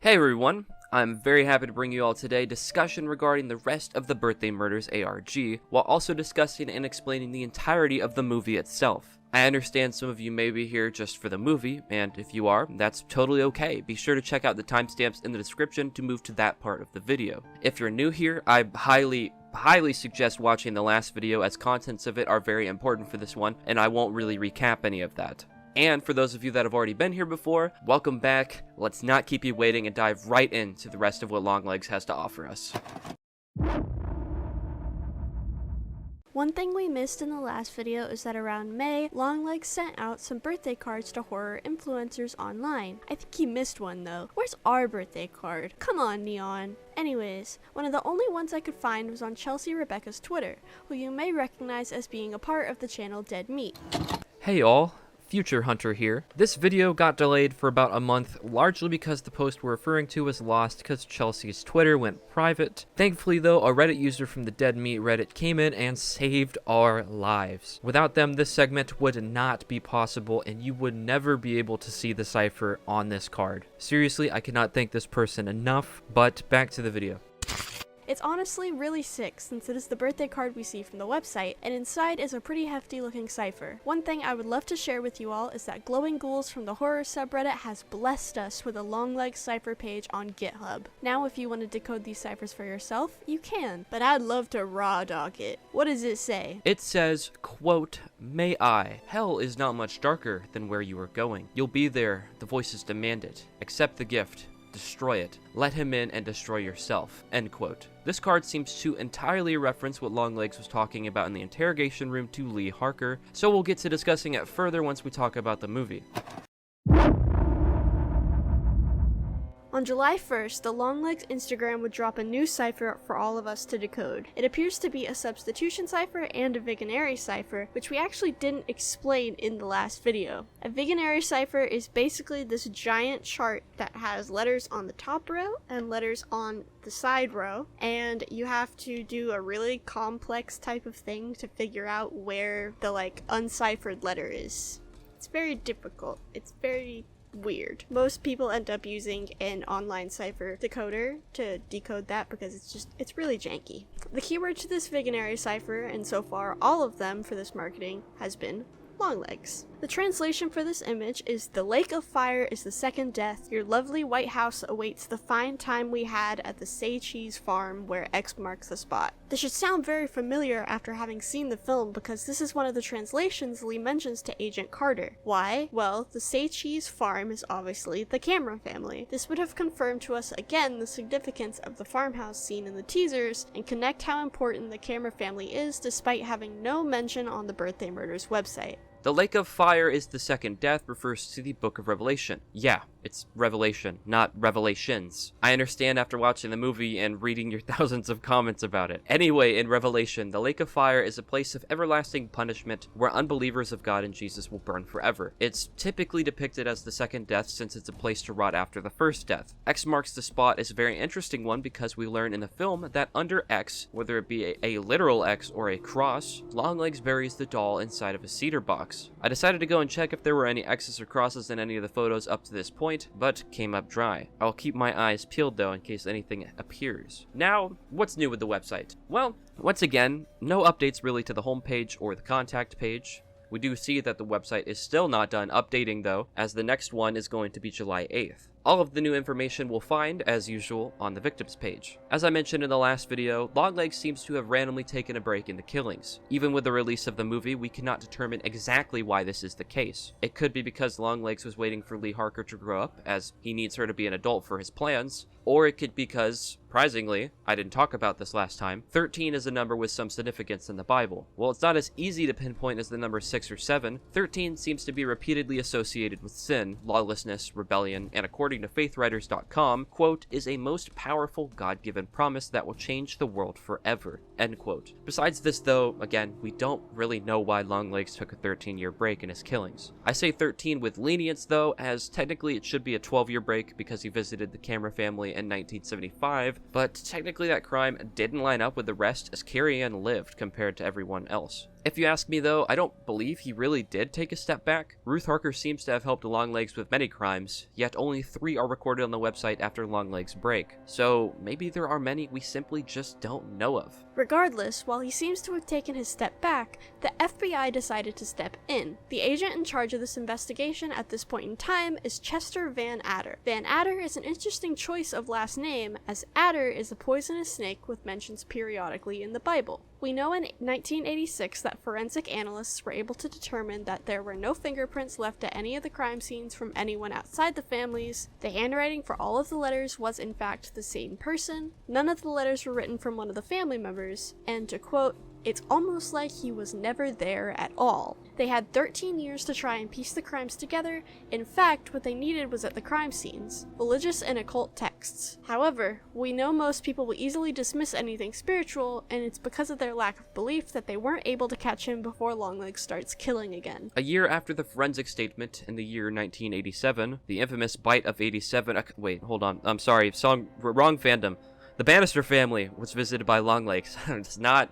Hey everyone, I'm very happy to bring you all today discussion regarding the rest of the Birthday Murders ARG, while also discussing and explaining the entirety of the movie itself. I understand some of you may be here just for the movie, and if you are, that's totally okay. Be sure to check out the timestamps in the description to move to that part of the video. If you're new here, I highly suggest watching the last video, as contents of it are very important for this one, and I won't really recap any of that. And for those of you that have already been here before, welcome back. Let's not keep you waiting and dive right into the rest of what Longlegs has to offer us. One thing we missed in the last video is that around May, Longlegs sent out some birthday cards to horror influencers online. I think he missed one though. Where's our birthday card? Come on, Neon. Anyways, one of the only ones I could find was on Chelsea Rebecca's Twitter, who you may recognize as being a part of the channel Dead Meat. Hey all. Future Hunter here. This video got delayed for about a month, largely because the post we're referring to was lost because Chelsea's Twitter went private. Thankfully though, a Reddit user from the Dead Meat Reddit came in and saved our lives. Without them, this segment would not be possible and you would never be able to see the cipher on this card. Seriously, I cannot thank this person enough, but back to the video. It's honestly really sick since it is the birthday card we see from the website, and inside is a pretty hefty looking cipher. One thing I would love to share with you all is that Glowing Ghouls from the horror subreddit has blessed us with a Longlegs cipher page on GitHub. Now if you want to decode these ciphers for yourself, you can, but I'd love to raw dog it. What does it say? It says, quote, "May I? Hell is not much darker than where you are going. You'll be there, the voices demand it. Accept the gift. Destroy it. Let him in and destroy yourself." End quote. This card seems to entirely reference what Longlegs was talking about in the interrogation room to Lee Harker, so we'll get to discussing it further once we talk about the movie. On July 1st, the Longlegs Instagram would drop a new cipher for all of us to decode. It appears to be a substitution cipher and a Viganary cipher, which we actually didn't explain in the last video. A Viganary cipher is basically this giant chart that has letters on the top row and letters on the side row, and you have to do a really complex type of thing to figure out where the unciphered letter is. It's very difficult. It's very weird. Most people end up using an online cipher decoder to decode that because it's really janky. The keyword to this Viganary cipher, and so far all of them for this marketing, has been Longlegs. The translation for this image is, "The lake of fire is the second death. Your lovely white house awaits the fine time we had at the Say Cheese farm where X marks the spot." This should sound very familiar after having seen the film, because this is one of the translations Lee mentions to Agent Carter. Why? Well, the Say Cheese farm is obviously the camera family. This would have confirmed to us again the significance of the farmhouse scene in the teasers, and connect how important the camera family is despite having no mention on the Birthday Murders website. The lake of fire is the second death refers to the book of Revelation. Yeah, it's Revelation, not Revelations. I understand after watching the movie and reading your thousands of comments about it. Anyway, in Revelation, the lake of fire is a place of everlasting punishment where unbelievers of God and Jesus will burn forever. It's typically depicted as the second death since it's a place to rot after the first death. X marks the spot is a very interesting one because we learn in the film that under X, whether it be a literal X or a cross, Longlegs buries the doll inside of a cedar box. I decided to go and check if there were any X's or crosses in any of the photos up to this point, but came up dry. I'll keep my eyes peeled though in case anything appears. Now, what's new with the website? Well, once again, no updates really to the homepage or the contact page. We do see that the website is still not done updating though, as the next one is going to be July 8th. All of the new information we'll find, as usual, on the victims page. As I mentioned in the last video, Longlegs seems to have randomly taken a break in the killings. Even with the release of the movie, we cannot determine exactly why this is the case. It could be because Longlegs was waiting for Lee Harker to grow up, as he needs her to be an adult for his plans, or it could be because, surprisingly, I didn't talk about this last time, 13 is a number with some significance in the Bible. While it's not as easy to pinpoint as the number 6 or 7, 13 seems to be repeatedly associated with sin, lawlessness, rebellion, and according to faithwriters.com, quote, "is a most powerful God-given promise that will change the world forever," end quote. Besides this though, again, we don't really know why Longlegs took a 13-year break in his killings. I say 13 with lenience though, as technically it should be a 12-year break because he visited the camera family in 1975, but technically that crime didn't line up with the rest as Carrie Ann lived compared to everyone else. If you ask me though, I don't believe he really did take a step back. Ruth Harker seems to have helped Longlegs with many crimes, yet only 3 are recorded on the website after Longlegs' break. So maybe there are many we simply just don't know of. Regardless, while he seems to have taken his step back, the FBI decided to step in. The agent in charge of this investigation at this point in time is Chester Van Adder. Van Adder is an interesting choice of last name, as adder is a poisonous snake with mentions periodically in the Bible. We know in 1986 that forensic analysts were able to determine that there were no fingerprints left at any of the crime scenes from anyone outside the families. The handwriting for all of the letters was in fact the same person. None of the letters were written from one of the family members, and to quote, "It's almost like he was never there at all." They had 13 years to try and piece the crimes together. In fact, what they needed was at the crime scenes, religious and occult texts. However, we know most people will easily dismiss anything spiritual, and it's because of their lack of belief that they weren't able to catch him before Longlegs starts killing again. A year after the forensic statement, in the year 1987, the infamous Bite of 87... wait, hold on. I'm sorry. Wrong fandom. The Bannister family was visited by Longlegs. It's not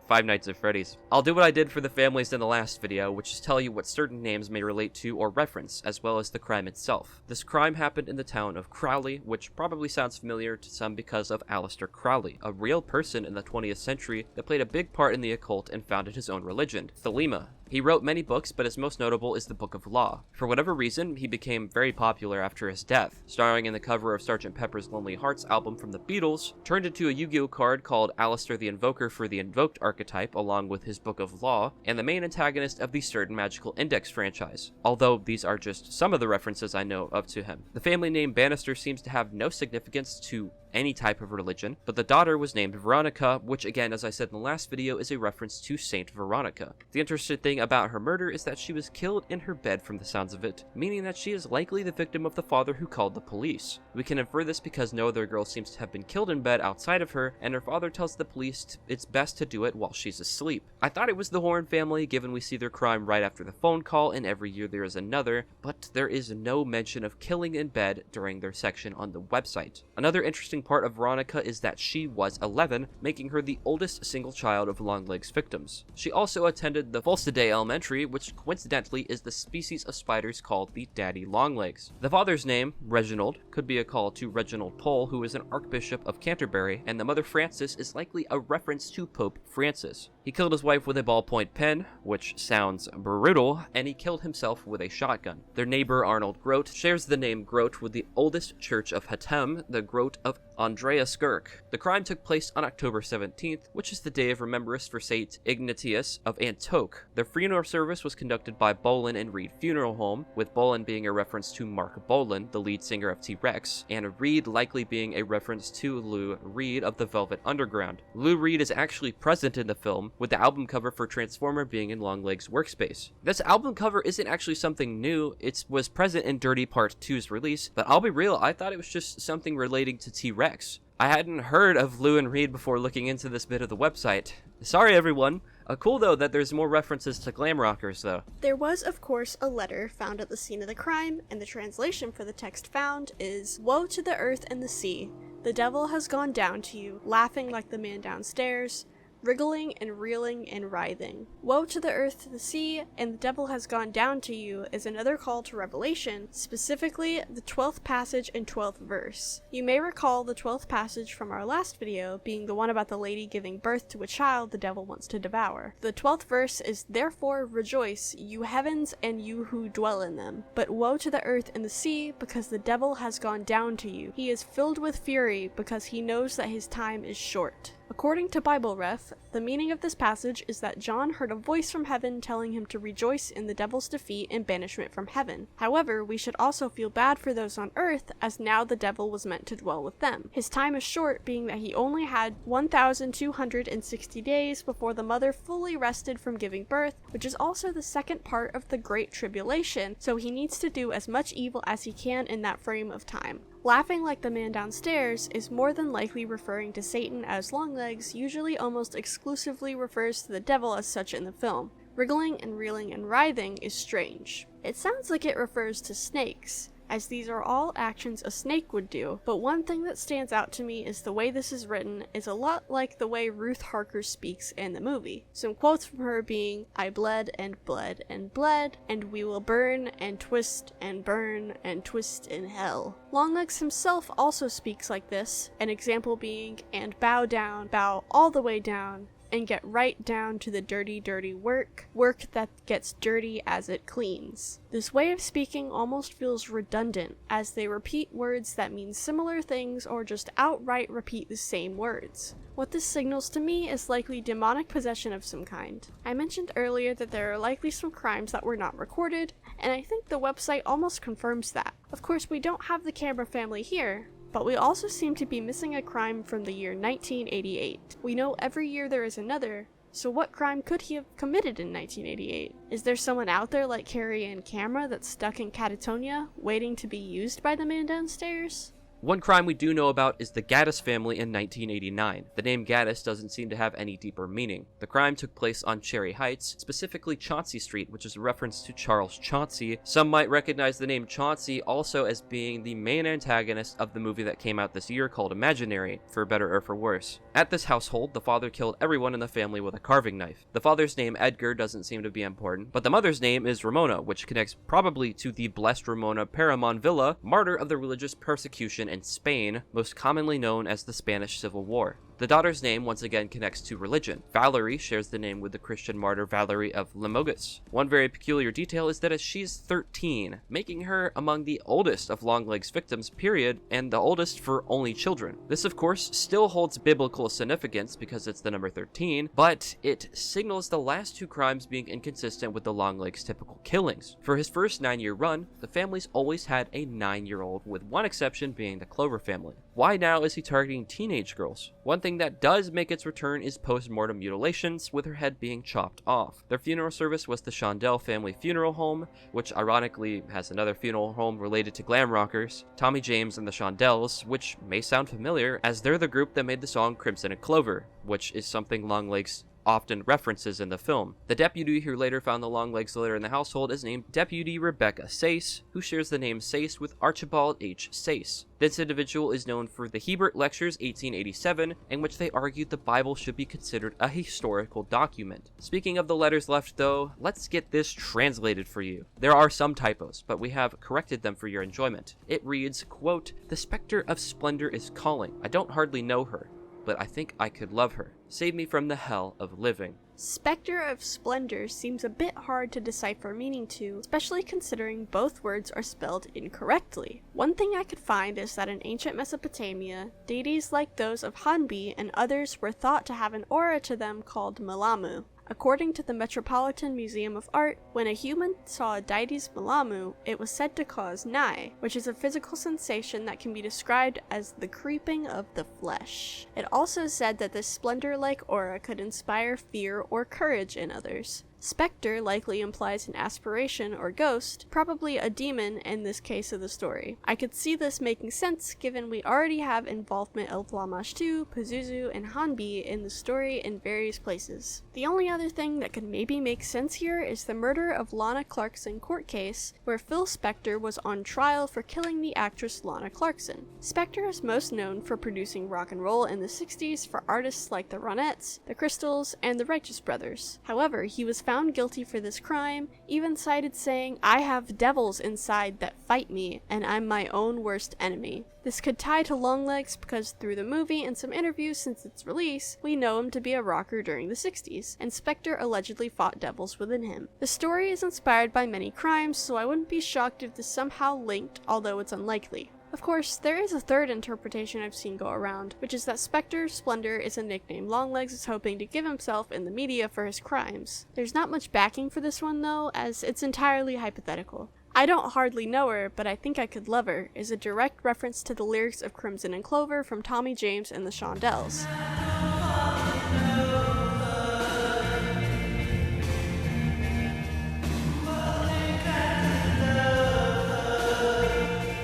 Five Nights at Freddy's. I'll do what I did for the families in the last video, which is tell you what certain names may relate to or reference, as well as the crime itself. This crime happened in the town of Crowley, which probably sounds familiar to some because of Aleister Crowley, a real person in the 20th century that played a big part in the occult and founded his own religion, Thelema. He wrote many books, but his most notable is the Book of Law. For whatever reason, he became very popular after his death, starring in the cover of Sgt. Pepper's Lonely Hearts album from the Beatles, turned into a Yu-Gi-Oh card called Aleister the Invoker for the Invoked archetype along with his Book of Law, and the main antagonist of the Certain Magical Index franchise, although these are just some of the references I know of to him. The family name Bannister seems to have no significance to any type of religion, but the daughter was named Veronica, which again, as I said in the last video, is a reference to Saint Veronica. The interesting thing about her murder is that she was killed in her bed from the sounds of it, meaning that she is likely the victim of the father who called the police. We can infer this because no other girl seems to have been killed in bed outside of her, and her father tells the police it's best to do it while she's asleep. I thought it was the Horn family, given we see their crime right after the phone call, and every year there is another, but there is no mention of killing in bed during their section on the website. Another interesting part of Veronica is that she was 11, making her the oldest single child of Longlegs' victims. She also attended the Volstead Elementary, which coincidentally is the species of spiders called the daddy longlegs. The father's name, Reginald, could be a call to Reginald Pole, who is an Archbishop of Canterbury, and the mother Frances is likely a reference to Pope Francis. He killed his wife with a ballpoint pen, which sounds brutal, and he killed himself with a shotgun. Their neighbor Arnold Grote shares the name Grote with the oldest church of Hatem, the Grote of Andreas Gurk. The crime took place on October 17th, which is the day of remembrance for St. Ignatius of Antioch. The funeral service was conducted by Bolin and Reed Funeral Home, with Bolin being a reference to Mark Bolin, the lead singer of T-Rex, and Reed likely being a reference to Lou Reed of the Velvet Underground. Lou Reed is actually present in the film, with the album cover for Transformer being in Longlegs' workspace. This album cover isn't actually something new, it was present in Dirty Part 2's release, but I'll be real, I thought it was just something relating to T-Rex. I hadn't heard of Lou and Reed before looking into this bit of the website. Sorry everyone. Cool though that there's more references to glam rockers though. There was of course a letter found at the scene of the crime, and the translation for the text found is, "Woe to the earth and the sea. The devil has gone down to you, laughing like the man downstairs, wriggling and reeling and writhing. Woe to the earth, to the sea, and the devil has gone down to you" is another call to Revelation, specifically the 12th passage and 12th verse. You may recall the 12th passage from our last video being the one about the lady giving birth to a child the devil wants to devour. The 12th verse is, "Therefore rejoice, you heavens and you who dwell in them. But woe to the earth and the sea, because the devil has gone down to you. He is filled with fury because he knows that his time is short." According to Bible Ref, the meaning of this passage is that John heard a voice from heaven telling him to rejoice in the devil's defeat and banishment from heaven. However, we should also feel bad for those on earth, as now the devil was meant to dwell with them. His time is short, being that he only had 1,260 days before the mother fully rested from giving birth, which is also the second part of the Great Tribulation, so he needs to do as much evil as he can in that frame of time. Laughing like the man downstairs is more than likely referring to Satan, as Longlegs usually almost exclusively refers to the devil as such in the film. Wriggling and reeling and writhing is strange. It sounds like it refers to snakes, as these are all actions a snake would do, but one thing that stands out to me is the way this is written is a lot like the way Ruth Harker speaks in the movie. Some quotes from her being, "I bled and bled and bled, and we will burn and twist and burn and twist in hell." Longlegs himself also speaks like this, an example being, "And bow down, bow all the way down, and get right down to the dirty, dirty work, work that gets dirty as it cleans." This way of speaking almost feels redundant, as they repeat words that mean similar things or just outright repeat the same words. What this signals to me is likely demonic possession of some kind. I mentioned earlier that there are likely some crimes that were not recorded, and I think the website almost confirms that. Of course, we don't have the camera family here, but we also seem to be missing a crime from the year 1988. We know every year there is another, so what crime could he have committed in 1988? Is there someone out there like Carrie Ann Camera that's stuck in Catatonia, waiting to be used by the man downstairs? One crime we do know about is the Gaddis family in 1989. The name Gaddis doesn't seem to have any deeper meaning. The crime took place on Cherry Heights, specifically Chauncey Street, which is a reference to Charles Chauncey. Some might recognize the name Chauncey also as being the main antagonist of the movie that came out this year called Imaginary, for better or for worse. At this household, the father killed everyone in the family with a carving knife. The father's name, Edgar, doesn't seem to be important, but the mother's name is Ramona, which connects probably to the blessed Ramona Paramonvilla, martyr of the religious persecution in Spain, most commonly known as the Spanish Civil War. The daughter's name once again connects to religion. Valerie shares the name with the Christian martyr Valerie of Limoges. One very peculiar detail is that she's 13, making her among the oldest of Longlegs' victims, period, and the oldest for only children. This, of course, still holds biblical significance because it's the number 13, but it signals the last two crimes being inconsistent with the Longlegs' typical killings. For his first 9-year run, the family's always had a 9-year-old, with one exception being the Clover family. Why now is he targeting teenage girls? One thing that does make its return is post-mortem mutilations, with her head being chopped off. Their funeral service was the Shondell family funeral home, which ironically has another funeral home related to glam rockers, Tommy James and the Shondells, which may sound familiar as they're the group that made the song Crimson and Clover, which is something Longlegs often references in the film. The deputy who later found the Longlegs litter in the household is named Deputy Rebecca Sayce, who shares the name Sayce with Archibald H. Sayce. This individual is known for the Hebert Lectures 1887, in which they argued the Bible should be considered a historical document. Speaking of the letters left though, let's get this translated for you. There are some typos, but we have corrected them for your enjoyment. It reads, quote, "The specter of splendor is calling. I don't hardly know her, but I think I could love her. Save me from the hell of living." Spectre of Splendor seems a bit hard to decipher meaning to, especially considering both words are spelled incorrectly. One thing I could find is that in ancient Mesopotamia, deities like those of Hanbi and others were thought to have an aura to them called Malamu. According to the Metropolitan Museum of Art, when a human saw a deity's Malamu, it was said to cause nigh, which is a physical sensation that can be described as the creeping of the flesh. It also said that this splendor-like aura could inspire fear or courage in others. Spectre likely implies an aspiration or ghost, probably a demon in this case of the story. I could see this making sense given we already have involvement of Lamashtu, Pazuzu, and Hanbi in the story in various places. The only other thing that could maybe make sense here is the murder of Lana Clarkson court case, where Phil Spector was on trial for killing the actress Lana Clarkson. Spector is most known for producing rock and roll in the 60s for artists like the Ronettes, the Crystals, and the Righteous Brothers. However, he was found guilty for this crime, even cited saying, "I have devils inside that fight me, and I'm my own worst enemy." This could tie to Longlegs because through the movie and some interviews since its release, we know him to be a rocker during the 60s, and Spector allegedly fought devils within him. The story is inspired by many crimes, so I wouldn't be shocked if this somehow linked, although it's unlikely. Of course, there is a third interpretation I've seen go around, which is that Spectre Splendor is a nickname Longlegs is hoping to give himself in the media for his crimes. There's not much backing for this one though, as it's entirely hypothetical. "I don't hardly know her, but I think I could love her" is a direct reference to the lyrics of Crimson and Clover from Tommy James and the Shondells.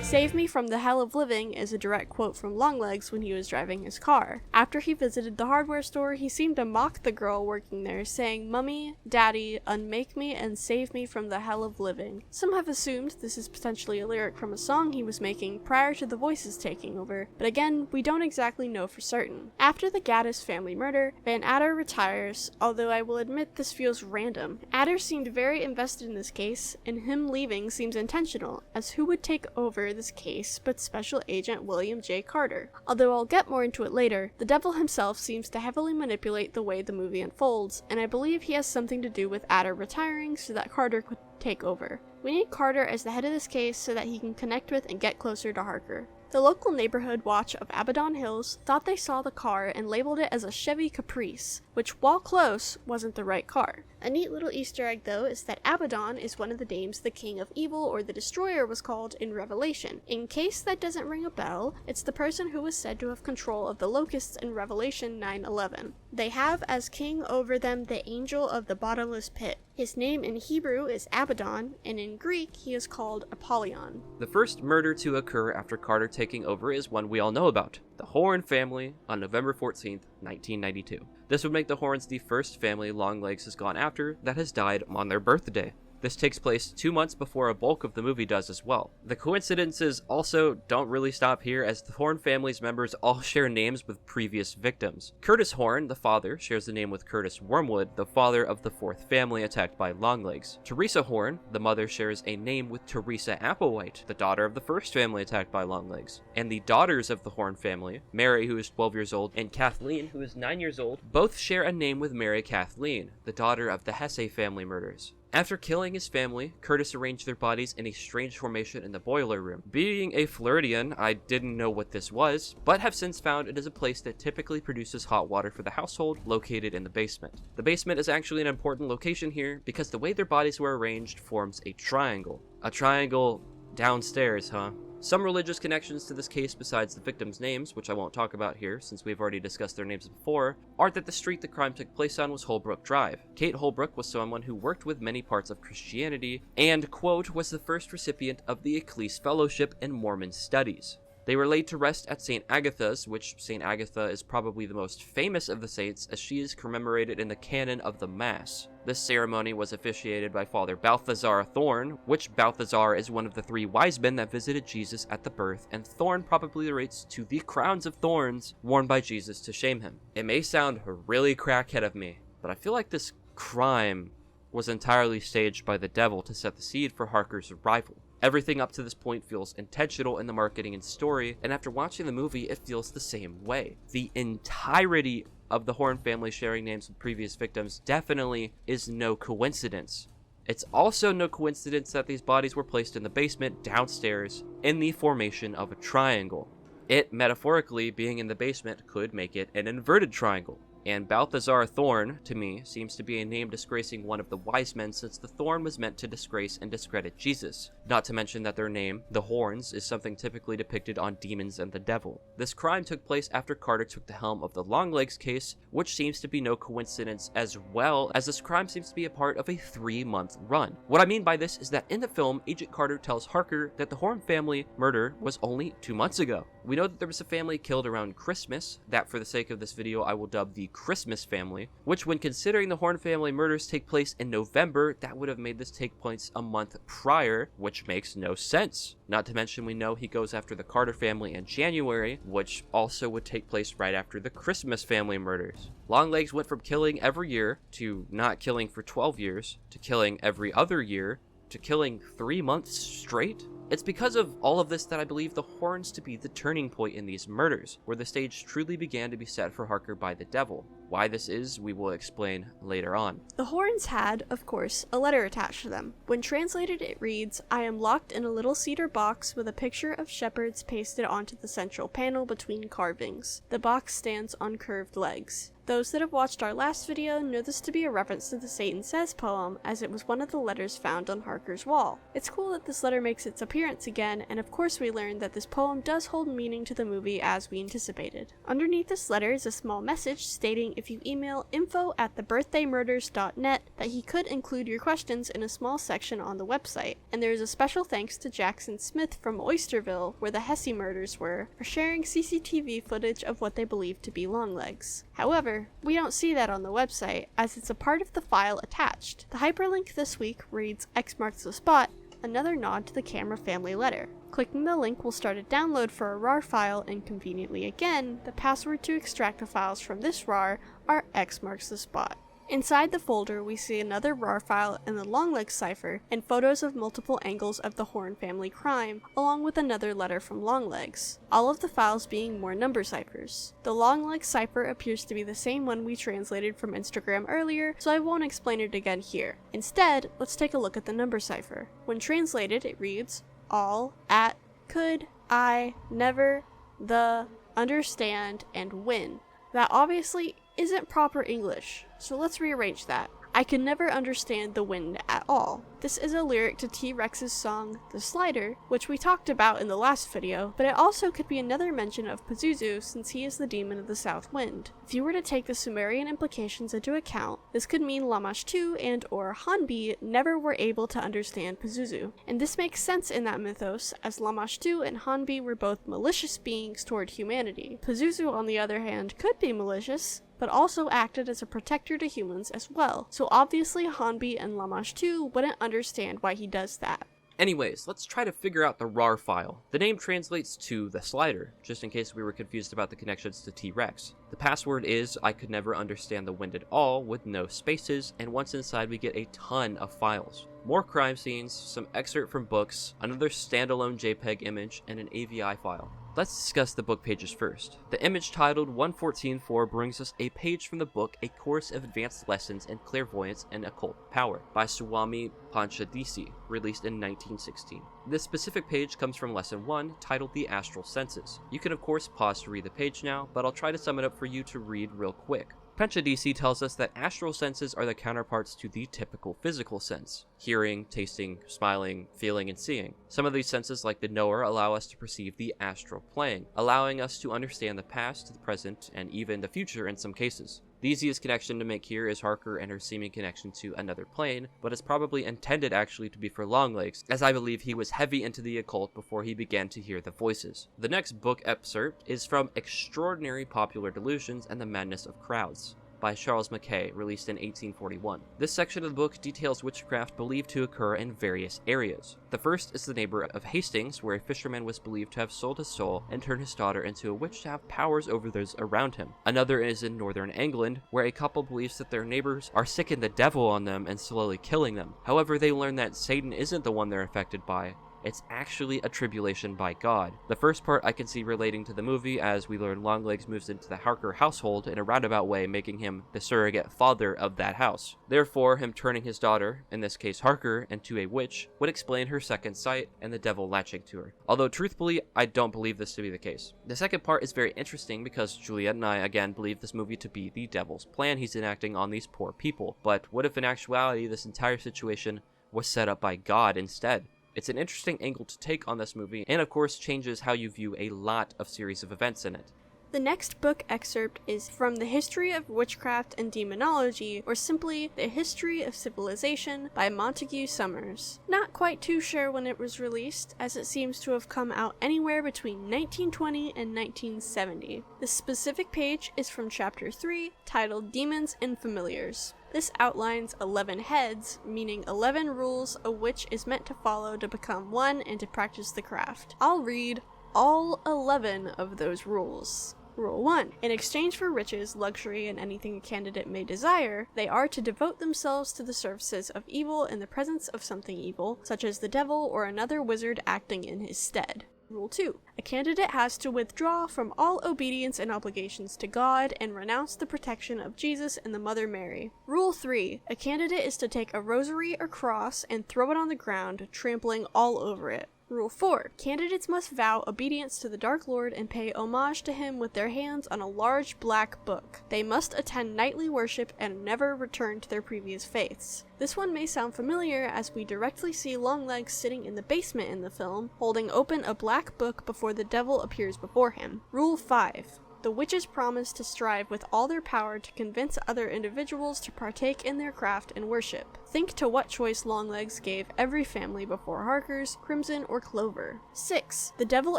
"Save me from the hell of living" is a direct quote from Longlegs when he was driving his car. After he visited the hardware store, he seemed to mock the girl working there, saying, "Mummy, Daddy, unmake me and save me from the hell of living." Some have assumed this is potentially a lyric from a song he was making prior to the voices taking over, but again, we don't exactly know for certain. After the Gaddis family murder, Van Adder retires, although I will admit this feels random. Adder seemed very invested in this case, and him leaving seems intentional, as who would take over this case but Special Agent William J. Carter. Although I'll get more into it later, the devil himself seems to heavily manipulate the way the movie unfolds, and I believe he has something to do with Adder retiring so that Carter could take over. We need Carter as the head of this case so that he can connect with and get closer to Harker. The local neighborhood watch of Abaddon Hills thought they saw the car and labeled it as a Chevy Caprice, which, while close, wasn't the right car. A neat little Easter egg, though, is that Abaddon is one of the names the King of Evil or the Destroyer was called in Revelation. In case that doesn't ring a bell, it's the person who was said to have control of the locusts in Revelation 9:11. They have as king over them the angel of the bottomless pit. His name in Hebrew is Abaddon, and in Greek he is called Apollyon. The first murder to occur after Carter taking over is one we all know about, the Horn family on November 14th, 1992. This would make the Horns the first family Longlegs has gone after that has died on their birthday. This takes place 2 months before a bulk of the movie does as well. The coincidences also don't really stop here, as the Horn family's members all share names with previous victims. Curtis Horn, the father, shares the name with Curtis Wormwood, the father of the fourth family attacked by Longlegs. Teresa Horn, the mother, shares a name with Teresa Applewhite, the daughter of the first family attacked by Longlegs. And the daughters of the Horn family, Mary, who is 12 years old, and Kathleen, who is 9 years old, both share a name with Mary Kathleen, the daughter of the Hesse family murders. After killing his family, Curtis arranged their bodies in a strange formation in the boiler room. Being a Floridian, I didn't know what this was, but have since found it is a place that typically produces hot water for the household, located in the basement. The basement is actually an important location here because the way their bodies were arranged forms a triangle. A triangle downstairs, huh? Some religious connections to this case besides the victims' names, which I won't talk about here since we've already discussed their names before, are that the street the crime took place on was Holbrook Drive. Kate Holbrook was someone who worked with many parts of Christianity and, quote, was the first recipient of the Ecclesiastic Fellowship in Mormon Studies. They were laid to rest at St. Agatha's, which St. Agatha is probably the most famous of the saints, as she is commemorated in the canon of the Mass. This ceremony was officiated by Father Balthazar Thorne, which Balthazar is one of the 3 wise men that visited Jesus at the birth, and Thorne probably relates to the crowns of thorns worn by Jesus to shame him. It may sound really crackhead of me, but I feel like this crime was entirely staged by the devil to set the seed for Harker's arrival. Everything up to this point feels intentional in the marketing and story, and after watching the movie, it feels the same way. The entirety of the Horn family sharing names with previous victims definitely is no coincidence. It's also no coincidence that these bodies were placed in the basement downstairs in the formation of a triangle. It, metaphorically, being in the basement could make it an inverted triangle. And Balthazar Thorne, to me, seems to be a name disgracing one of the wise men, since the thorn was meant to disgrace and discredit Jesus. Not to mention that their name, the Horns, is something typically depicted on demons and the devil. This crime took place after Carter took the helm of the Longlegs case, which seems to be no coincidence, as well as this crime seems to be a part of a 3-month run. What I mean by this is that in the film, Agent Carter tells Harker that the Horn family murder was only 2 months ago. We know that there was a family killed around Christmas, that for the sake of this video I will dub the Christmas family, which when considering the Horn family murders take place in November, that would have made this take place a month prior, which makes no sense. Not to mention we know he goes after the Carter family in January, which also would take place right after the Christmas family murders. Longlegs went from killing every year to not killing for 12 years, to killing every other year, to killing 3 months straight. It's because of all of this that I believe the Horns to be the turning point in these murders, where the stage truly began to be set for Harker by the devil. Why this is, we will explain later on. The Horns had, of course, a letter attached to them. When translated, it reads, "I am locked in a little cedar box with a picture of shepherds pasted onto the central panel between carvings. The box stands on curved legs." Those that have watched our last video know this to be a reference to the Satan Says poem, as it was one of the letters found on Harker's wall. It's cool that this letter makes its appearance again, and of course we learned that this poem does hold meaning to the movie as we anticipated. Underneath this letter is a small message stating if you email info@thebirthdaymurders.net that he could include your questions in a small section on the website. And there is a special thanks to Jackson Smith from Oysterville, where the Hesse murders were, for sharing CCTV footage of what they believe to be Longlegs. However, we don't see that on the website, as it's a part of the file attached. The hyperlink this week reads X marks the spot, another nod to the camera family letter. Clicking the link will start a download for a RAR file, and conveniently again, the password to extract the files from this RAR are X marks the spot. Inside the folder, we see another RAR file in the Longlegs cipher and photos of multiple angles of the Horn family crime, along with another letter from Longlegs, all of the files being more number ciphers. The Longlegs cipher appears to be the same one we translated from Instagram earlier, so I won't explain it again here. Instead, let's take a look at the number cipher. When translated, it reads all, at, could, I, never, the, understand, and win. That obviously isn't proper English, so let's rearrange that. I could never understand the wind at all. This is a lyric to T-Rex's song, The Slider, which we talked about in the last video, but it also could be another mention of Pazuzu since he is the demon of the south wind. If you were to take the Sumerian implications into account, this could mean Lamashtu and or Hanbi never were able to understand Pazuzu. And this makes sense in that mythos, as Lamashtu and Hanbi were both malicious beings toward humanity. Pazuzu, on the other hand, could be malicious, but also acted as a protector to humans as well, so obviously Hanbi and Lamashtu wouldn't understand why he does that. Anyways, let's try to figure out the RAR file. The name translates to the slider, just in case we were confused about the connections to T-Rex. The password is I could never understand the wind at all, with no spaces, and once inside we get a ton of files. More crime scenes, some excerpt from books, another standalone JPEG image, and an AVI file. Let's discuss the book pages first. The image titled 114.4 brings us a page from the book A Course of Advanced Lessons in Clairvoyance and Occult Power by Swami Panchadisi, released in 1916. This specific page comes from Lesson 1, titled The Astral Senses. You can of course pause to read the page now, but I'll try to sum it up for you to read real quick. Panchadisi tells us that astral senses are the counterparts to the typical physical sense: hearing, tasting, smiling, feeling, and seeing. Some of these senses, like the knower, allow us to perceive the astral plane, allowing us to understand the past, the present, and even the future in some cases. The easiest connection to make here is Harker and her seeming connection to another plane, but it's probably intended actually to be for Longlegs, as I believe he was heavy into the occult before he began to hear the voices. The next book excerpt is from Extraordinary Popular Delusions and the Madness of Crowds by Charles Mackay, released in 1841. This section of the book details witchcraft believed to occur in various areas. The first is the neighborhood of Hastings, where a fisherman was believed to have sold his soul and turned his daughter into a witch to have powers over those around him. Another is in northern England, where a couple believes that their neighbors are sicking the devil on them and slowly killing them. However, they learn that Satan isn't the one they're affected by. It's actually a tribulation by God. The first part I can see relating to the movie, as we learn Longlegs moves into the Harker household in a roundabout way, making him the surrogate father of that house. Therefore, him turning his daughter, in this case Harker, into a witch would explain her second sight and the devil latching to her. Although truthfully, I don't believe this to be the case. The second part is very interesting because Juliet and I again believe this movie to be the devil's plan he's enacting on these poor people. But what if in actuality this entire situation was set up by God instead? It's an interesting angle to take on this movie, and of course changes how you view a lot of series of events in it. The next book excerpt is from The History of Witchcraft and Demonology, or simply The History of Civilization by Montague Summers. Not quite too sure when it was released, as it seems to have come out anywhere between 1920 and 1970. The specific page is from Chapter 3, titled Demons and Familiars. This outlines 11 heads, meaning 11 rules a witch is meant to follow to become one and to practice the craft. I'll read all 11 of those rules. Rule 1. In exchange for riches, luxury, and anything a candidate may desire, they are to devote themselves to the services of evil in the presence of something evil, such as the devil or another wizard acting in his stead. Rule 2. A candidate has to withdraw from all obedience and obligations to God and renounce the protection of Jesus and the Mother Mary. Rule 3. A candidate is to take a rosary or cross and throw it on the ground, trampling all over it. Rule 4. Candidates must vow obedience to the Dark Lord and pay homage to him with their hands on a large black book. They must attend nightly worship and never return to their previous faiths. This one may sound familiar, as we directly see Longlegs sitting in the basement in the film, holding open a black book before the devil appears before him. Rule 5. The witches promise to strive with all their power to convince other individuals to partake in their craft and worship. Think to what choice Longlegs gave every family before Harker's, Crimson, or Clover. 6. The devil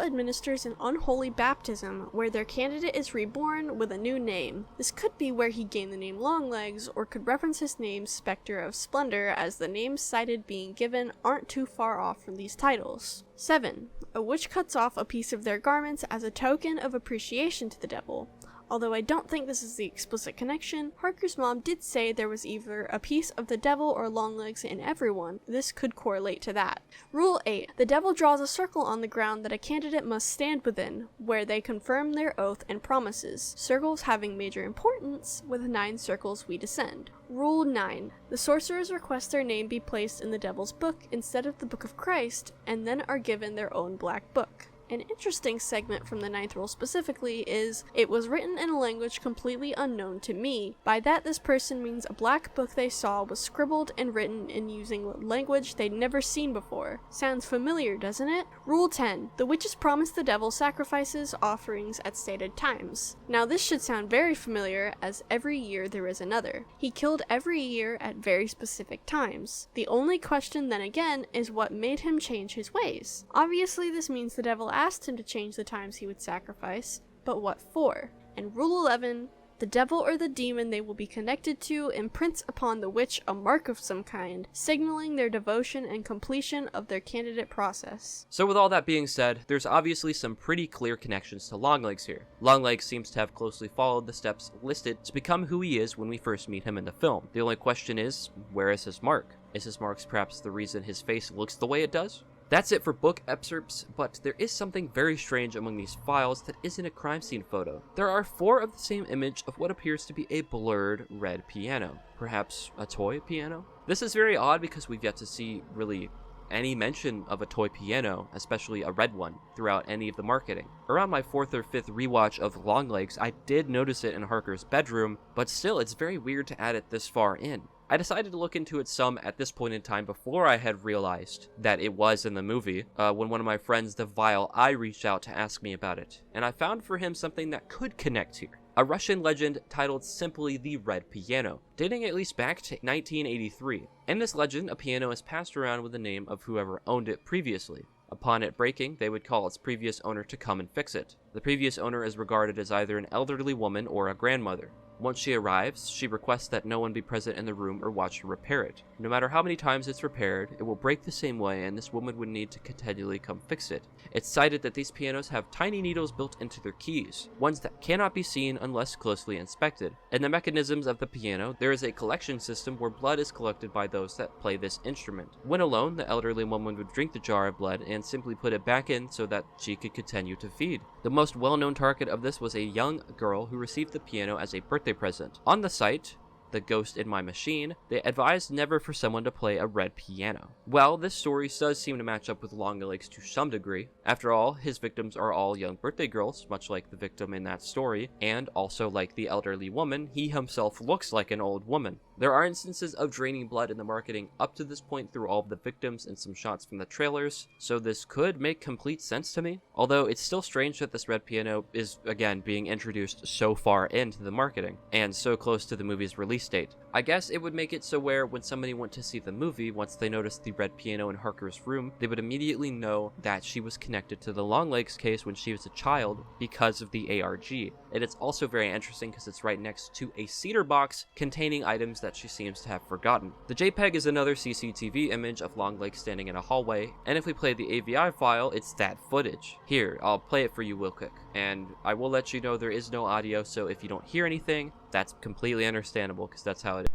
administers an unholy baptism where their candidate is reborn with a new name. This could be where he gained the name Longlegs, or could reference his name Spectre of Splendor, as the names cited being given aren't too far off from these titles. 7. A witch cuts off a piece of their garments as a token of appreciation to the devil. Although I don't think this is the explicit connection, Harker's mom did say there was either a piece of the devil or Longlegs in everyone. This could correlate to that. Rule 8. The devil draws a circle on the ground that a candidate must stand within, where they confirm their oath and promises. Circles having major importance, with 9 circles we descend. Rule 9. The sorcerers request their name be placed in the devil's book instead of the Book of Christ, and then are given their own black book. An interesting segment from the 9th rule specifically is, it was written in a language completely unknown to me. By that, this person means a black book they saw was scribbled and written in using language they'd never seen before. Sounds familiar, doesn't it? Rule 10. The witches promise the devil sacrifices, offerings at stated times. Now this should sound very familiar, as every year there is another. He killed every year at very specific times. The only question then again is what made him change his ways. Obviously this means the devil asked him to change the times he would sacrifice, but what for? And Rule 11, the devil or the demon they will be connected to imprints upon the witch a mark of some kind, signaling their devotion and completion of their candidate process. So with all that being said, there's obviously some pretty clear connections to Longlegs here. Longlegs seems to have closely followed the steps listed to become who he is when we first meet him in the film. The only question is, where is his mark? Is his mark perhaps the reason his face looks the way it does? That's it for book excerpts, but there is something very strange among these files that isn't a crime scene photo. There are 4 of the same image of what appears to be a blurred red piano. Perhaps a toy piano? This is very odd because we've yet to see really any mention of a toy piano, especially a red one, throughout any of the marketing. Around my 4th or 5th rewatch of Longlegs, I did notice it in Harker's bedroom, but still, it's very weird to add it this far in. I decided to look into it some at this point in time before I had realized that it was in the movie, when one of my friends, the Vile Eye, reached out to ask me about it, and I found for him something that could connect here. A Russian legend titled simply The Red Piano, dating at least back to 1983. In this legend, a piano is passed around with the name of whoever owned it previously. Upon it breaking, they would call its previous owner to come and fix it. The previous owner is regarded as either an elderly woman or a grandmother. Once she arrives, she requests that no one be present in the room or watch her repair it. No matter how many times it's repaired, it will break the same way, and this woman would need to continually come fix it. It's cited that these pianos have tiny needles built into their keys, ones that cannot be seen unless closely inspected. In the mechanisms of the piano, there is a collection system where blood is collected by those that play this instrument. When alone, the elderly woman would drink the jar of blood and simply put it back in so that she could continue to feed. The most well-known target of this was a young girl who received the piano as a birthday present. On the site, The Ghost in My Machine, they advised never for someone to play a red piano. Well, this story does seem to match up with Longlegs to some degree. After all, his victims are all young birthday girls, much like the victim in that story, and also like the elderly woman, he himself looks like an old woman. There are instances of draining blood in the marketing up to this point through all of the victims and some shots from the trailers, so this could make complete sense to me. Although it's still strange that this red piano is, again, being introduced so far into the marketing, and so close to the movie's release date. I guess it would make it so where when somebody went to see the movie, once they noticed the red piano in Harker's room, they would immediately know that she was connected to the Longlegs case when she was a child because of the ARG. And it's also very interesting because it's right next to a cedar box containing items that she seems to have forgotten. The JPEG is another CCTV image of Longlegs standing in a hallway, and if we play the AVI file, it's that footage. Here, I'll play it for you real quick, and I will let you know there is no audio, so if you don't hear anything, that's completely understandable because that's how it is.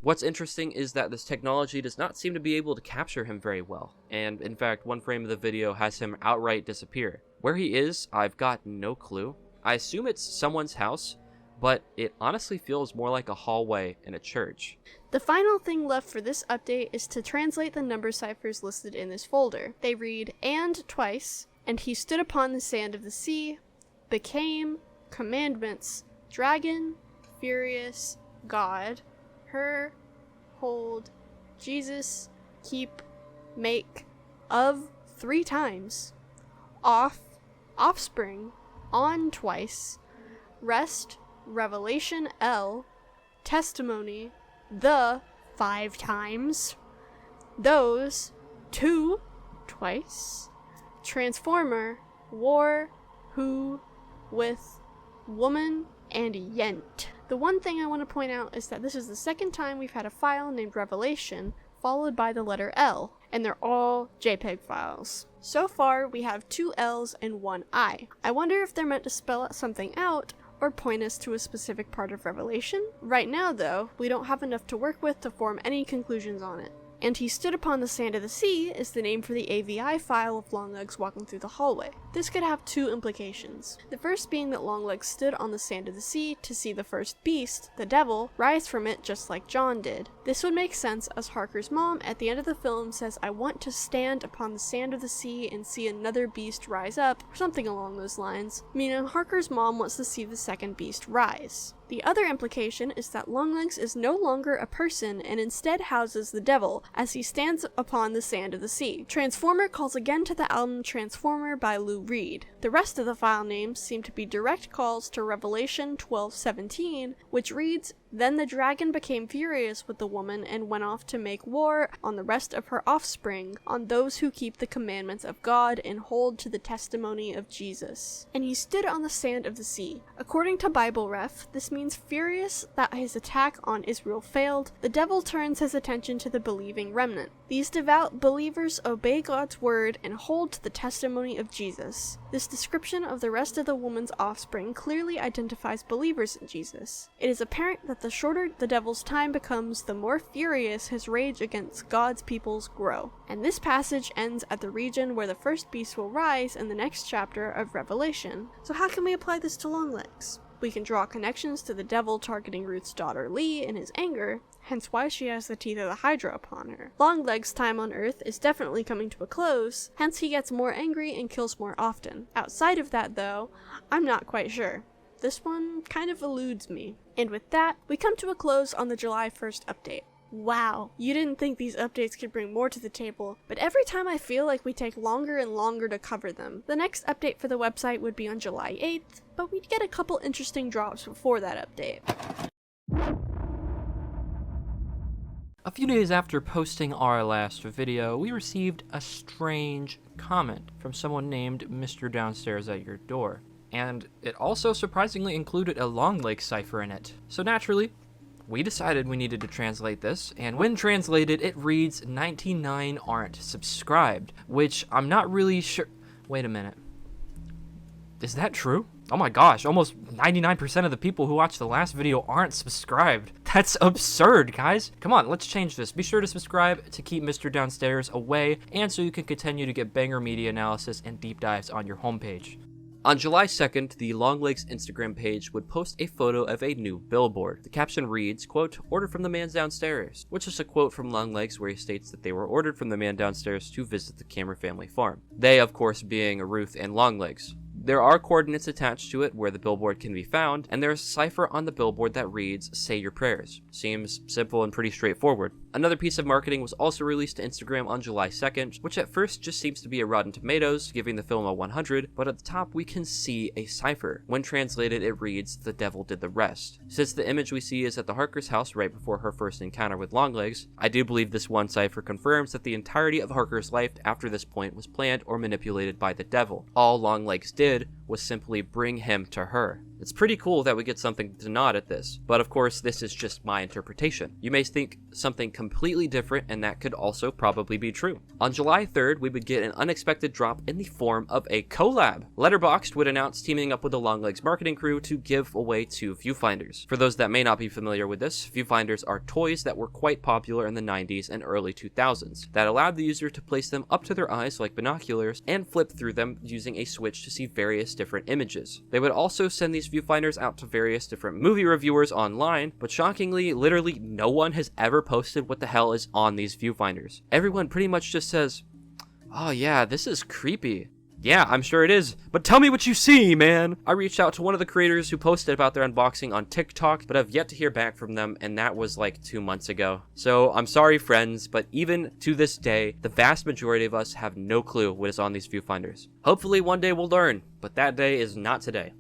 What's interesting is that this technology does not seem to be able to capture him very well, and in fact, one frame of the video has him outright disappear. Where he is, I've got no clue. I assume it's someone's house, but it honestly feels more like a hallway in a church. The final thing left for this update is to translate the number ciphers listed in this folder. They read, and twice, and he stood upon the sand of the sea, became, commandments, dragon, furious, God, her, hold, Jesus, keep, make, of 3 times, off, offspring, on twice, rest, revelation L, testimony, the 5 times, those 2 twice, transformer, war, who, with, woman, and yent. The one thing I want to point out is that this is the second time we've had a file named Revelation followed by the letter L, and they're all JPEG files. So far, we have 2 L's and 1 I. I wonder if they're meant to spell something out or point us to a specific part of Revelation. Right now, though, we don't have enough to work with to form any conclusions on it. And he stood upon the sand of the sea is the name for the AVI file of Longlegs walking through the hallway. This could have 2 implications. The first being that Longlegs stood on the sand of the sea to see the first beast, the devil, rise from it just like John did. This would make sense as Harker's mom at the end of the film says, "I want to stand upon the sand of the sea and see another beast rise up," or something along those lines, meaning Harker's mom wants to see the second beast rise. The other implication is that Longlegs is no longer a person and instead houses the devil as he stands upon the sand of the sea. Transformer calls again to the album Transformer by Lou Reed. The rest of the file names seem to be direct calls to Revelation 12:17, which reads, "Then the dragon became furious with the woman and went off to make war on the rest of her offspring, on those who keep the commandments of God and hold to the testimony of Jesus. And he stood on the sand of the sea." According to Bible Ref, this means furious that his attack on Israel failed, the devil turns his attention to the believing remnant. These devout believers obey God's word and hold to the testimony of Jesus. This description of the rest of the woman's offspring clearly identifies believers in Jesus. It is apparent that the shorter the devil's time becomes, the more furious his rage against God's peoples grow. And this passage ends at the region where the first beast will rise in the next chapter of Revelation. So how can we apply this to Longlegs? We can draw connections to the devil targeting Ruth's daughter Lee in his anger, hence why she has the teeth of the Hydra upon her. Longlegs' time on Earth is definitely coming to a close, hence he gets more angry and kills more often. Outside of that though, I'm not quite sure. This one kind of eludes me. And with that, we come to a close on the July 1st update. Wow, you didn't think these updates could bring more to the table, but every time I feel like we take longer and longer to cover them. The next update for the website would be on July 8th, but we'd get a couple interesting drops before that update. A few days after posting our last video, we received a strange comment from someone named Mr. Downstairs at Your Door. And it also surprisingly included a Longlegs cipher in it. So naturally, we decided we needed to translate this, and when translated, it reads 99 aren't subscribed, which I'm not really sure. Wait a minute. Is that true? Oh my gosh, almost 99% of the people who watched the last video aren't subscribed. That's absurd, guys. Come on, let's change this. Be sure to subscribe to keep Mr. Downstairs away, and so you can continue to get banger media analysis and deep dives on your homepage. On July 2nd, the Longlegs Instagram page would post a photo of a new billboard. The caption reads, quote, "Ordered from the man downstairs," which is a quote from Longlegs where he states that they were ordered from the man downstairs to visit the Camera family farm. They, of course, being Ruth and Longlegs. There are coordinates attached to it where the billboard can be found, and there's a cipher on the billboard that reads, "Say your prayers." Seems simple and pretty straightforward. Another piece of marketing was also released to Instagram on July 2nd, which at first just seems to be a Rotten Tomatoes, giving the film a 100, but at the top we can see a cipher. When translated, it reads, "The devil did the rest." Since the image we see is at the Harker's house right before her first encounter with Longlegs, I do believe this one cipher confirms that the entirety of Harker's life after this point was planned or manipulated by the devil. All Longlegs did was simply bring him to her. It's pretty cool that we get something to nod at this, but of course this is just my interpretation. You may think something completely different, and that could also probably be true. On July 3rd, we would get an unexpected drop in the form of a collab. Letterboxd would announce teaming up with the Longlegs marketing crew to give away 2 viewfinders. For those that may not be familiar with this, viewfinders are toys that were quite popular in the 90s and early 2000s that allowed the user to place them up to their eyes like binoculars and flip through them using a switch to see various different images. They would also send these viewfinders out to various different movie reviewers online, but shockingly, literally no one has ever posted what the hell is on these viewfinders. Everyone pretty much just says, "Oh yeah, this is creepy." Yeah, I'm sure it is, but tell me what you see, man! I reached out to one of the creators who posted about their unboxing on TikTok, but I've yet to hear back from them, and that was like 2 months ago. So I'm sorry, friends, but even to this day, the vast majority of us have no clue what is on these viewfinders. Hopefully one day we'll learn, but that day is not today.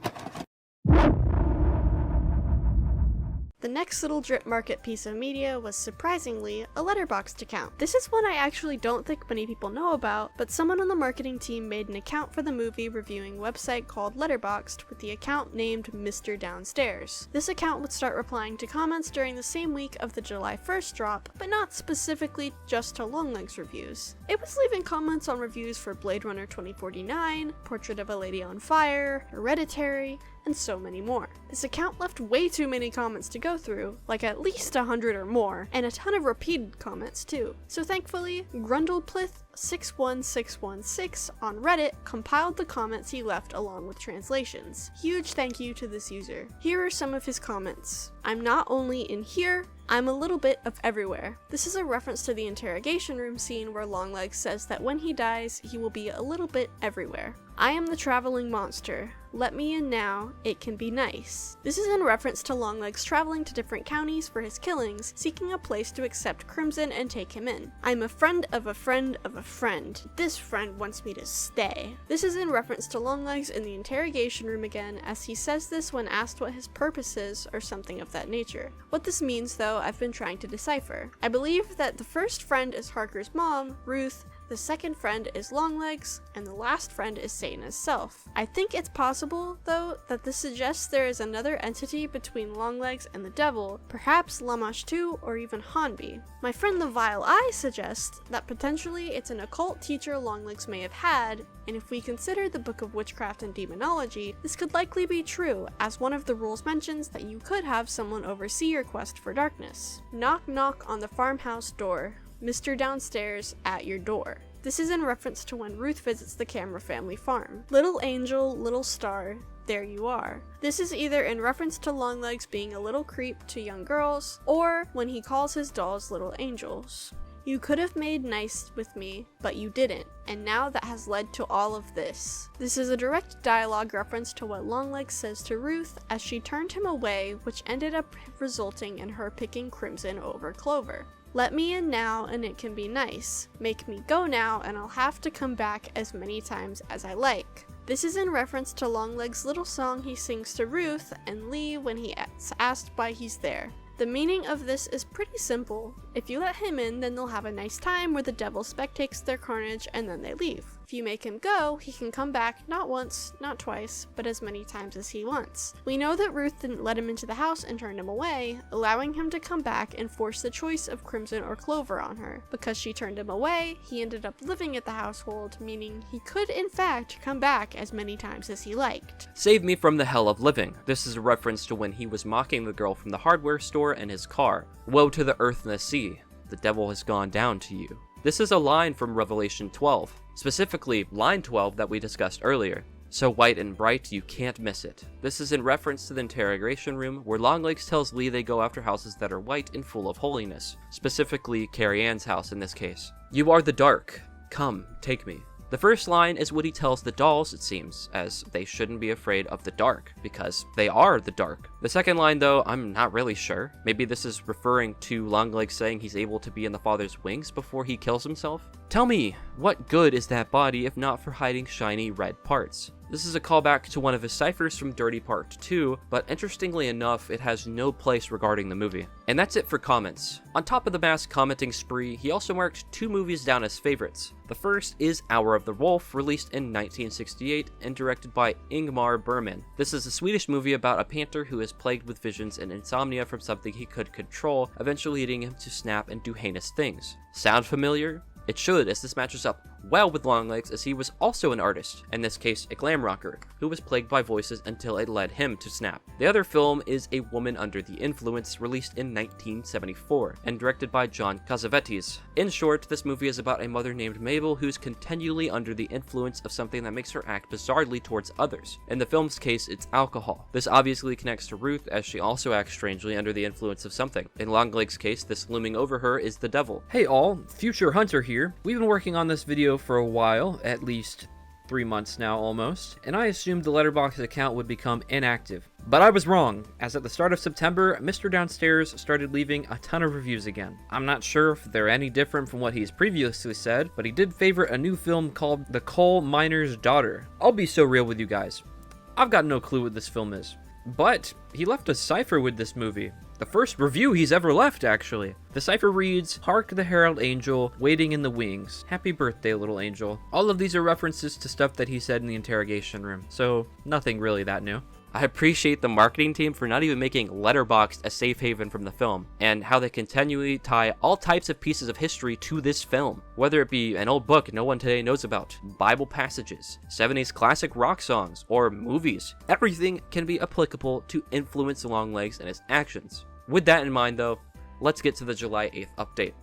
The next little drip market piece of media was surprisingly a Letterboxd account. This is one I actually don't think many people know about, but someone on the marketing team made an account for the movie reviewing website called Letterboxd with the account named Mr. Downstairs. This account would start replying to comments during the same week of the July 1st drop, but not specifically just to Longlegs reviews. It was leaving comments on reviews for Blade Runner 2049, Portrait of a Lady on Fire, Hereditary, and so many more. This account left way too many comments to go through, like at least 100 or more, and a ton of repeated comments too. So thankfully, Grundleplith61616 on Reddit compiled the comments he left along with translations. Huge thank you to this user. Here are some of his comments. "I'm not only in here, I'm a little bit of everywhere." This is a reference to the interrogation room scene where Longlegs says that when he dies, he will be a little bit everywhere. "I am the traveling monster. Let me in now, it can be nice." This is in reference to Longlegs traveling to different counties for his killings, seeking a place to accept Crimson and take him in. "I'm a friend of a friend of a friend. This friend wants me to stay." This is in reference to Longlegs in the interrogation room again, as he says this when asked what his purpose is or something of that nature. What this means though, I've been trying to decipher. I believe that the first friend is Harker's mom, Ruth, the second friend is Longlegs, and the last friend is Sata's self. I think it's possible, though, that this suggests there is another entity between Longlegs and the devil, perhaps Lamashtu or even Hanbi. My friend the Vile Eye suggests that potentially it's an occult teacher Longlegs may have had, and if we consider the Book of Witchcraft and Demonology, this could likely be true, as one of the rules mentions that you could have someone oversee your quest for darkness. "Knock knock on the farmhouse door. Mr. Downstairs at your door." This is in reference to when Ruth visits the Camera family farm. "Little angel, little star, there you are." This is either in reference to Longlegs being a little creep to young girls, or when he calls his dolls little angels. "You could have made nice with me, but you didn't, and now that has led to all of this." This is a direct dialogue reference to what Longlegs says to Ruth as she turned him away, which ended up resulting in her picking Crimson over Clover. "Let me in now and it can be nice. Make me go now and I'll have to come back as many times as I like." This is in reference to Longlegs' little song he sings to Ruth and Lee when he's asked why he's there. The meaning of this is pretty simple. If you let him in, then they'll have a nice time where the devil spectates their carnage and then they leave. If you make him go, he can come back not once, not twice, but as many times as he wants. We know that Ruth didn't let him into the house and turned him away, allowing him to come back and force the choice of Crimson or Clover on her. Because she turned him away, he ended up living at the household, meaning he could in fact come back as many times as he liked. "Save me from the hell of living." This is a reference to when he was mocking the girl from the hardware store in his car. "Woe to the earth and the sea. The devil has gone down to you." This is a line from Revelation 12, specifically line 12 that we discussed earlier. "So white and bright you can't miss it." This is in reference to the interrogation room where Longlegs tells Lee they go after houses that are white and full of holiness, specifically Carrie Ann's house in this case. "You are the dark. Come, take me." The first line is what he tells the dolls, it seems, as they shouldn't be afraid of the dark, because they are the dark. The second line, though, I'm not really sure. Maybe this is referring to Longlegs saying he's able to be in the Father's wings before he kills himself? "Tell me, what good is that body if not for hiding shiny red parts?" This is a callback to one of his ciphers from Dirty Part 2, but interestingly enough, it has no place regarding the movie. And that's it for comments. On top of the mass commenting spree, he also marked 2 movies down as favorites. The first is Hour of the Wolf, released in 1968 and directed by Ingmar Bergman. This is a Swedish movie about a panther who is plagued with visions and insomnia from something he could control, eventually leading him to snap and do heinous things. Sound familiar? It should, as this matches up well with Longlegs, as he was also an artist, in this case a glam rocker, who was plagued by voices until it led him to snap. The other film is A Woman Under the Influence, released in 1974, and directed by John Cassavetes. In short, this movie is about a mother named Mabel who's continually under the influence of something that makes her act bizarrely towards others. In the film's case, it's alcohol. This obviously connects to Ruth, as she also acts strangely under the influence of something. In Longlegs' case, this looming over her is the devil. Hey all, Future Hunter here. We've been working on this video for a while, at least 3 months now almost, and I assumed the Letterboxd account would become inactive. But I was wrong, as at the start of September, Mr. Downstairs started leaving a ton of reviews again. I'm not sure if they're any different from what he's previously said, but he did favorite a new film called The Coal Miner's Daughter. I'll be so real with you guys. I've got no clue what this film is. But he left a cipher with this movie. The first review he's ever left, actually. The cipher reads, "Hark the herald angel, waiting in the wings. Happy birthday, little angel." All of these are references to stuff that he said in the interrogation room, so nothing really that new. I appreciate the marketing team for not even making Letterboxd a safe haven from the film, and how they continually tie all types of pieces of history to this film, whether it be an old book no one today knows about, Bible passages, 70s classic rock songs, or movies. Everything can be applicable to influence Longlegs and his actions. With that in mind though, let's get to the July 8th update.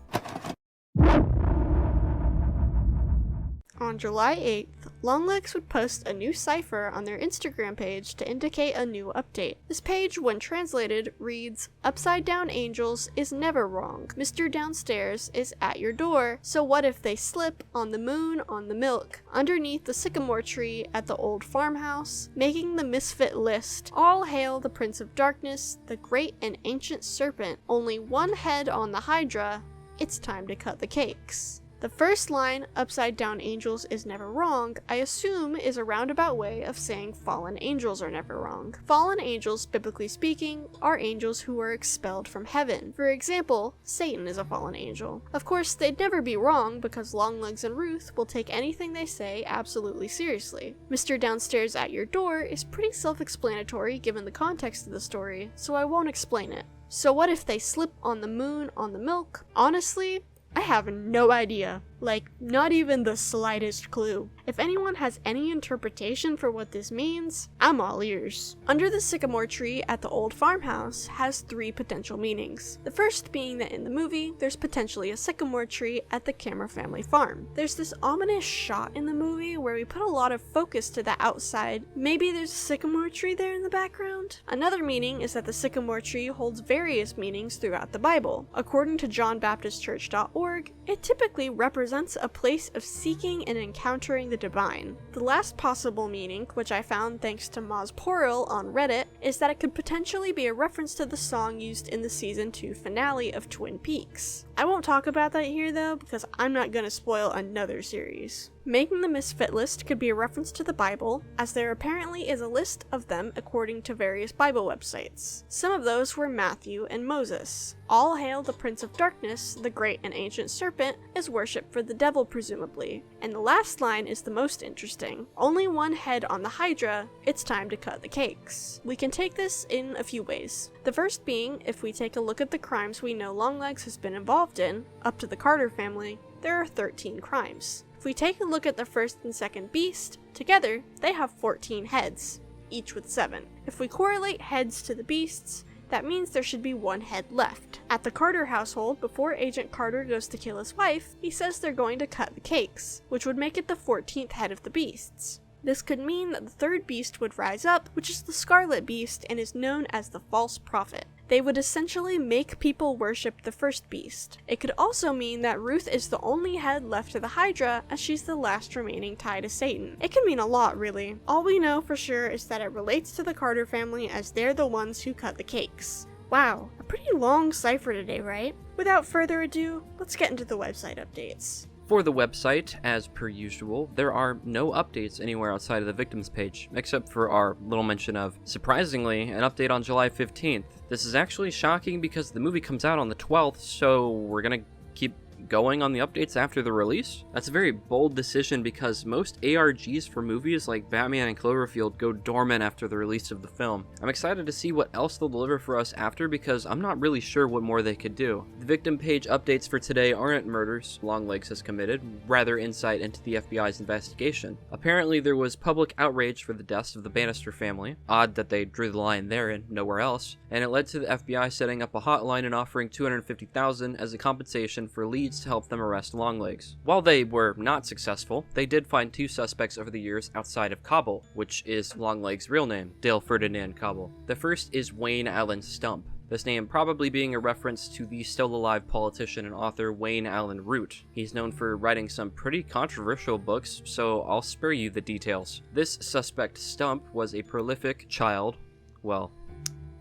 On July 8th, Longlegs would post a new cipher on their Instagram page to indicate a new update. This page, when translated, reads, "Upside down angels is never wrong. Mr. Downstairs is at your door, so what if they slip on the moon on the milk, underneath the sycamore tree at the old farmhouse, making the misfit list. All hail the Prince of Darkness, the great and ancient serpent, only one head on the hydra, it's time to cut the cakes." The first line, "Upside down angels is never wrong," I assume is a roundabout way of saying fallen angels are never wrong. Fallen angels, biblically speaking, are angels who were expelled from heaven. For example, Satan is a fallen angel. Of course, they'd never be wrong because Longlegs and Ruth will take anything they say absolutely seriously. Mr. Downstairs at your door is pretty self-explanatory given the context of the story, so I won't explain it. So what if they slip on the moon on the milk? Honestly, I have no idea. Like, not even the slightest clue. If anyone has any interpretation for what this means, I'm all ears. Under the sycamore tree at the old farmhouse has 3 potential meanings. The first being that in the movie, there's potentially a sycamore tree at the Camera family farm. There's this ominous shot in the movie where we put a lot of focus to the outside. Maybe there's a sycamore tree there in the background? Another meaning is that the sycamore tree holds various meanings throughout the Bible. According to johnbaptistchurch.org, it typically represents a place of seeking and encountering the divine. The last possible meaning, which I found thanks to Moz Poril on Reddit, is that it could potentially be a reference to the song used in the season 2 finale of Twin Peaks. I won't talk about that here though, because I'm not gonna spoil another series. Making the misfit list could be a reference to the Bible, as there apparently is a list of them according to various Bible websites. Some of those were Matthew and Moses. All hail the Prince of Darkness, the great and ancient serpent, is worship for the devil presumably. And the last line is the most interesting. Only one head on the hydra, it's time to cut the cakes. We can take this in a few ways. The first being, if we take a look at the crimes we know Longlegs has been involved in, up to the Carter family, there are 13 crimes. If we take a look at the first and second beast, together they have 14 heads, each with 7. If we correlate heads to the beasts, that means there should be 1 head left. At the Carter household, before Agent Carter goes to kill his wife, he says they're going to cut the cakes, which would make it the 14th head of the beasts. This could mean that the third beast would rise up, which is the Scarlet Beast and is known as the False Prophet. They would essentially make people worship the first beast. It could also mean that Ruth is the only head left to the Hydra, as she's the last remaining tie to Satan. It can mean a lot, really. All we know for sure is that it relates to the Carter family, as they're the ones who cut the cakes. Wow, a pretty long cipher today, right? Without further ado, let's get into the website updates. For the website, as per usual, there are no updates anywhere outside of the victims page, except for our little mention of, surprisingly, an update on July 15th. This is actually shocking because the movie comes out on the 12th, so we're gonna keep going on the updates after the release? That's a very bold decision because most ARGs for movies like Batman and Cloverfield go dormant after the release of the film. I'm excited to see what else they'll deliver for us after because I'm not really sure what more they could do. The victim page updates for today aren't murders Longlegs has committed, rather insight into the FBI's investigation. Apparently there was public outrage for the deaths of the Bannister family, odd that they drew the line there and nowhere else, and it led to the FBI setting up a hotline and offering $250,000 as a compensation for leads to help them arrest Longlegs. While they were not successful, they did find 2 suspects over the years outside of Cobble, which is Longlegs' real name, Dale Ferdinand Cobble. The first is Wayne Allen Stump, this name probably being a reference to the still-alive politician and author Wayne Allen Root. He's known for writing some pretty controversial books, so I'll spare you the details. This suspect Stump was a prolific child, well,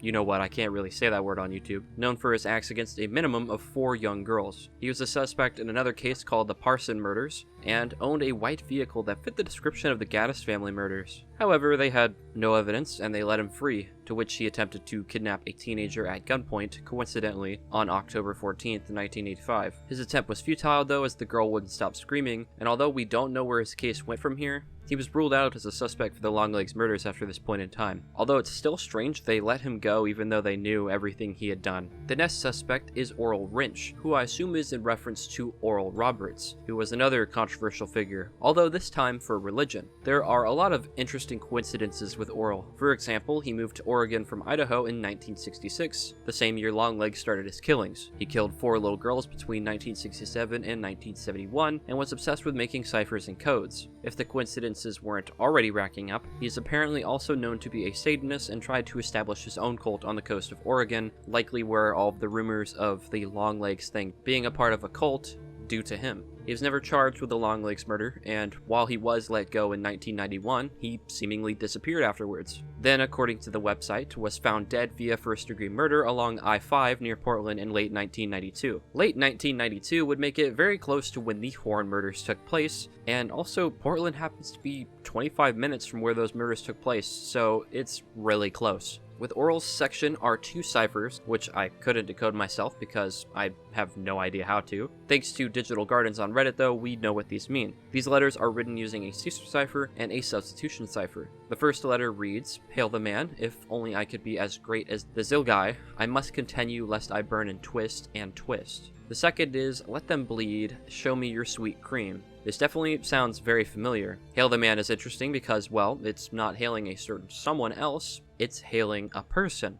you know what, I can't really say that word on YouTube, known for his acts against a minimum of 4 young girls. He was a suspect in another case called the Parson murders, and owned a white vehicle that fit the description of the Gaddis family murders. However, they had no evidence, and they let him free, to which he attempted to kidnap a teenager at gunpoint, coincidentally, on October 14th, 1985. His attempt was futile, though, as the girl wouldn't stop screaming, and although we don't know where his case went from here, he was ruled out as a suspect for the Longlegs murders after this point in time. Although it's still strange they let him go even though they knew everything he had done. The next suspect is Oral Wrench, who I assume is in reference to Oral Roberts, who was another controversial figure, although this time for religion. There are a lot of interesting coincidences with Oral. For example, he moved to Oregon from Idaho in 1966, the same year Longlegs started his killings. He killed 4 little girls between 1967 and 1971, and was obsessed with making ciphers and codes. If the coincidences weren't already racking up, he is apparently also known to be a Satanist and tried to establish his own cult on the coast of Oregon, likely where all of the rumors of the Longlegs thing being a part of a cult due to him. He was never charged with the Longlegs murder, and while he was let go in 1991, he seemingly disappeared afterwards. Then, according to the website, was found dead via first-degree murder along I-5 near Portland in late 1992. Late 1992 would make it very close to when the Horn murders took place, and also Portland happens to be 25 minutes from where those murders took place, so it's really close. With Oral's section are 2 ciphers, which I couldn't decode myself because I have no idea how to. Thanks to Digital Gardens on Reddit though, we know what these mean. These letters are written using a Caesar cipher and a substitution cipher. The first letter reads, "Hail the man, if only I could be as great as the Zilgai, I must continue lest I burn and twist and twist." The second is, "Let them bleed, show me your sweet cream." This definitely sounds very familiar. Hail the man is interesting because, well, it's not hailing a certain someone else, it's hailing a person.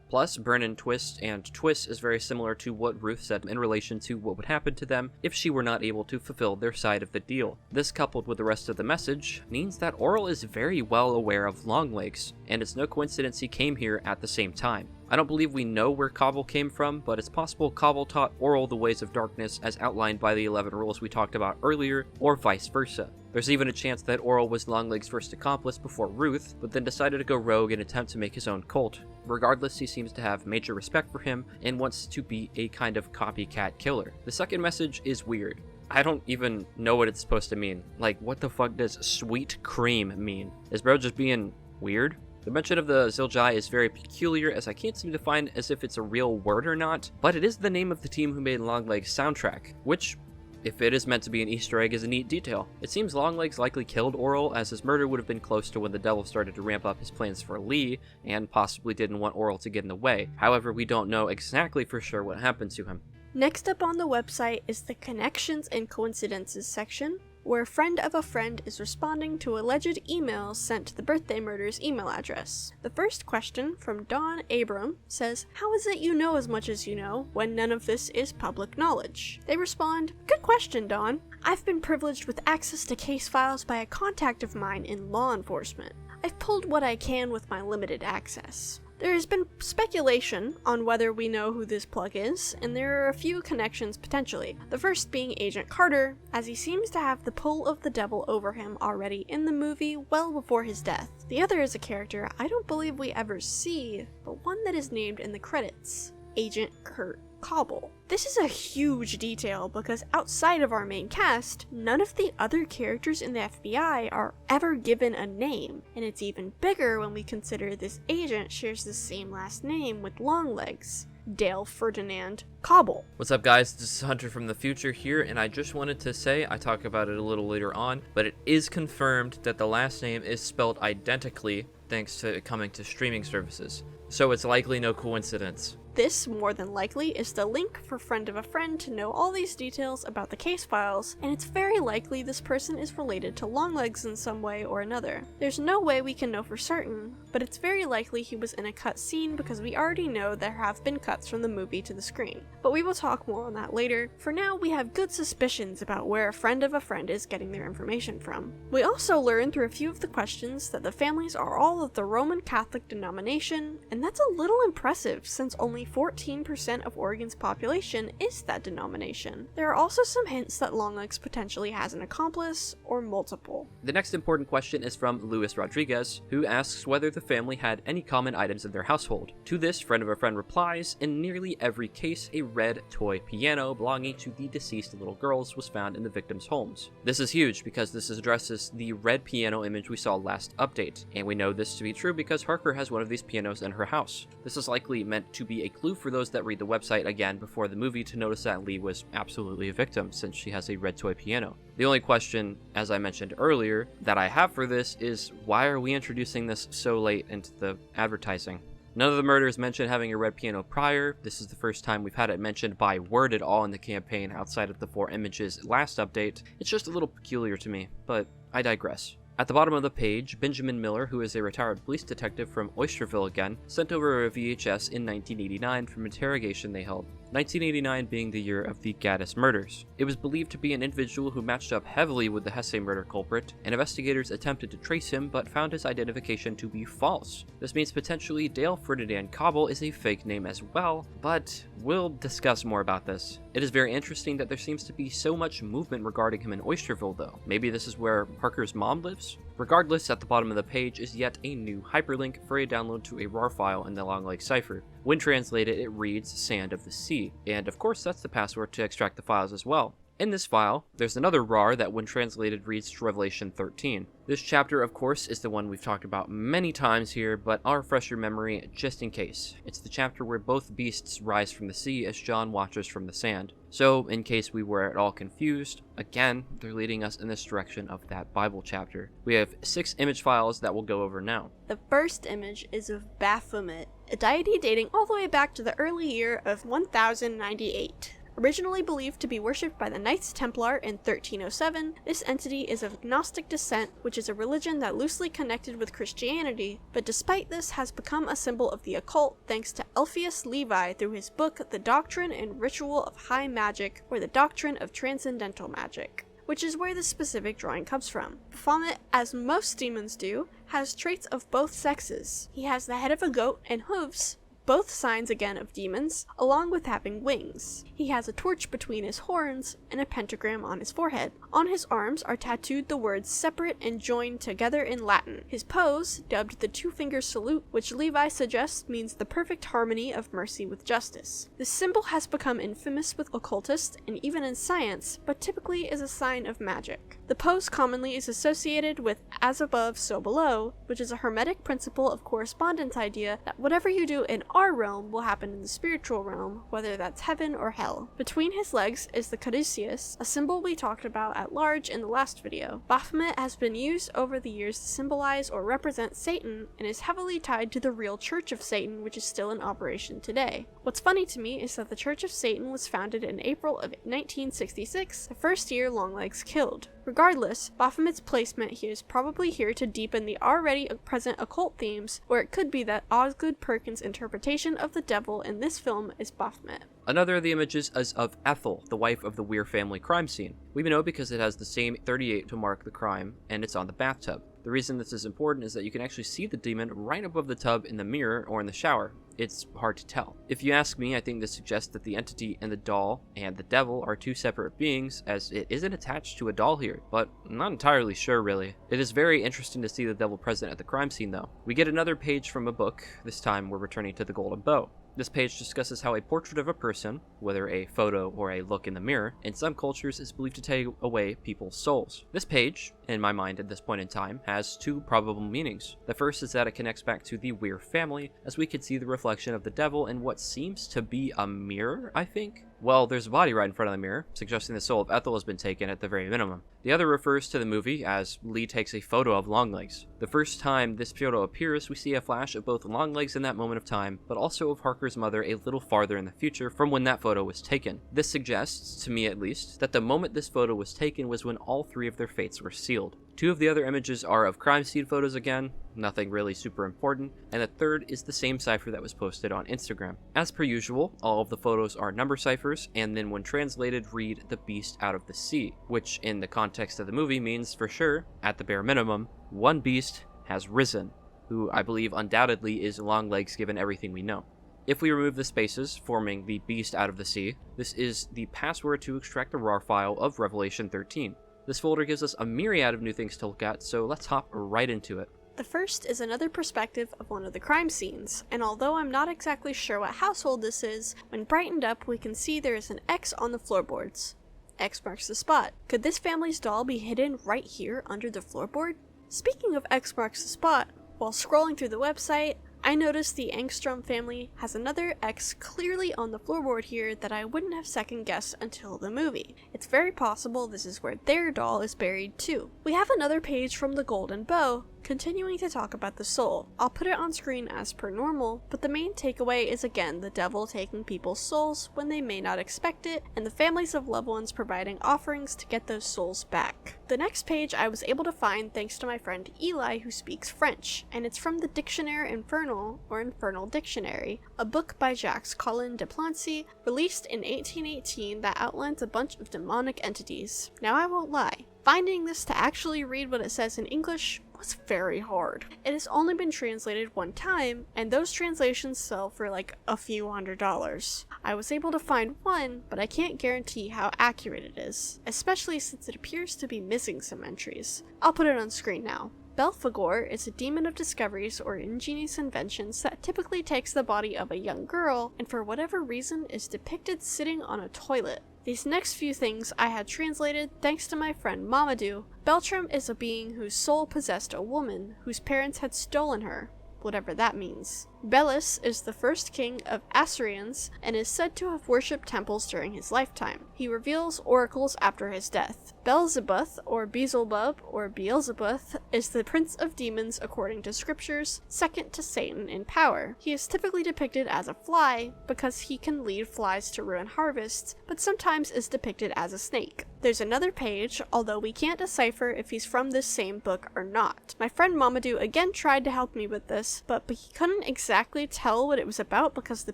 Plus, burn and twist is very similar to what Ruth said in relation to what would happen to them if she were not able to fulfill their side of the deal. This, coupled with the rest of the message, means that Oral is very well aware of Longlegs, and it's no coincidence he came here at the same time. I don't believe we know where Cobble came from, but it's possible Cobble taught Oral the ways of darkness as outlined by the 11 rules we talked about earlier, or vice versa. There's even a chance that Oral was Longlegs' first accomplice before Ruth, but then decided to go rogue and attempt to make his own cult. Regardless, he seems to have major respect for him and wants to be a kind of copycat killer. The second message is weird. I don't even know what it's supposed to mean. Like, what the fuck does sweet cream mean? Is bro just being weird? The mention of the Zilgai is very peculiar, as I can't seem to find as if it's a real word or not, but it is the name of the team who made Longlegs' soundtrack, which, if it is meant to be an Easter egg, is a neat detail. It seems Longlegs likely killed Oral, as his murder would have been close to when the devil started to ramp up his plans for Lee, and possibly didn't want Oral to get in the way. However, we don't know exactly for sure what happened to him. Next up on the website is the Connections and Coincidences section, where a friend of a friend is responding to alleged emails sent to the birthday murder's email address. The first question, from Dawn Abram, says, "How is it you know as much as you know, when none of this is public knowledge?" They respond, "Good question, Dawn. I've been privileged with access to case files by a contact of mine in law enforcement. I've pulled what I can with my limited access. There has been speculation on whether we know who this plug is, and there are a few connections potentially. The first being Agent Carter, as he seems to have the pull of the devil over him already in the movie well before his death. The other is a character I don't believe we ever see, but one that is named in the credits, Agent Kurt Cobble. This is a huge detail because outside of our main cast, none of the other characters in the FBI are ever given a name, and it's even bigger when we consider this agent shares the same last name with Longlegs, Dale Ferdinand Cobble. What's up, guys? This is Hunter from the future here, and I just wanted to say, I talk about it a little later on, but it is confirmed that the last name is spelled identically thanks to it coming to streaming services. So it's likely no coincidence. This, more than likely, is the link for friend of a friend to know all these details about the case files, and it's very likely this person is related to Longlegs in some way or another. There's no way we can know for certain, but it's very likely he was in a cut scene because we already know there have been cuts from the movie to the screen. But we will talk more on that later. For now, we have good suspicions about where a friend of a friend is getting their information from. We also learn through a few of the questions that the families are all of the Roman Catholic denomination, and that's a little impressive since only 14% of Oregon's population is that denomination. There are also some hints that Longlegs potentially has an accomplice, or multiple. The next important question is from Luis Rodriguez, who asks whether the family had any common items in their household. To this, friend of a friend replies, in nearly every case, a red toy piano belonging to the deceased little girls was found in the victims' homes. This is huge because this addresses the red piano image we saw last update, and we know this to be true because Harker has one of these pianos in her house. This is likely meant to be a clue for those that read the website again before the movie to notice that Lee was absolutely a victim since she has a red toy piano. The only question, as I mentioned earlier, that I have for this is why are we introducing this so late into the advertising? None of the murders mentioned having a red piano prior. This is the first time we've had it mentioned by word at all in the campaign outside of the 4 images last update. It's just a little peculiar to me, but I digress. At the bottom of the page, Benjamin Miller, who is a retired police detective from Oysterville again, sent over a VHS in 1989 from interrogation they held. 1989 being the year of the Gaddis murders. It was believed to be an individual who matched up heavily with the Hesse murder culprit, and investigators attempted to trace him but found his identification to be false. This means potentially Dale Ferdinand Cobble is a fake name as well, but we'll discuss more about this. It is very interesting that there seems to be so much movement regarding him in Oysterville though. Maybe this is where Harker's mom lives? Regardless, at the bottom of the page is yet a new hyperlink for a download to a RAR file in the Longlegs cipher. When translated, it reads Sand of the Sea, and of course that's the password to extract the files as well. In this file, there's another RAR that when translated reads to Revelation 13. This chapter, of course, is the one we've talked about many times here, but I'll refresh your memory just in case. It's the chapter where both beasts rise from the sea as John watches from the sand. So, in case we were at all confused, again, they're leading us in this direction of that Bible chapter. We have 6 image files that we'll go over now. The first image is of Baphomet, a deity dating all the way back to the early year of 1098. Originally believed to be worshipped by the Knights Templar in 1307, this entity is of Gnostic descent, which is a religion that loosely connected with Christianity, but despite this has become a symbol of the occult thanks to Elphius Levi through his book The Doctrine and Ritual of High Magic, or The Doctrine of Transcendental Magic, which is where this specific drawing comes from. Baphomet, as most demons do, has traits of both sexes. He has the head of a goat and hooves, both signs again of demons, along with having wings. He has a torch between his horns and a pentagram on his forehead. On his arms are tattooed the words separate and joined together in Latin. His pose, dubbed the 2-finger salute, which Levi suggests means the perfect harmony of mercy with justice. This symbol has become infamous with occultists and even in science, but typically is a sign of magic. The pose commonly is associated with as above, so below, which is a hermetic principle of correspondence idea that whatever you do in our realm will happen in the spiritual realm, whether that's heaven or hell. Between his legs is the caduceus, a symbol we talked about at large in the last video. Baphomet has been used over the years to symbolize or represent Satan and is heavily tied to the real Church of Satan, which is still in operation today. What's funny to me is that the Church of Satan was founded in April of 1966, the first year Longlegs killed. Regardless, Baphomet's placement here is probably here to deepen the already present occult themes, or it could be that Osgood Perkins' interpretation of the devil in this film is Baphomet. Another of the images is of Ethel, the wife of the Weir family crime scene. We know because it has the same 38 to mark the crime, and it's on the bathtub. The reason this is important is that you can actually see the demon right above the tub in the mirror or in the shower. It's hard to tell. If you ask me, I think this suggests that the entity and the doll and the devil are 2 separate beings, as it isn't attached to a doll here, but I'm not entirely sure really. It is very interesting to see the devil present at the crime scene though. We get another page from a book. This time we're returning to the Golden Bow. This page discusses how a portrait of a person, whether a photo or a look in the mirror, in some cultures is believed to take away people's souls. This page, in my mind at this point in time, has two probable meanings. The first is that it connects back to the Weir family, as we could see the reflection of the devil in what seems to be a mirror, I think? Well, there's a body right in front of the mirror, suggesting the soul of Ethel has been taken at the very minimum. The other refers to the movie, as Lee takes a photo of Longlegs. The first time this photo appears, we see a flash of both Longlegs in that moment of time, but also of Harker's mother a little farther in the future from when that photo was taken. This suggests, to me at least, that the moment this photo was taken was when all three of their fates were sealed. Two of the other images are of crime scene photos again, nothing really super important, and the third is the same cipher that was posted on Instagram. As per usual, all of the photos are number ciphers, and then when translated read "the beast out of the sea," which in the context of the movie means for sure, at the bare minimum, one beast has risen, who I believe undoubtedly is Longlegs given everything we know. If we remove the spaces forming the beast out of the sea, this is the password to extract the RAR file of Revelation 13. This folder gives us a myriad of new things to look at, so let's hop right into it. The first is another perspective of one of the crime scenes, and although I'm not exactly sure what household this is, when brightened up we can see there is an X on the floorboards. X marks the spot. Could this family's doll be hidden right here under the floorboard? Speaking of X marks the spot, while scrolling through the website, I noticed the Engstrom family has another X clearly on the floorboard here that I wouldn't have second guessed until the movie. It's very possible this is where their doll is buried too. We have another page from the Golden Bow, continuing to talk about the soul. I'll put it on screen as per normal, but the main takeaway is again the devil taking people's souls when they may not expect it, and the families of loved ones providing offerings to get those souls back. The next page I was able to find thanks to my friend Eli, who speaks French, and it's from the Dictionnaire Infernal, or Infernal Dictionary, a book by Jacques Collin de Plancy, released in 1818 that outlines a bunch of demonic entities. Now I won't lie, finding this to actually read what it says in English was very hard. It has only been translated one time, and those translations sell for like a few $100s. I was able to find one, but I can't guarantee how accurate it is, especially since it appears to be missing some entries. I'll put it on screen now. Belphegor is a demon of discoveries or ingenious inventions that typically takes the body of a young girl and for whatever reason is depicted sitting on a toilet. These next few things I had translated thanks to my friend Mamadou. Beltram is a being whose soul possessed a woman whose parents had stolen her, whatever that means. Belus is the first king of Assyrians and is said to have worshipped temples during his lifetime. He reveals oracles after his death. Beelzebub, or Beelzebub, or Beelzebub, is the prince of demons according to scriptures, second to Satan in power. He is typically depicted as a fly because he can lead flies to ruin harvests, but sometimes is depicted as a snake. There's another page, although we can't decipher if he's from this same book or not. My friend Mamadou again tried to help me with this, but he couldn't exactly tell what it was about because the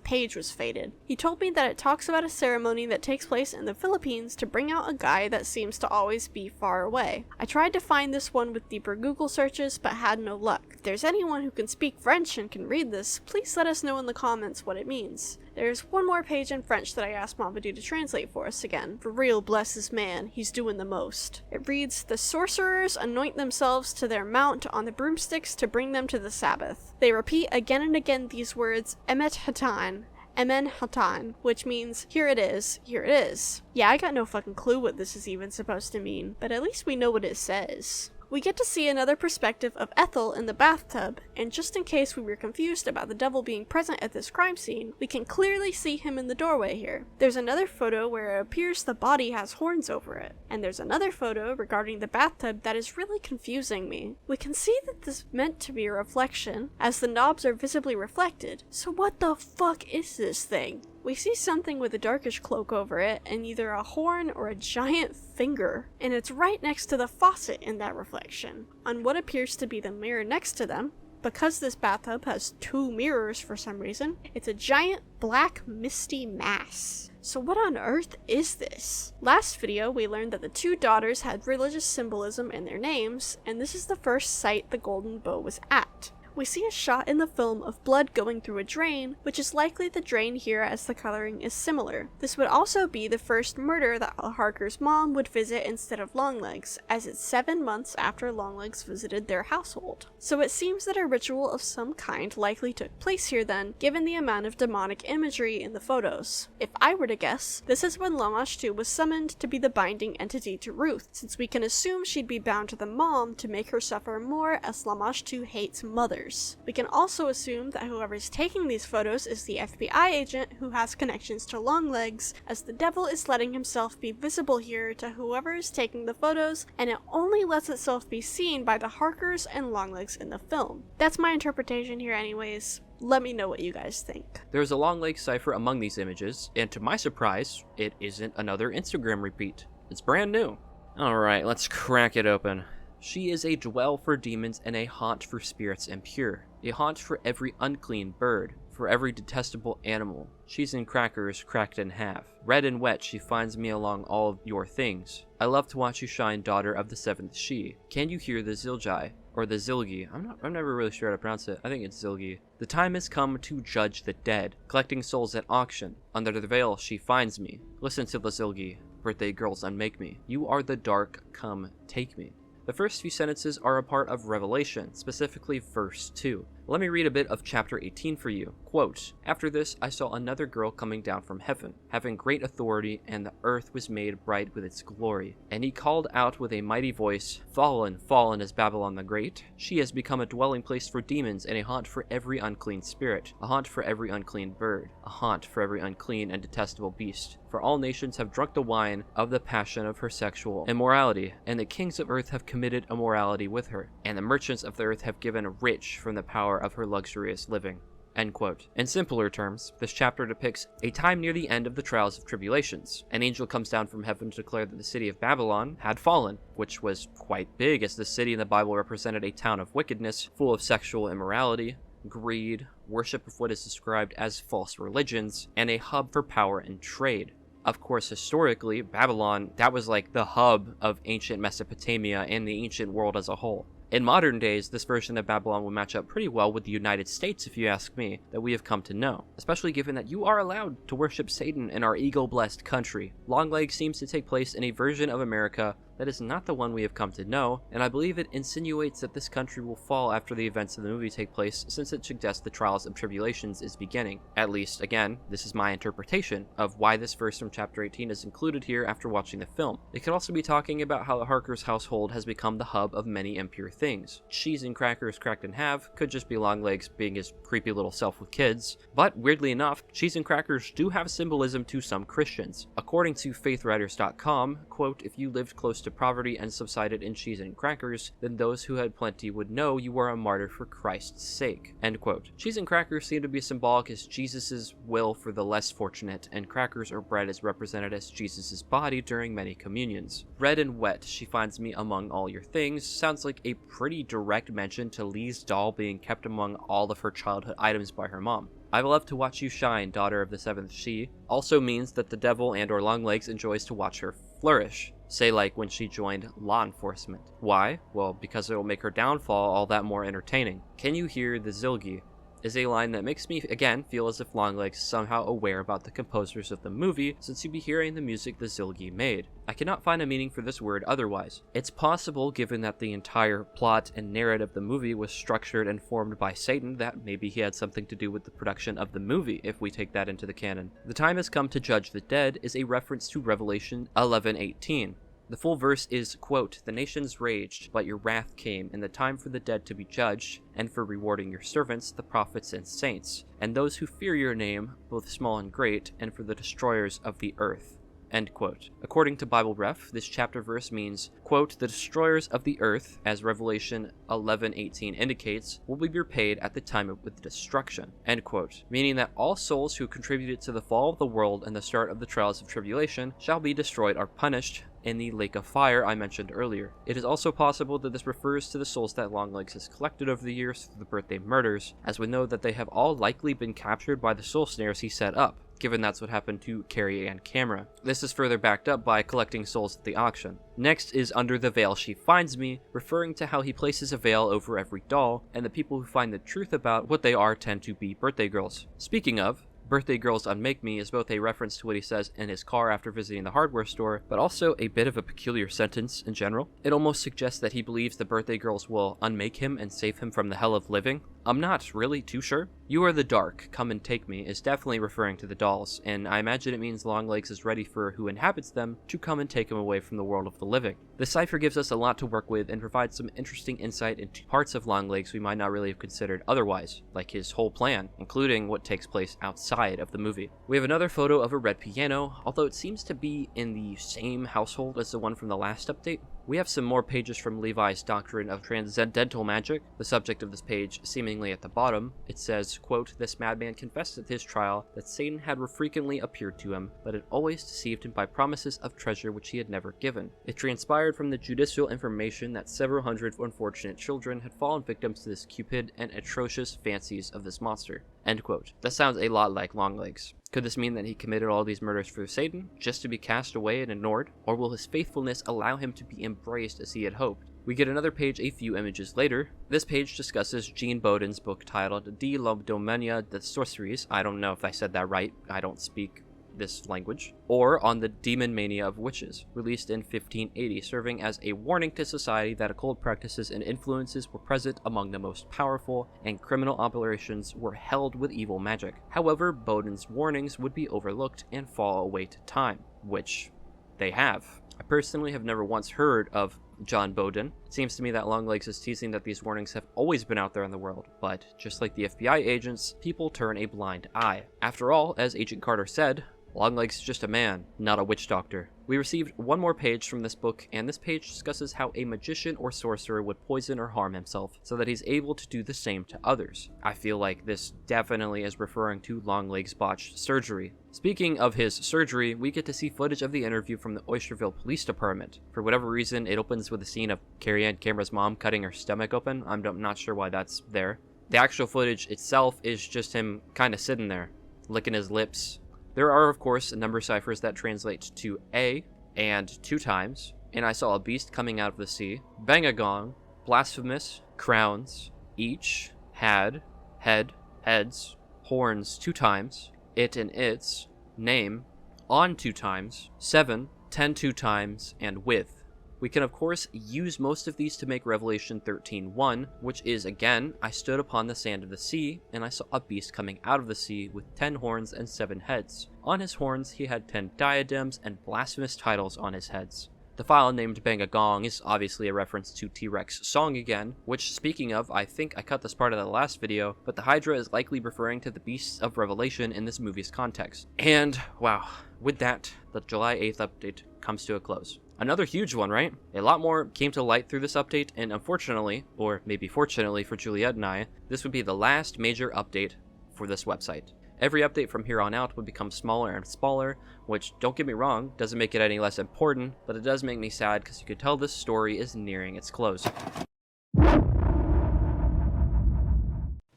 page was faded. He told me that it talks about a ceremony that takes place in the Philippines to bring out a guy that seems to always be far away. I tried to find this one with deeper Google searches, but had no luck. If there's anyone who can speak French and can read this, please let us know in the comments what it means. There's one more page in French that I asked Mamadou to translate for us again. For real, bless this man, he's doing the most. It reads, "The sorcerers anoint themselves to their mount on the broomsticks to bring them to the Sabbath. They repeat again and again these words, Emet Hatan, Emen Hatan, which means, here it is, here it is." Yeah, I got no fucking clue what this is even supposed to mean, but at least we know what it says. We get to see another perspective of Ethel in the bathtub, and just in case we were confused about the devil being present at this crime scene, we can clearly see him in the doorway here. There's another photo where it appears the body has horns over it, and there's another photo regarding the bathtub that is really confusing me. We can see that this is meant to be a reflection, as the knobs are visibly reflected, so what the fuck is this thing? We see something with a darkish cloak over it, and either a horn or a giant finger, and it's right next to the faucet in that reflection. On what appears to be the mirror next to them, because this bathtub has two mirrors for some reason, it's a giant black misty mass. So what on earth is this? Last video we learned that the two daughters had religious symbolism in their names, and this is the first site the Golden Bow was at. We see a shot in the film of blood going through a drain, which is likely the drain here as the coloring is similar. This would also be the first murder that Harker's mom would visit instead of Longlegs, as it's 7 months after Longlegs visited their household. So it seems that a ritual of some kind likely took place here then, given the amount of demonic imagery in the photos. If I were to guess, this is when Lamashtu was summoned to be the binding entity to Ruth, since we can assume she'd be bound to the mom to make her suffer more, as Lamashtu hates mothers. We can also assume that whoever's taking these photos is the FBI agent who has connections to Longlegs, as the devil is letting himself be visible here to whoever is taking the photos, and it only lets itself be seen by the Harkers and Longlegs in the film. That's my interpretation here anyways. Let me know what you guys think. There's a Longlegs cipher among these images, and to my surprise, it isn't another Instagram repeat. It's brand new. Alright, let's crack it open. She is a dwell for demons and a haunt for spirits impure. A haunt for every unclean bird, for every detestable animal. Cheese and crackers cracked in half. Red and wet she finds me along all of your things. I love to watch you shine, daughter of the seventh she. Can you hear the Zilgi? Or the Zilgi. I'm never really sure how to pronounce it. I think it's Zilgi. The time has come to judge the dead, collecting souls at auction. Under the veil she finds me. Listen to the Zilgi. Birthday girls unmake me. You are the dark, come take me. The first few sentences are a part of Revelation, specifically verse 2. Let me read a bit of chapter 18 for you. Quote, "After this I saw another girl coming down from heaven, having great authority, and the earth was made bright with its glory. And he called out with a mighty voice, Fallen, fallen is Babylon the Great. She has become a dwelling place for demons and a haunt for every unclean spirit, a haunt for every unclean bird, a haunt for every unclean and detestable beast. For all nations have drunk the wine of the passion of her sexual immorality, and the kings of earth have committed immorality with her, and the merchants of the earth have given rich from the power of her luxurious living." End quote. In simpler terms, this chapter depicts a time near the end of the trials of tribulations. An angel comes down from heaven to declare that the city of Babylon had fallen, which was quite big, as the city in the Bible represented a town of wickedness, full of sexual immorality, greed, worship of what is described as false religions, and a hub for power and trade. Of course, historically, Babylon, that was like the hub of ancient Mesopotamia and the ancient world as a whole. In modern days, this version of Babylon will match up pretty well with the United States, if you ask me, that we have come to know, especially given that you are allowed to worship Satan in our ego-blessed country. Longlegs seems to take place in a version of America that is not the one we have come to know, and I believe it insinuates that this country will fall after the events of the movie take place, since it suggests the trials of tribulations is beginning. At least, again, this is my interpretation of why this verse from chapter 18 is included here after watching the film. It could also be talking about how the Harker's household has become the hub of many impure things. Cheese and crackers cracked in half could just be Longlegs being his creepy little self with kids, but weirdly enough, cheese and crackers do have symbolism to some Christians. According to faithwriters.com, quote, "If you lived close to poverty and subsided in cheese and crackers, then those who had plenty would know you were a martyr for Christ's sake." End quote. Cheese and crackers seem to be symbolic as Jesus' will for the less fortunate, and crackers or bread is represented as Jesus' body during many communions. Red and wet, she finds me among all your things, sounds like a pretty direct mention to Lee's doll being kept among all of her childhood items by her mom. "I love to watch you shine, daughter of the seventh she," also means that the devil and or Longlegs enjoys to watch her flourish. Say like when she joined law enforcement. Why? Well, because it'll make her downfall all that more entertaining. "Can you hear the Zilgi?" is a line that makes me, again, feel as if Longlegs is somehow aware about the composers of the movie, since you'd be hearing the music the Zilgi made. I cannot find a meaning for this word otherwise. It's possible, given that the entire plot and narrative of the movie was structured and formed by Satan, that maybe he had something to do with the production of the movie, if we take that into the canon. "The time has come to judge the dead" is a reference to Revelation 11:18. The full verse is, quote, "The nations raged, but your wrath came, and the time for the dead to be judged, and for rewarding your servants, the prophets and saints, and those who fear your name, both small and great, and for the destroyers of the earth." End quote. According to Bible Ref, this chapter verse means, quote, "The destroyers of the earth," as Revelation 11:18 indicates, "will be repaid at the time of the destruction." End quote. Meaning that all souls who contributed to the fall of the world and the start of the trials of tribulation shall be destroyed or punished in the lake of fire I mentioned earlier. It is also possible that this refers to the souls that Longlegs has collected over the years through the birthday murders, as we know that they have all likely been captured by the soul snares he set up. given that's what happened to Carrie and Camera. This is further backed up by collecting souls at the auction. Next is Under the Veil She Finds Me, referring to how he places a veil over every doll, and the people who find the truth about what they are tend to be birthday girls. Speaking of, Birthday Girls Unmake Me is both a reference to what he says in his car after visiting the hardware store, but also a bit of a peculiar sentence in general. It almost suggests that he believes the birthday girls will unmake him and save him from the hell of living. I'm not really too sure. You are the dark, come and take me is definitely referring to the dolls, and I imagine it means Longlegs is ready for who inhabits them to come and take him away from the world of the living. The cipher gives us a lot to work with and provides some interesting insight into parts of Longlegs we might not really have considered otherwise, like his whole plan, including what takes place outside of the movie. We have another photo of a red piano, although it seems to be in the same household as the one from the last update. We have some more pages from Levi's Doctrine of Transcendental Magic, the subject of this page seemingly at the bottom. It says, quote, "This madman confessed at his trial that Satan had frequently appeared to him, but had always deceived him by promises of treasure which he had never given. It transpired from the judicial information that several hundred unfortunate children had fallen victims to this cupid and atrocious fancies of this monster." End quote. That sounds a lot like Longlegs. Could this mean that he committed all these murders for Satan, just to be cast away and ignored? Or will his faithfulness allow him to be embraced as he had hoped? We get another page a few images later. This page discusses Jean Bowden's book titled De l'Abdomania de Sorceries. I don't know if I said that right. I don't speak this language, or on the demon mania of witches, released in 1580, serving as a warning to society that occult practices and influences were present among the most powerful, and criminal operations were held with evil magic. However, Bowden's warnings would be overlooked and fall away to time, which they have. I personally have never once heard of John Bowden. It seems to me that Longlegs is teasing that these warnings have always been out there in the world, but just like the FBI agents, people turn a blind eye. After all, as Agent Carter said, Longlegs is just a man, not a witch doctor. We received one more page from this book, and this page discusses how a magician or sorcerer would poison or harm himself so that he's able to do the same to others. I feel like this definitely is referring to Longlegs' botched surgery. Speaking of his surgery, we get to see footage of the interview from the Oysterville Police Department. For whatever reason, it opens with a scene of Carrie Ann Camera's mom cutting her stomach open. I'm not sure why that's there. The actual footage itself is just him kind of sitting there, licking his lips. There are, of course, a number of ciphers that translate to A and 2 times, and I saw a beast coming out of the sea, bang a gong, blasphemous, crowns, each, had, head, heads, horns 2 times, it and its, name, on 2 times, 7, 10 2 times, and with. We can of course use most of these to make Revelation 13:1, which is again, I stood upon the sand of the sea, and I saw a beast coming out of the sea with 10 horns and 7 heads. On his horns he had 10 diadems and blasphemous titles on his heads. The file named Bang a Gong is obviously a reference to T-Rex song again, which, speaking of, I think I cut this part of the last video, but the Hydra is likely referring to the beasts of Revelation in this movie's context. And, wow, with that, the July 8th update comes to a close. Another huge one, right? A lot more came to light through this update, and unfortunately, or maybe fortunately for Juliet and I, this would be the last major update for this website. Every update from here on out would become smaller and smaller, which, don't get me wrong, doesn't make it any less important, but it does make me sad because you could tell this story is nearing its close.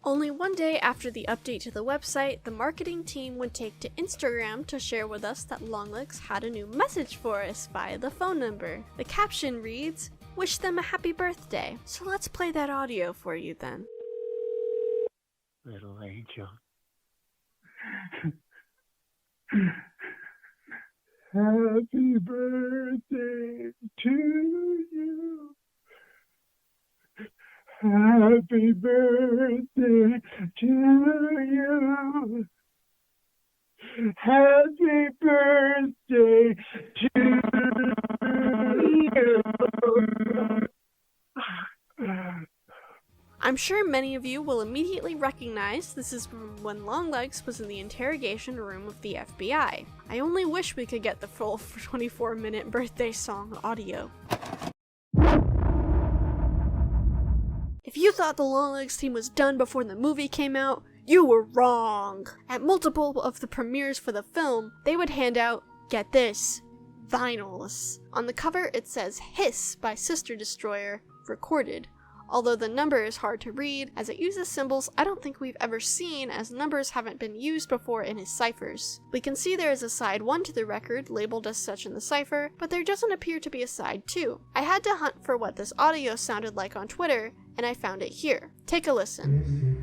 Only one day after the update to the website, the marketing team would take to Instagram to share with us that Longlegs had a new message for us via the phone number. The caption reads, "Wish them a happy birthday." So let's play that audio for you then. Little angel. Happy birthday to you. Happy birthday to you. Happy birthday to you. I'm sure many of you will immediately recognize this is when Longlegs was in the interrogation room of the FBI. I only wish we could get the full 24-minute birthday song audio. If you thought the Longlegs team was done before the movie came out, you were wrong. At multiple of the premieres for the film, they would hand out, get this, vinyls. On the cover it says Hiss by Sister Destroyer, recorded. although the number is hard to read, as it uses symbols I don't think we've ever seen, as numbers haven't been used before in his ciphers. We can see there is a side 1 to the record, labeled as such in the cipher, but there doesn't appear to be a side 2. I had to hunt for what this audio sounded like on Twitter, and I found it here. Take a listen.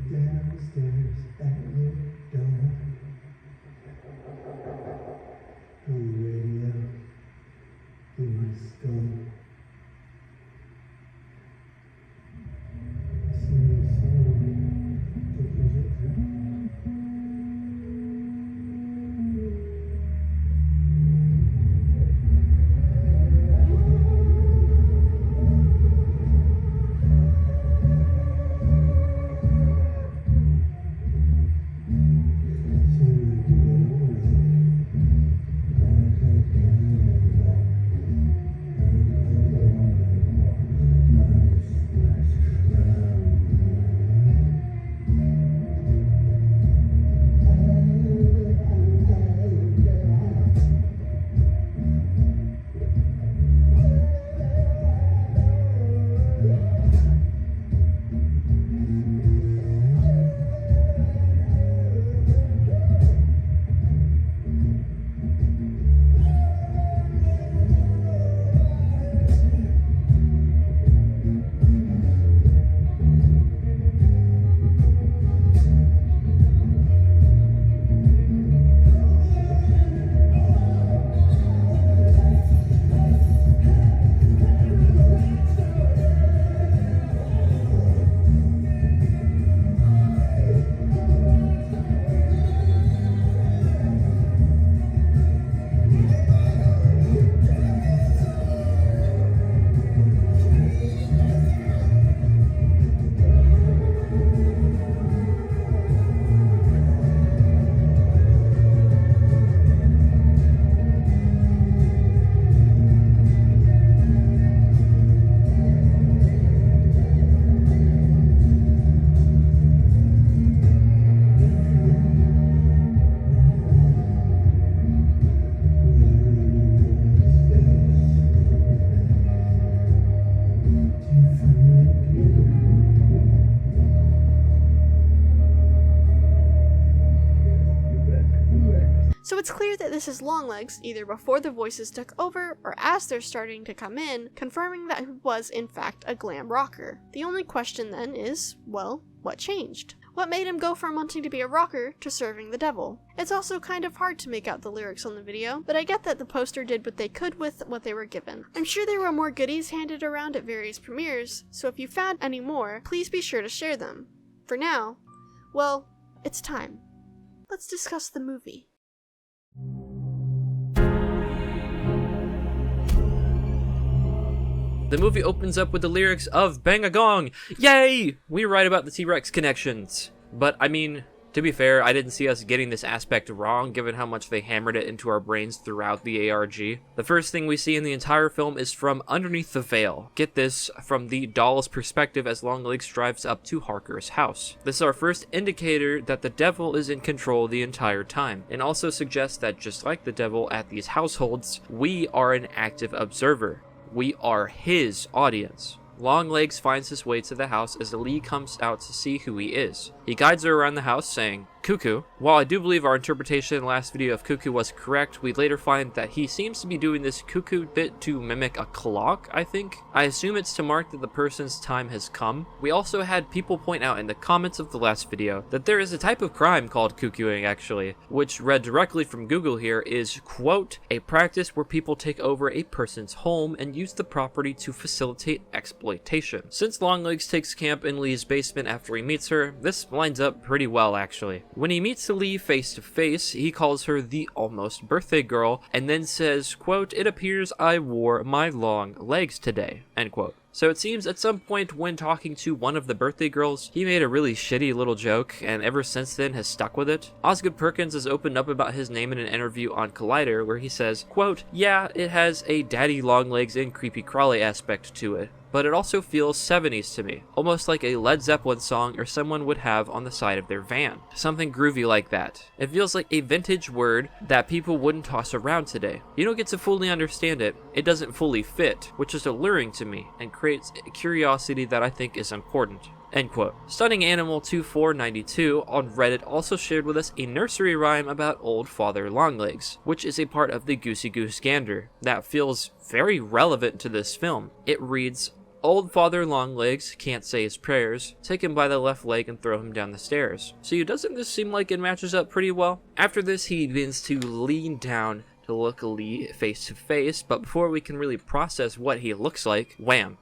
So it's clear that this is Longlegs, either before the voices took over or as they're starting to come in, confirming that he was in fact a glam rocker. The only question then is, well, what changed? What made him go from wanting to be a rocker to serving the devil? It's also kind of hard to make out the lyrics on the video, but I get that the poster did what they could with what they were given. I'm sure there were more goodies handed around at various premieres, so if you found any more, please be sure to share them. For now, well, it's time. Let's discuss the movie. The movie opens up with the lyrics of Bang a Gong! Yay! We write about the T-Rex connections. But, I mean, to be fair, I didn't see us getting this aspect wrong, given how much they hammered it into our brains throughout the ARG. The first thing we see in the entire film is from underneath the veil. Get this, from the doll's perspective as Longlegs drives up to Harker's house. This is our first indicator that the devil is in control the entire time, and also suggests that just like the devil at these households, we are an active observer. We are his audience. Longlegs finds his way to the house as Lee comes out to see who he is. He guides her around the house saying, "Cuckoo." While I do believe our interpretation in the last video of Cuckoo was correct, we later find that he seems to be doing this cuckoo bit to mimic a clock, I think. I assume it's to mark that the person's time has come. We also had people point out in the comments of the last video that there is a type of crime called cuckooing actually, which read directly from Google here is, quote, a practice where people take over a person's home and use the property to facilitate exploitation. Since Longlegs takes camp in Lee's basement after he meets her, this lines up pretty well actually. When he meets Lee face to face, he calls her the almost birthday girl and then says, quote, "It appears I wore my long legs today," end quote. So it seems at some point when talking to one of the birthday girls, he made a really shitty little joke and ever since then has stuck with it. Osgood Perkins has opened up about his name in an interview on Collider where he says, quote, "Yeah, it has a daddy long legs and creepy crawly aspect to it, but it also feels 70s to me, almost like a Led Zeppelin song or someone would have on the side of their van. Something groovy like that. It feels like a vintage word that people wouldn't toss around today. You don't get to fully understand it, it doesn't fully fit, which is alluring to me and creates a curiosity that I think is important. End quote. Stunning Animal 2492 on Reddit also shared with us a nursery rhyme about Old Father Longlegs, which is a part of the Goosey Goose Gander that feels very relevant to this film. It reads, "Old Father Longlegs can't say his prayers. Take him by the left leg and throw him down the stairs." So doesn't this seem like it matches up pretty well? After this, he begins to lean down to look Lee face to face, but before we can really process what he looks like, wham!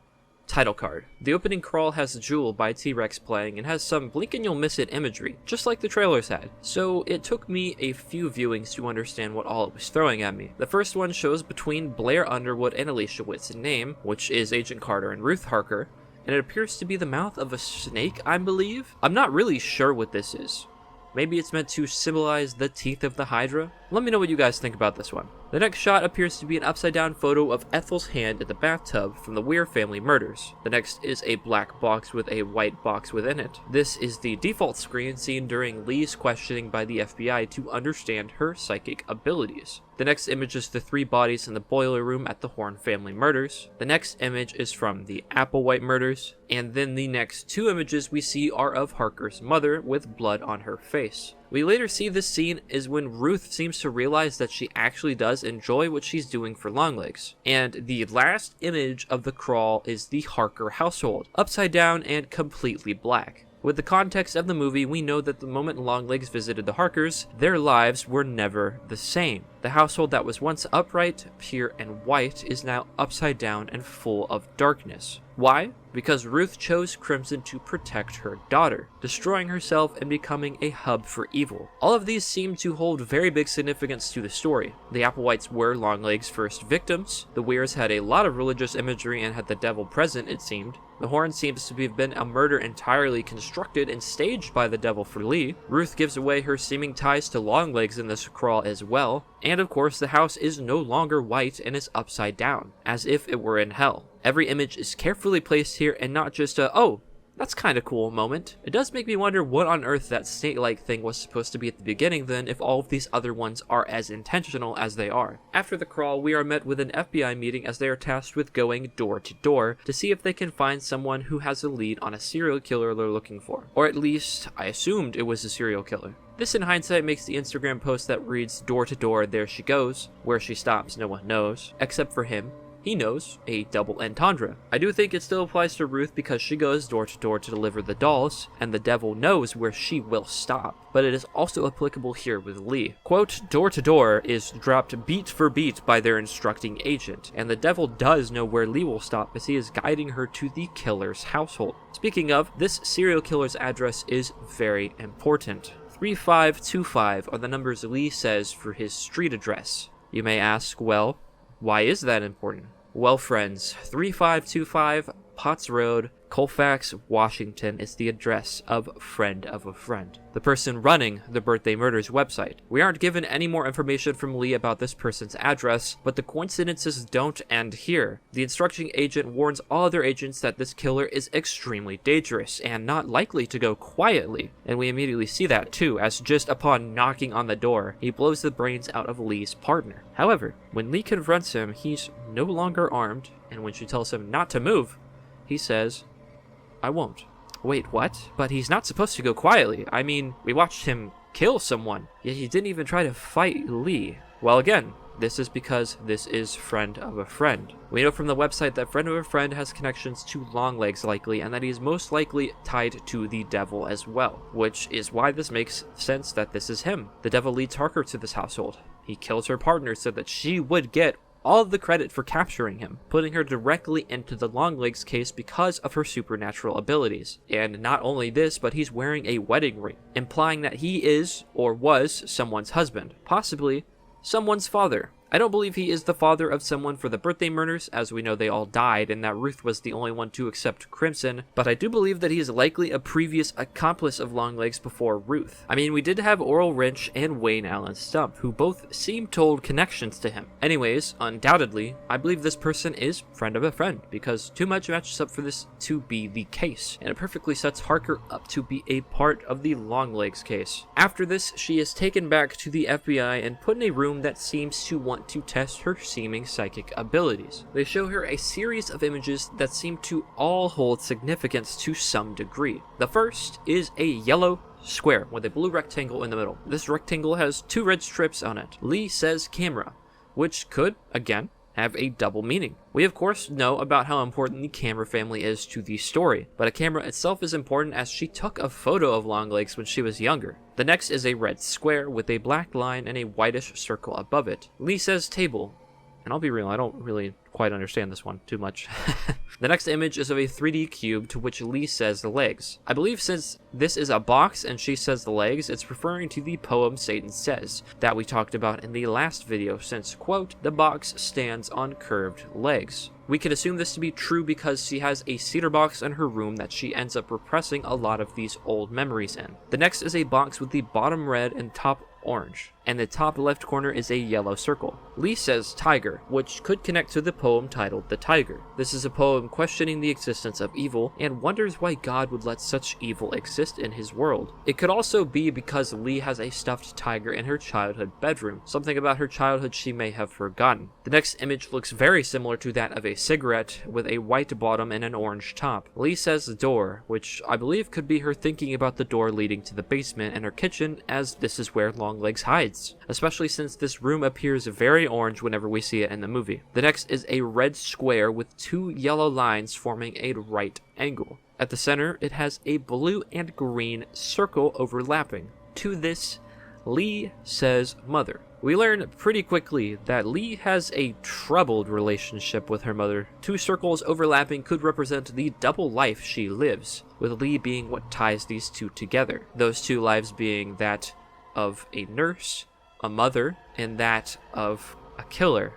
Title card. The opening crawl has Jewel by T-Rex playing and has some blink and you'll miss it imagery, just like the trailers had. So it took me a few viewings to understand what all it was throwing at me. The first one shows between Blair Underwood and Alicia Witt's name, which is Agent Carter and Ruth Harker, and it appears to be the mouth of a snake, I believe? I'm not really sure what this is. Maybe it's meant to symbolize the teeth of the Hydra? Let me know what you guys think about this one. The next shot appears to be an upside down photo of Ethel's hand in the bathtub from the Weir family murders. The next is a black box with a white box within it. This is the default screen seen during Lee's questioning by the FBI to understand her psychic abilities. The next image is the 3 bodies in the boiler room at the Horn family murders. The next image is from the Applewhite murders. And then the next 2 images we see are of Harker's mother with blood on her face. We later see this scene is when Ruth seems to realize that she actually does enjoy what she's doing for Longlegs. And the last image of the crawl is the Harker household, upside down and completely black. With the context of the movie, we know that the moment Longlegs visited the Harkers, their lives were never the same. The household that was once upright, pure, and white is now upside down and full of darkness. Why? Because Ruth chose Crimson to protect her daughter, destroying herself and becoming a hub for evil. All of these seem to hold very big significance to the story. The Applewhites were Longlegs' first victims. The Weirs had a lot of religious imagery and had the devil present, it seemed. The Horn seems to have been a murder entirely constructed and staged by the devil for Lee. Ruth gives away her seeming ties to Longlegs in this crawl as well. And of course, the house is no longer white and is upside down, as if it were in hell. Every image is carefully placed here and not just a, oh, that's kind of cool moment. It does make me wonder what on earth that snake-like thing was supposed to be at the beginning then, if all of these other ones are as intentional as they are. After the crawl, we are met with an FBI meeting as they are tasked with going door to door to see if they can find someone who has a lead on a serial killer they're looking for. Or at least, I assumed it was a serial killer. This in hindsight makes the Instagram post that reads, "Door to door, there she goes. Where she stops, no one knows. Except for him. He knows," a double entendre. I do think it still applies to Ruth because she goes door to door to deliver the dolls, and the devil knows where she will stop. But it is also applicable here with Lee. Quote, "Door to door" is dropped beat for beat by their instructing agent, and the devil does know where Lee will stop as he is guiding her to the killer's household. Speaking of, this serial killer's address is very important. 3525 are the numbers Lee says for his street address. You may ask, well, why is that important? Well, friends, 3525 Potts Road, Colfax, Washington is the address of Friend of a Friend, the person running the Birthday Murders website. We aren't given any more information from Lee about this person's address, but the coincidences don't end here. The instructing agent warns all other agents that this killer is extremely dangerous and not likely to go quietly, and we immediately see that too, as just upon knocking on the door, he blows the brains out of Lee's partner. However, when Lee confronts him, he's no longer armed, and when she tells him not to move, he says, "I won't." Wait, what? But he's not supposed to go quietly. I mean, we watched him kill someone, yet he didn't even try to fight Lee. Well, again, this is because this is Friend of a Friend. We know from the website that Friend of a Friend has connections to Longlegs likely, and that he is most likely tied to the devil as well, which is why this makes sense that this is him. The devil leads Harker to this household. He kills her partner so that she would get all of the credit for capturing him, putting her directly into the Longlegs case because of her supernatural abilities. And not only this, but he's wearing a wedding ring, implying that he is, or was, someone's husband, possibly someone's father. I don't believe he is the father of someone for the birthday murders, as we know they all died and that Ruth was the only one to accept Crimson, but I do believe that he is likely a previous accomplice of Longlegs before Ruth. I mean, we did have Oral Wrench and Wayne Allen Stump, who both seem to hold connections to him. Anyways, undoubtedly, I believe this person is Friend of a Friend, because too much matches up for this to be the case, and it perfectly sets Harker up to be a part of the Longlegs case. After this, she is taken back to the FBI and put in a room that seems to want want to test her seeming psychic abilities. They show her a series of images that seem to all hold significance to some degree. The first is a yellow square with a blue rectangle in the middle. This rectangle has 2 red strips on it. Lee says camera, which could, again, have a double meaning. We of course know about how important the camera family is to the story, but a camera itself is important as she took a photo of Longlegs when she was younger. The next is a red square with a black line and a whitish circle above it. Lee says table, and I'll be real, I don't really quite understand this one too much. The next image is of a 3D cube to which Lee says the legs. I believe since this is a box and she says the legs, it's referring to the poem Satan Says that we talked about in the last video since, quote, the box stands on curved legs. We can assume this to be true because she has a cedar box in her room that she ends up repressing a lot of these old memories in. The next is a box with the bottom red and top orange, and the top left corner is a yellow circle. Lee says tiger, which could connect to the poem titled The Tiger. This is a poem questioning the existence of evil and wonders why God would let such evil exist in his world. It could also be because Lee has a stuffed tiger in her childhood bedroom, something about her childhood she may have forgotten. The next image looks very similar to that of a cigarette with a white bottom and an orange top. Lee says door, which I believe could be her thinking about the door leading to the basement and her kitchen, as this is where Longlegs hides, especially since this room appears very orange whenever we see it in the movie. The next is a red square with 2 yellow lines forming a right angle. At the center, it has a blue and green circle overlapping. To this, Lee says mother. We learn pretty quickly that Lee has a troubled relationship with her mother. 2 circles overlapping could represent the double life she lives, with Lee being what ties these 2 together. Those 2 lives being that of a nurse, a mother, and that of a killer,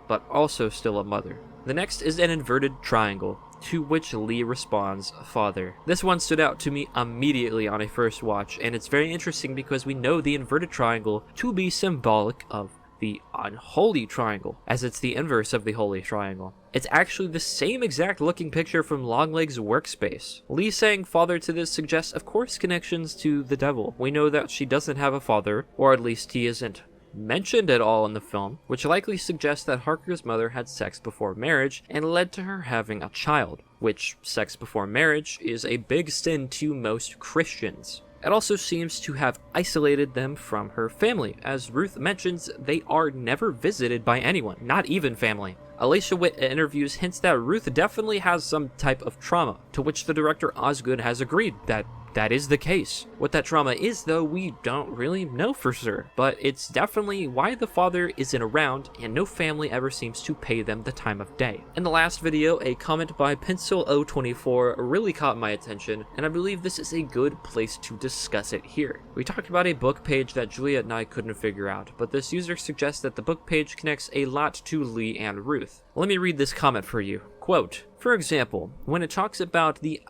but also still a mother. The next is an inverted triangle, to which Lee responds, father. This one stood out to me immediately on a first watch, and it's very interesting because we know the inverted triangle to be symbolic of the unholy triangle, as it's the inverse of the holy triangle. It's actually the same exact looking picture from Longlegs' workspace. Lee saying father to this suggests, of course, connections to the devil. We know that she doesn't have a father, or at least he isn't mentioned at all in the film, which likely suggests that Harker's mother had sex before marriage and led to her having a child, which sex before marriage is a big sin to most Christians. It also seems to have isolated them from her family. As Ruth mentions, they are never visited by anyone, not even family. Alicia Witt in interviews hints that Ruth definitely has some type of trauma, to which the director Osgood has agreed that is the case. What that trauma is, though, we don't really know for sure, but it's definitely why the father isn't around and no family ever seems to pay them the time of day. In the last video, a comment by Pencil024 really caught my attention, and I believe this is a good place to discuss it here. We talked about a book page that Juliet and I couldn't figure out, but this user suggests that the book page connects a lot to Lee and Ruth. Let me read this comment for you. Quote, for example, when it talks about the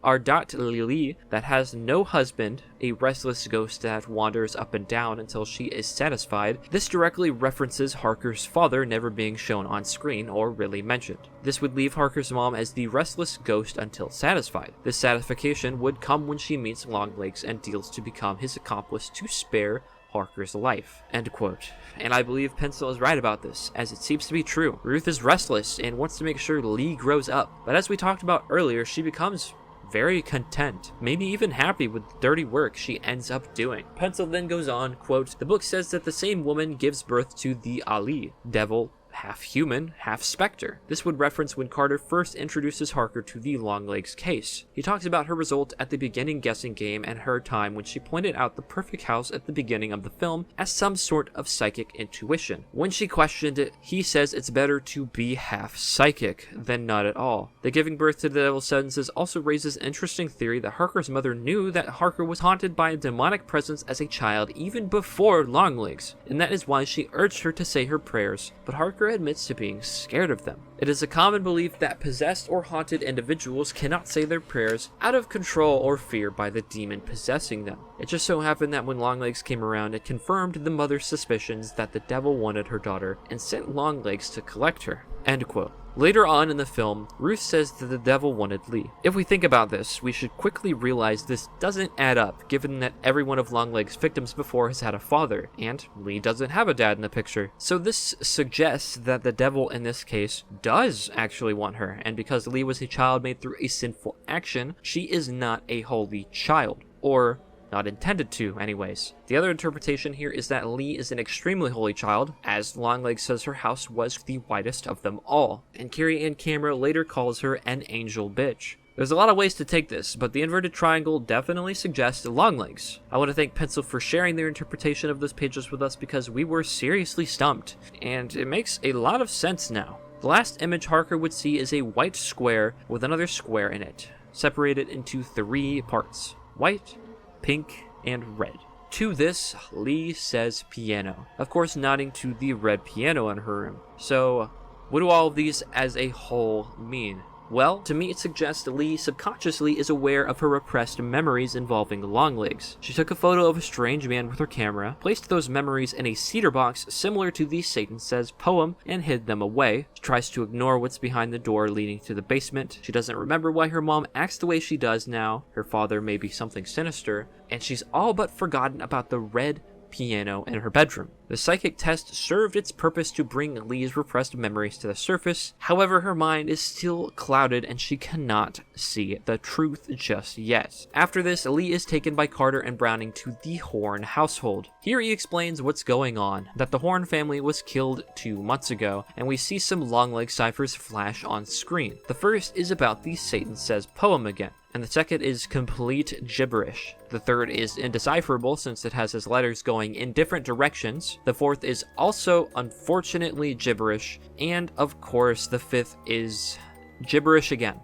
Ardat Lili that has no husband, a restless ghost that wanders up and down until she is satisfied, this directly references Harker's father never being shown on screen or really mentioned. This would leave Harker's mom as the restless ghost until satisfied. This satisfaction would come when she meets Longlegs and deals to become his accomplice to spare Harker's life. End quote. And I believe Pencil is right about this, as it seems to be true. Ruth is restless and wants to make sure Lee grows up, but as we talked about earlier, she becomes very content, maybe even happy with the dirty work she ends up doing. Pencil then goes on, quote, the book says that the same woman gives birth to the Ali, devil, half human, half specter. This would reference when Carter first introduces Harker to the Longlegs case. He talks about her result at the beginning guessing game and her time when she pointed out the perfect house at the beginning of the film as some sort of psychic intuition. When she questioned it, he says it's better to be half psychic than not at all. The giving birth to the devil's sentences also raises an interesting theory that Harker's mother knew that Harker was haunted by a demonic presence as a child even before Longlegs, and that is why she urged her to say her prayers, but Harker admits to being scared of them. It is a common belief that possessed or haunted individuals cannot say their prayers out of control or fear by the demon possessing them. It just so happened that when Longlegs came around, it confirmed the mother's suspicions that the devil wanted her daughter and sent Longlegs to collect her. End quote. Later on in the film, Ruth says that the devil wanted Lee. If we think about this, we should quickly realize this doesn't add up, given that every one of Longlegs' victims before has had a father, and Lee doesn't have a dad in the picture. So this suggests that the devil in this case does actually want her, and because Lee was a child made through a sinful action, she is not a holy child. Or not intended to, anyways. The other interpretation here is that Lee is an extremely holy child, as Longlegs says her house was the whitest of them all, and Carrie Ann Camera later calls her an angel bitch. There's a lot of ways to take this, but the inverted triangle definitely suggests Longlegs. I want to thank Pencil for sharing their interpretation of those pages with us because we were seriously stumped, and it makes a lot of sense now. The last image Harker would see is a white square with another square in it, separated into 3 parts: white, pink, and red. To this, Lee says piano, of course nodding to the red piano in her room. So, what do all of these as a whole mean? Well, to me it suggests Lee subconsciously is aware of her repressed memories involving Longlegs. She took a photo of a strange man with her camera, placed those memories in a cedar box similar to the Satan Says poem, and hid them away. She tries to ignore what's behind the door leading to the basement. She doesn't remember why her mom acts the way she does now. Her father may be something sinister, and she's all but forgotten about the red piano in her bedroom. The psychic test served its purpose to bring Lee's repressed memories to the surface. However, her mind is still clouded and she cannot see the truth just yet. After this, Lee is taken by Carter and Browning to the Horn household. Here he explains what's going on, that the Horn family was killed 2 months ago, and we see some Longlegs ciphers flash on screen. The first is about the Satan Says poem again, and the second is complete gibberish. The third is indecipherable since it has his letters going in different directions. The fourth is also unfortunately gibberish, and of course the fifth is gibberish again.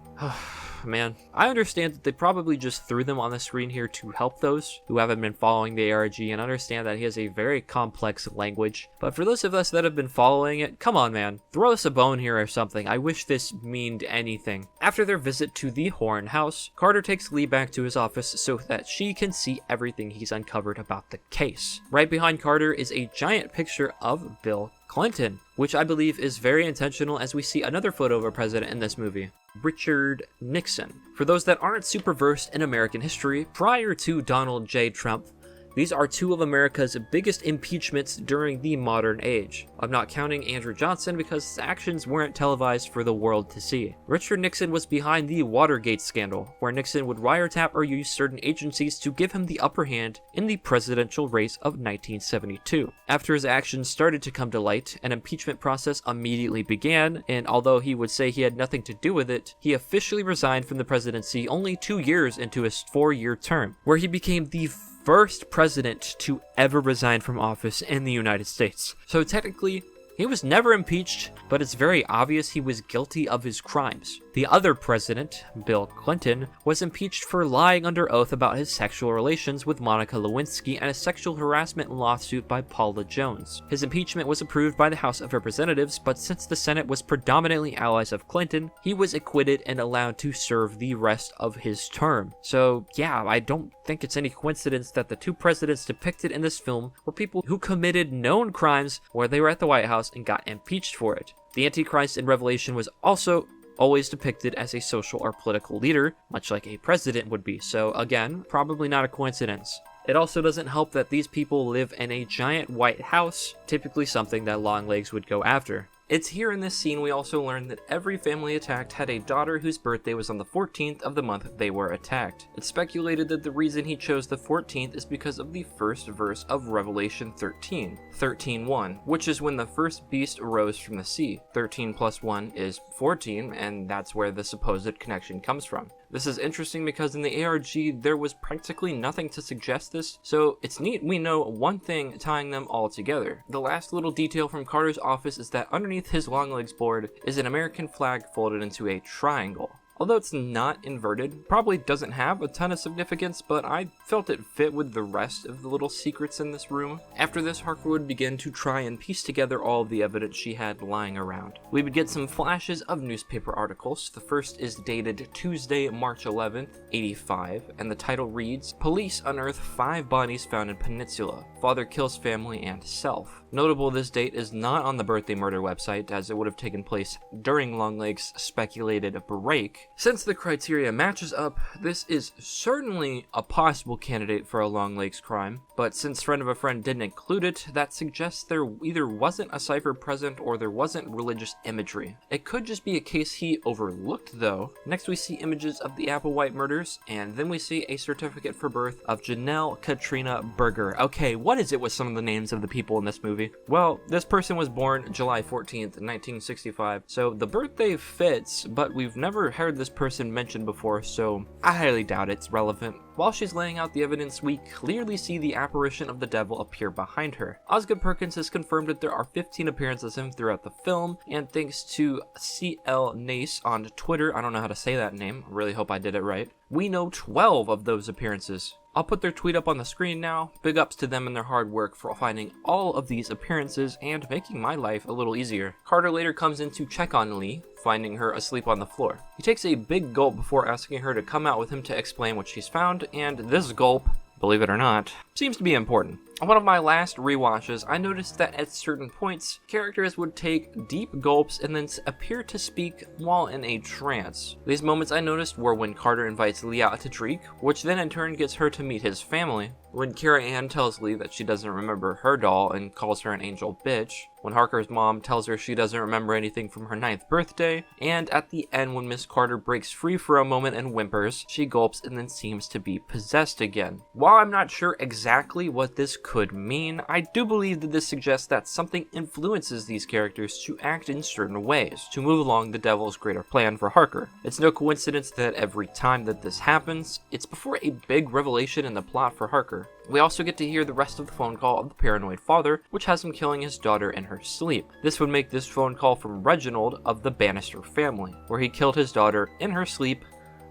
Man, I understand that they probably just threw them on the screen here to help those who haven't been following the ARG and understand that he has a very complex language. But for those of us that have been following it, come on man, throw us a bone here or something. I wish this meant anything. After their visit to the Horn house, Carter takes Lee back to his office so that she can see everything he's uncovered about the case. Right behind Carter is a giant picture of Bill Clinton, which I believe is very intentional as we see another photo of a president in this movie. Richard Nixon. For those that aren't super versed in American history, prior to Donald J. Trump, these are 2 of America's biggest impeachments during the modern age. I'm not counting Andrew Johnson because his actions weren't televised for the world to see. Richard Nixon was behind the Watergate scandal, where Nixon would wiretap or use certain agencies to give him the upper hand in the presidential race of 1972. After his actions started to come to light, an impeachment process immediately began, and although he would say he had nothing to do with it, he officially resigned from the presidency only 2 years into his 4-year term, where he became the first president to ever resign from office in the United States. So technically, he was never impeached, but it's very obvious he was guilty of his crimes. The other president, Bill Clinton, was impeached for lying under oath about his sexual relations with Monica Lewinsky and a sexual harassment lawsuit by Paula Jones. His impeachment was approved by the House of Representatives, but since the Senate was predominantly allies of Clinton, he was acquitted and allowed to serve the rest of his term. So yeah, I don't think it's any coincidence that the 2 presidents depicted in this film were people who committed known crimes where they were at the White House and got impeached for it. The Antichrist in Revelation was also always depicted as a social or political leader, much like a president would be, so again, probably not a coincidence. It also doesn't help that these people live in a giant white house, typically something that Longlegs would go after. It's here in this scene we also learn that every family attacked had a daughter whose birthday was on the 14th of the month they were attacked. It's speculated that the reason he chose the 14th is because of the first verse of Revelation 13, 13:1, which is when the first beast arose from the sea. 13 plus 1 is 14, and that's where the supposed connection comes from. This is interesting because in the ARG there was practically nothing to suggest this, so it's neat we know one thing tying them all together. The last little detail from Carter's office is that underneath his Longlegs board is an American flag folded into a triangle. Although it's not inverted, probably doesn't have a ton of significance, but I felt it fit with the rest of the little secrets in this room. After this, Harker would begin to try and piece together all of the evidence she had lying around. We would get some flashes of newspaper articles. The first is dated Tuesday, March 11th, 85, and the title reads, "Police unearth 5 bodies found in Peninsula. Father kills family and self." Notable, this date is not on the birthday murder website, as it would have taken place during Longlegs' speculated break. Since the criteria matches up, this is certainly a possible candidate for a Longlegs crime, but since friend of a friend didn't include it, that suggests there either wasn't a cipher present or there wasn't religious imagery. It could just be a case he overlooked, though. Next we see images of the Applewhite murders, and then we see a certificate for birth of Janelle Katrina Berger. Okay, what is it with some of the names of the people in this movie? Well, this person was born July 14th, 1965, so the birthday fits, but we've never heard this person mentioned before, so I highly doubt it's relevant. While she's laying out the evidence, we clearly see the apparition of the devil appear behind her. Osgood Perkins has confirmed that there are 15 appearances of him throughout the film, and thanks to CL Nace on Twitter, I don't know how to say that name, I really hope I did it right, we know 12 of those appearances. I'll put their tweet up on the screen now. Big ups to them and their hard work for finding all of these appearances and making my life a little easier. Carter later comes in to check on Lee, finding her asleep on the floor. He takes a big gulp before asking her to come out with him to explain what she's found, and this gulp, believe it or not, seems to be important. On one of my last rewatches, I noticed that at certain points, characters would take deep gulps and then appear to speak while in a trance. These moments I noticed were when Carter invites Lee out to drink, which then in turn gets her to meet his family, when Kara Ann tells Lee that she doesn't remember her doll and calls her an angel bitch, when Harker's mom tells her she doesn't remember anything from her 9th birthday, and at the end when Miss Carter breaks free for a moment and whimpers, she gulps and then seems to be possessed again. While I'm not sure exactly what this could mean, I do believe that this suggests that something influences these characters to act in certain ways, to move along the devil's greater plan for Harker. It's no coincidence that every time that this happens, it's before a big revelation in the plot for Harker. We also get to hear the rest of the phone call of the paranoid father, which has him killing his daughter in her sleep. This would make this phone call from Reginald of the Bannister family, where he killed his daughter in her sleep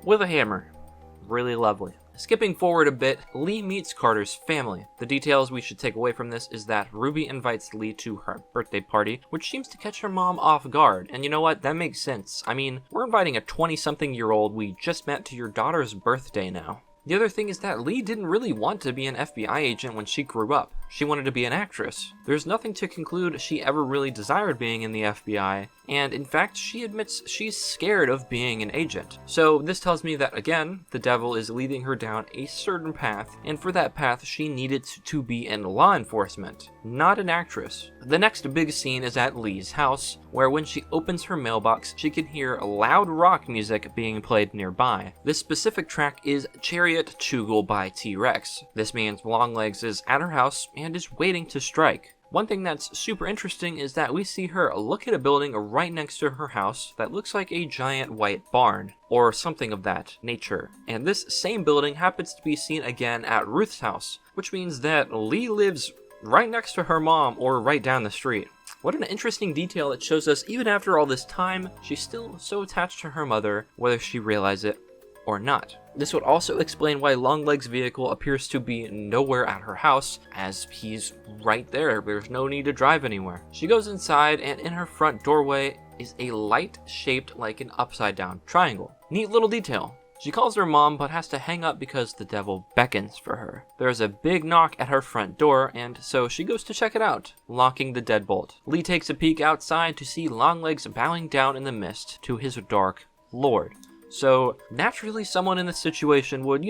with a hammer. Really lovely. Skipping forward a bit, Lee meets Carter's family. The details we should take away from this is that Ruby invites Lee to her birthday party, which seems to catch her mom off guard. And you know what? That makes sense. I mean, we're inviting a 20-something-year-old we just met to your daughter's birthday now. The other thing is that Lee didn't really want to be an FBI agent when she grew up. She wanted to be an actress. There's nothing to conclude she ever really desired being in the FBI, and in fact, she admits she's scared of being an agent. So this tells me that, again, the devil is leading her down a certain path, and for that path, she needed to be in law enforcement, not an actress. The next big scene is at Lee's house, where when she opens her mailbox, she can hear loud rock music being played nearby. This specific track is Chariot Chugel by T-Rex. This means Longlegs is at her house and is waiting to strike. One thing that's super interesting is that we see her look at a building right next to her house that looks like a giant white barn, or something of that nature. And this same building happens to be seen again at Ruth's house, which means that Lee lives right next to her mom or right down the street. What an interesting detail it shows us even after all this time, she's still so attached to her mother, whether she realizes it or not. This would also explain why Longlegs' vehicle appears to be nowhere at her house, as he's right there. There's no need to drive anywhere. She goes inside, and in her front doorway is a light shaped like an upside-down triangle. Neat little detail. She calls her mom, but has to hang up because the devil beckons for her. There's a big knock at her front door, and so she goes to check it out, locking the deadbolt. Lee takes a peek outside to see Longlegs bowing down in the mist to his dark lord. So, naturally someone in this situation would,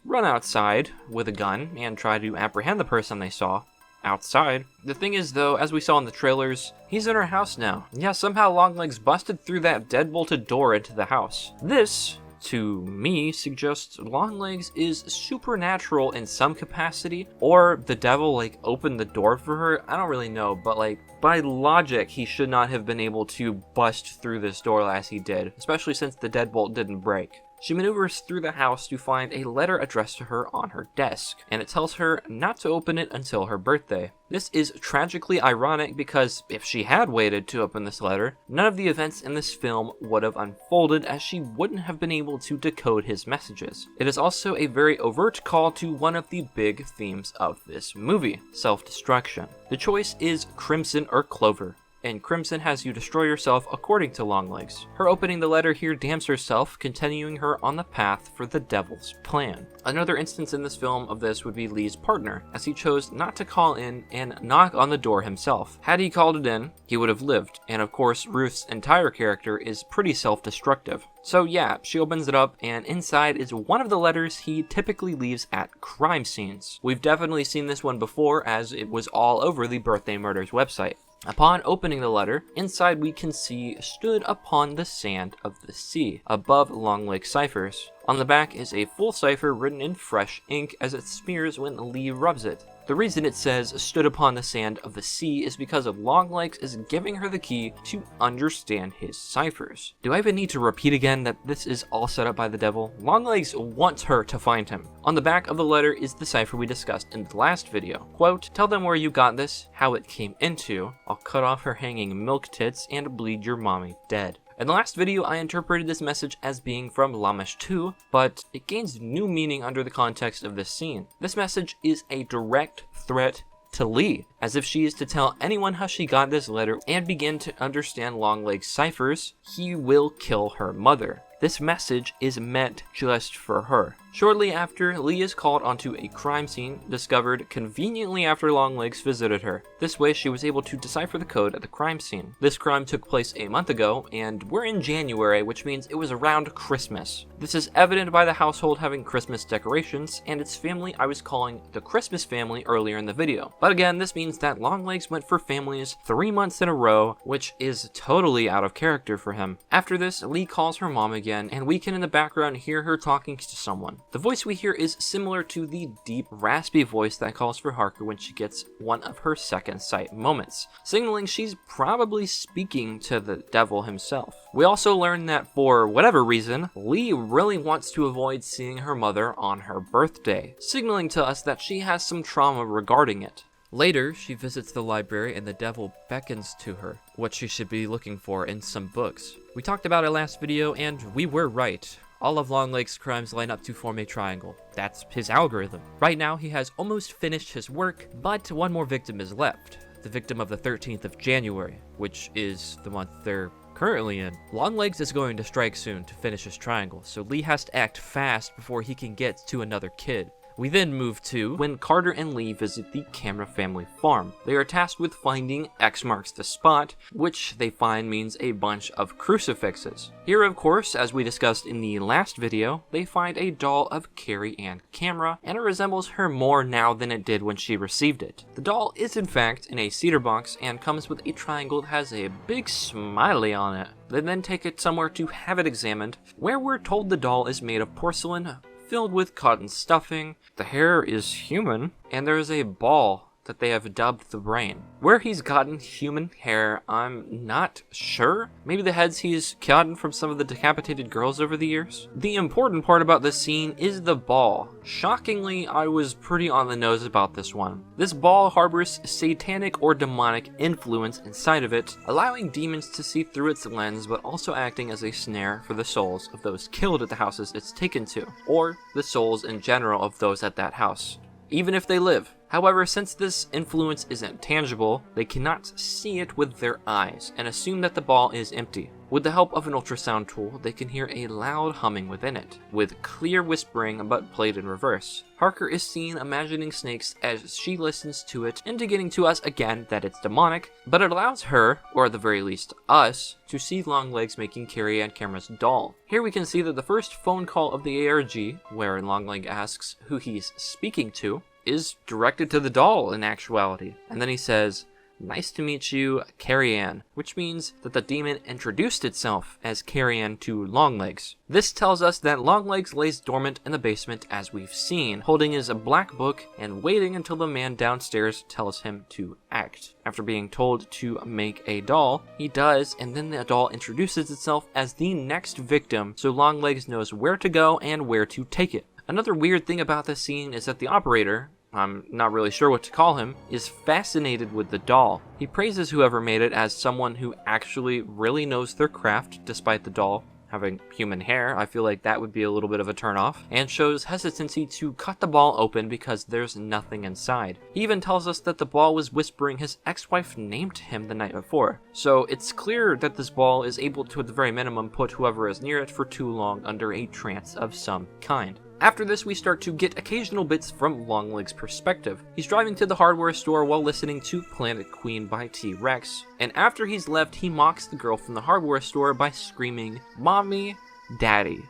run outside with a gun and try to apprehend the person they saw outside. The thing is, though, as we saw in the trailers, he's in her house now. Yeah, somehow Longlegs busted through that deadbolted door into the house. This, to me, suggests Longlegs is supernatural in some capacity, or the devil, opened the door for her. I don't really know, but, By logic, he should not have been able to bust through this door as he did, especially since the deadbolt didn't break. She maneuvers through the house to find a letter addressed to her on her desk, and it tells her not to open it until her birthday. This is tragically ironic because if she had waited to open this letter, none of the events in this film would have unfolded, as she wouldn't have been able to decode his messages. It is also a very overt call to one of the big themes of this movie, self-destruction. The choice is crimson or clover, and crimson has you destroy yourself according to Longlegs. Her opening the letter here damns herself, continuing her on the path for the devil's plan. Another instance in this film of this would be Lee's partner, as he chose not to call in and knock on the door himself. Had he called it in, he would have lived, and of course Ruth's entire character is pretty self-destructive. So yeah, she opens it up, and inside is one of the letters he typically leaves at crime scenes. We've definitely seen this one before, as it was all over the Birthday Murders website. Upon opening the letter, inside we can see "stood upon the sand of the sea," above Longlegs ciphers. On the back is a full cipher written in fresh ink as it smears when Lee rubs it. The reason it says "stood upon the sand of the sea" is because of Longlegs is giving her the key to understand his ciphers. Do I even need to repeat again that this is all set up by the devil? Longlegs wants her to find him. On the back of the letter is the cipher we discussed in the last video. Quote, "Tell them where you got this, how it came into. I'll cut off her hanging milk tits and bleed your mommy dead." In the last video, I interpreted this message as being from Lamish 2, but it gains new meaning under the context of this scene. This message is a direct threat to Lee, as if she is to tell anyone how she got this letter and begin to understand Longlegs' ciphers, he will kill her mother. This message is meant just for her. Shortly after, Lee is called onto a crime scene discovered conveniently after Longlegs visited her. This way she was able to decipher the code at the crime scene. This crime took place a month ago, and we're in January, which means it was around Christmas. This is evident by the household having Christmas decorations, and its family I was calling the Christmas family earlier in the video. But again, this means that Longlegs went for families 3 months in a row, which is totally out of character for him. After this, Lee calls her mom again, and we can in the background hear her talking to someone. The voice we hear is similar to the deep, raspy voice that calls for Harker when she gets one of her second sight moments, signaling she's probably speaking to the devil himself. We also learn that for whatever reason, Lee really wants to avoid seeing her mother on her birthday, signaling to us that she has some trauma regarding it. Later, she visits the library and the devil beckons to her what she should be looking for in some books. We talked about it last video, and we were right. All of Longlegs' crimes line up to form a triangle. That's his algorithm. Right now, he has almost finished his work, but one more victim is left. The victim of the 13th of January, which is the month they're currently in. Longlegs is going to strike soon to finish his triangle, so Lee has to act fast before he can get to another kid. We then move to when Carter and Lee visit the Camera family farm. They are tasked with finding X marks the spot, which they find means a bunch of crucifixes. Here, of course, as we discussed in the last video, they find a doll of Carrie Ann Camera, and it resembles her more now than it did when she received it. The doll is in fact in a cedar box and comes with a triangle that has a big smiley on it. They then take it somewhere to have it examined, where we're told the doll is made of porcelain, filled with cotton stuffing, the hair is human, and there is a ball that they have dubbed the brain. Where he's gotten human hair, I'm not sure. Maybe the heads he's gotten from some of the decapitated girls over the years? The important part about this scene is the ball. Shockingly, I was pretty on the nose about this one. This ball harbors satanic or demonic influence inside of it, allowing demons to see through its lens, but also acting as a snare for the souls of those killed at the houses it's taken to, or the souls in general of those at that house, even if they live. However, since this influence isn't tangible, they cannot see it with their eyes and assume that the ball is empty. With the help of an ultrasound tool, they can hear a loud humming within it, with clear whispering but played in reverse. Harker is seen imagining snakes as she listens to it, indicating to us again that it's demonic, but it allows her, or at the very least us, to see Longlegs making Carrie Ann Camera's doll. Here we can see that the first phone call of the ARG, where Longlegs asks who he's speaking to, is directed to the doll in actuality. And then he says, "Nice to meet you, Carrie Ann," which means that the demon introduced itself as Carrie Ann to Longlegs. This tells us that Longlegs lays dormant in the basement as we've seen, holding his black book and waiting until the man downstairs tells him to act. After being told to make a doll, he does, and then the doll introduces itself as the next victim, so Longlegs knows where to go and where to take it. Another weird thing about this scene is that the operator, I'm not really sure what to call him, is fascinated with the doll. He praises whoever made it as someone who actually really knows their craft, despite the doll having human hair. I feel like that would be a little bit of a turnoff, and shows hesitancy to cut the ball open because there's nothing inside. He even tells us that the ball was whispering his ex-wife name to him the night before. So it's clear that this ball is able to, at the very minimum, put whoever is near it for too long under a trance of some kind. After this, we start to get occasional bits from Longlegs' perspective. He's driving to the hardware store while listening to Planet Queen by T-Rex, and after he's left, he mocks the girl from the hardware store by screaming, "Mommy, Daddy,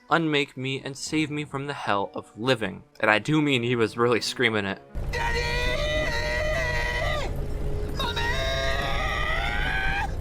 unmake me and save me from the hell of living." And I do mean he was really screaming it.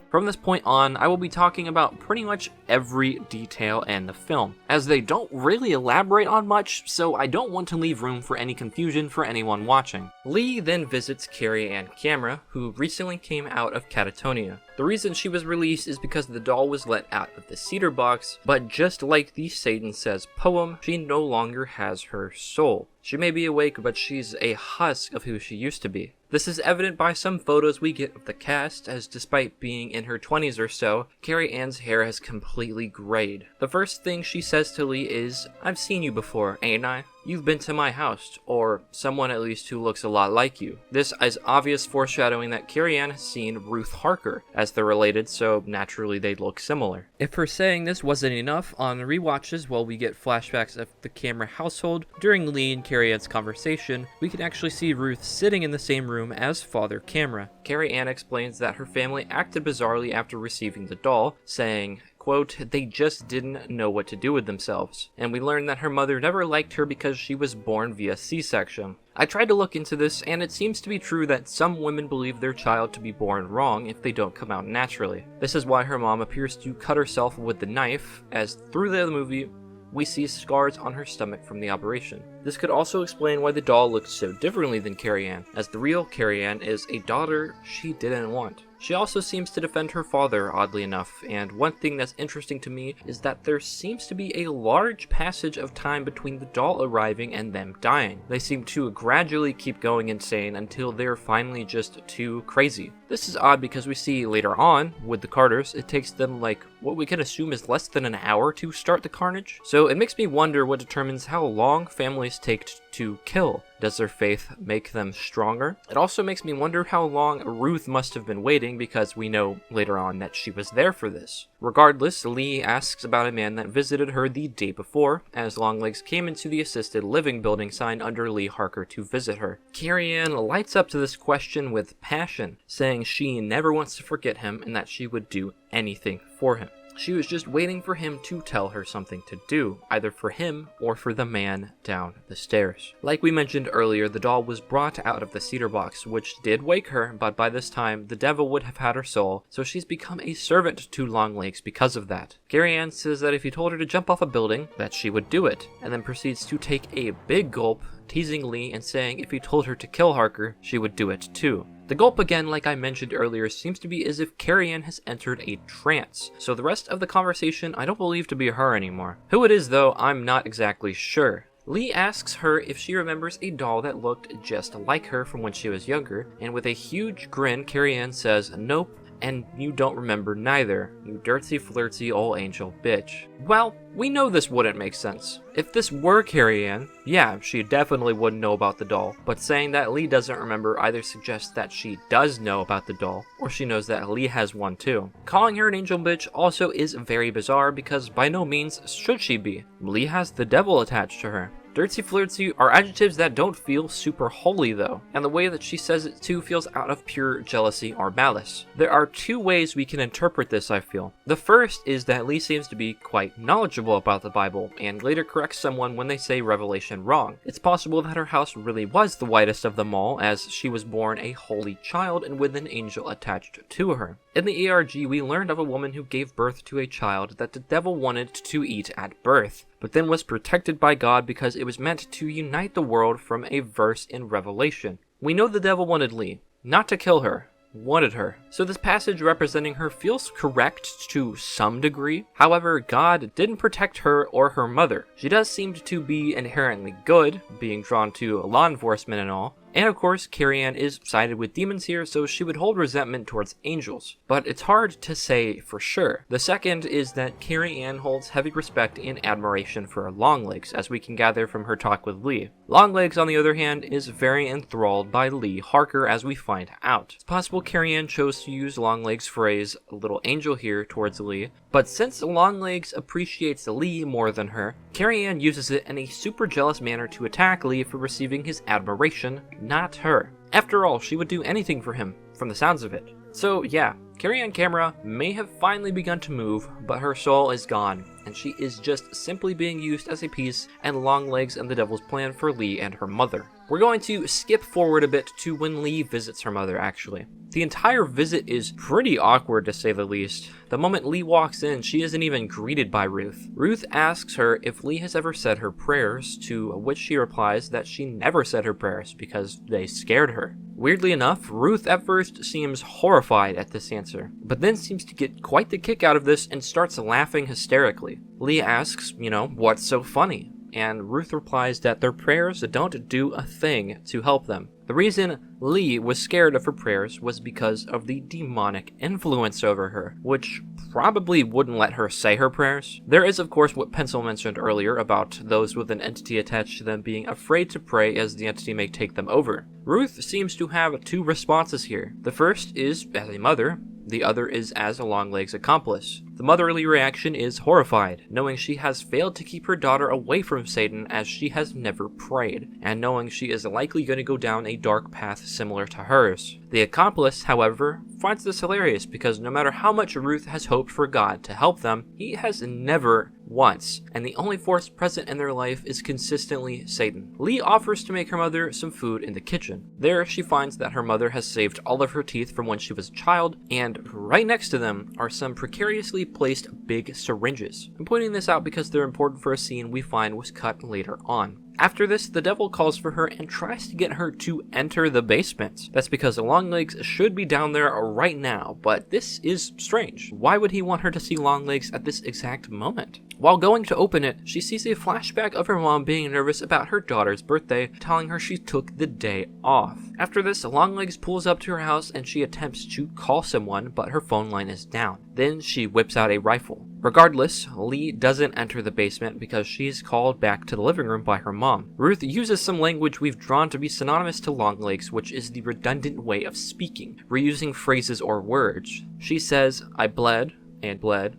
From this point on, I will be talking about pretty much every detail in the film, as they don't really elaborate on much, so I don't want to leave room for any confusion for anyone watching. Lee then visits Carrie Ann Camera, who recently came out of catatonia. The reason she was released is because the doll was let out of the cedar box, but just like the Satan Says poem, she no longer has her soul. She may be awake, but she's a husk of who she used to be. This is evident by some photos we get of the cast, as despite being in her 20s or so, Carrie Ann's hair has completely grayed. The first thing she says to Lee is, "I've seen you before, ain't I? You've been to my house," or someone at least who looks a lot like you. This is obvious foreshadowing that Carrie Ann has seen Ruth Harker, as they're related, so naturally they look similar. If her saying this wasn't enough, on rewatches while we get flashbacks of the Camera household, during Lee and Carrie Ann's conversation, we can actually see Ruth sitting in the same room as Father Camera. Carrie Ann explains that her family acted bizarrely after receiving the doll, saying, quote, "They just didn't know what to do with themselves." And we learned that her mother never liked her because she was born via C-section. I tried to look into this, and it seems to be true that some women believe their child to be born wrong if they don't come out naturally. This is why her mom appears to cut herself with the knife, as through the movie, we see scars on her stomach from the operation. This could also explain why the doll looks so differently than Carrie Ann, as the real Carrie Ann is a daughter she didn't want. She also seems to defend her father, oddly enough, and one thing that's interesting to me is that there seems to be a large passage of time between the doll arriving and them dying. They seem to gradually keep going insane until they're finally just too crazy. This is odd because we see later on, with the Carters, it takes them like what we can assume is less than an hour to start the carnage. So it makes me wonder what determines how long families take to kill. Does their faith make them stronger? It also makes me wonder how long Ruth must have been waiting, because we know later on that she was there for this. Regardless, Lee asks about a man that visited her the day before, as Longlegs came into the assisted living building signed under Lee Harker to visit her. Carrie Ann lights up to this question with passion, saying she never wants to forget him and that she would do anything for him. She was just waiting for him to tell her something to do, either for him or for the man down the stairs. Like we mentioned earlier, the doll was brought out of the cedar box, which did wake her, but by this time, the devil would have had her soul, so she's become a servant to Longlegs because of that. Carrie Ann says that if he told her to jump off a building, that she would do it, and then proceeds to take a big gulp, teasing Lee and saying if he told her to kill Harker, she would do it too. The gulp again, like I mentioned earlier, seems to be as if Carrie Ann has entered a trance, so the rest of the conversation I don't believe to be her anymore. Who it is though, I'm not exactly sure. Lee asks her if she remembers a doll that looked just like her from when she was younger, and with a huge grin, Carrie Ann says, "Nope, and you don't remember neither, you dirty flirty old angel bitch." Well, we know this wouldn't make sense. If this were Carrie Ann, yeah, she definitely wouldn't know about the doll, but saying that Lee doesn't remember either suggests that she does know about the doll, or she knows that Lee has one too. Calling her an angel bitch also is very bizarre because by no means should she be. Lee has the devil attached to her. Dirty flirty are adjectives that don't feel super holy though, and the way that she says it too feels out of pure jealousy or malice. There are two ways we can interpret this, I feel. The first is that Lee seems to be quite knowledgeable about the Bible, and later corrects someone when they say Revelation wrong. It's possible that her house really was the whitest of them all, as she was born a holy child and with an angel attached to her. In the ARG, we learned of a woman who gave birth to a child that the devil wanted to eat at birth, but then was protected by God because it was meant to unite the world from a verse in Revelation. We know the devil wanted Lee, not to kill her, wanted her. So this passage representing her feels correct to some degree. However, God didn't protect her or her mother. She does seem to be inherently good, being drawn to law enforcement and all. And of course, Carrie-Anne is sided with demons here, so she would hold resentment towards angels. But it's hard to say for sure. The second is that Carrie-Anne holds heavy respect and admiration for Longlegs, as we can gather from her talk with Lee. Longlegs, on the other hand, is very enthralled by Lee Harker, as we find out. It's possible Carrie-Anne chose to use Longlegs' phrase, little angel here, towards Lee, but since Longlegs appreciates Lee more than her, Carrie-Anne uses it in a super jealous manner to attack Lee for receiving his admiration, not her. After all, she would do anything for him, from the sounds of it. So yeah, Carrie-Anne Camera may have finally begun to move, but her soul is gone, and she is just simply being used as a piece and Longlegs and the devil's plan for Lee and her mother. We're going to skip forward a bit to when Lee visits her mother, actually. The entire visit is pretty awkward, to say the least. The moment Lee walks in, she isn't even greeted by Ruth. Ruth asks her if Lee has ever said her prayers, to which she replies that she never said her prayers because they scared her. Weirdly enough, Ruth at first seems horrified at this answer, but then seems to get quite the kick out of this and starts laughing hysterically. Lee asks, what's so funny? And Ruth replies that their prayers don't do a thing to help them. The reason Lee was scared of her prayers was because of the demonic influence over her, which probably wouldn't let her say her prayers. There is, of course, what Pencil mentioned earlier about those with an entity attached to them being afraid to pray as the entity may take them over. Ruth seems to have two responses here. The first is as a mother, the other is as a Longlegs accomplice. The motherly reaction is horrified, knowing she has failed to keep her daughter away from Satan as she has never prayed, and knowing she is likely going to go down a dark path similar to hers. The accomplice, however, finds this hilarious because no matter how much Ruth has hoped for God to help them, he has never once, and the only force present in their life is consistently Satan. Lee offers to make her mother some food in the kitchen. There, she finds that her mother has saved all of her teeth from when she was a child, and right next to them are some precariously placed big syringes. I'm pointing this out because they're important for a scene we find was cut later on. After this, the devil calls for her and tries to get her to enter the basement. That's because Longlegs should be down there right now, but this is strange. Why would he want her to see Longlegs at this exact moment? While going to open it, she sees a flashback of her mom being nervous about her daughter's birthday, telling her she took the day off. After this, Longlegs pulls up to her house and she attempts to call someone, but her phone line is down. Then she whips out a rifle. Regardless, Lee doesn't enter the basement because she's called back to the living room by her mom. Ruth uses some language we've drawn to be synonymous to Longlegs, which is the redundant way of speaking, reusing phrases or words. She says, I bled, and bled,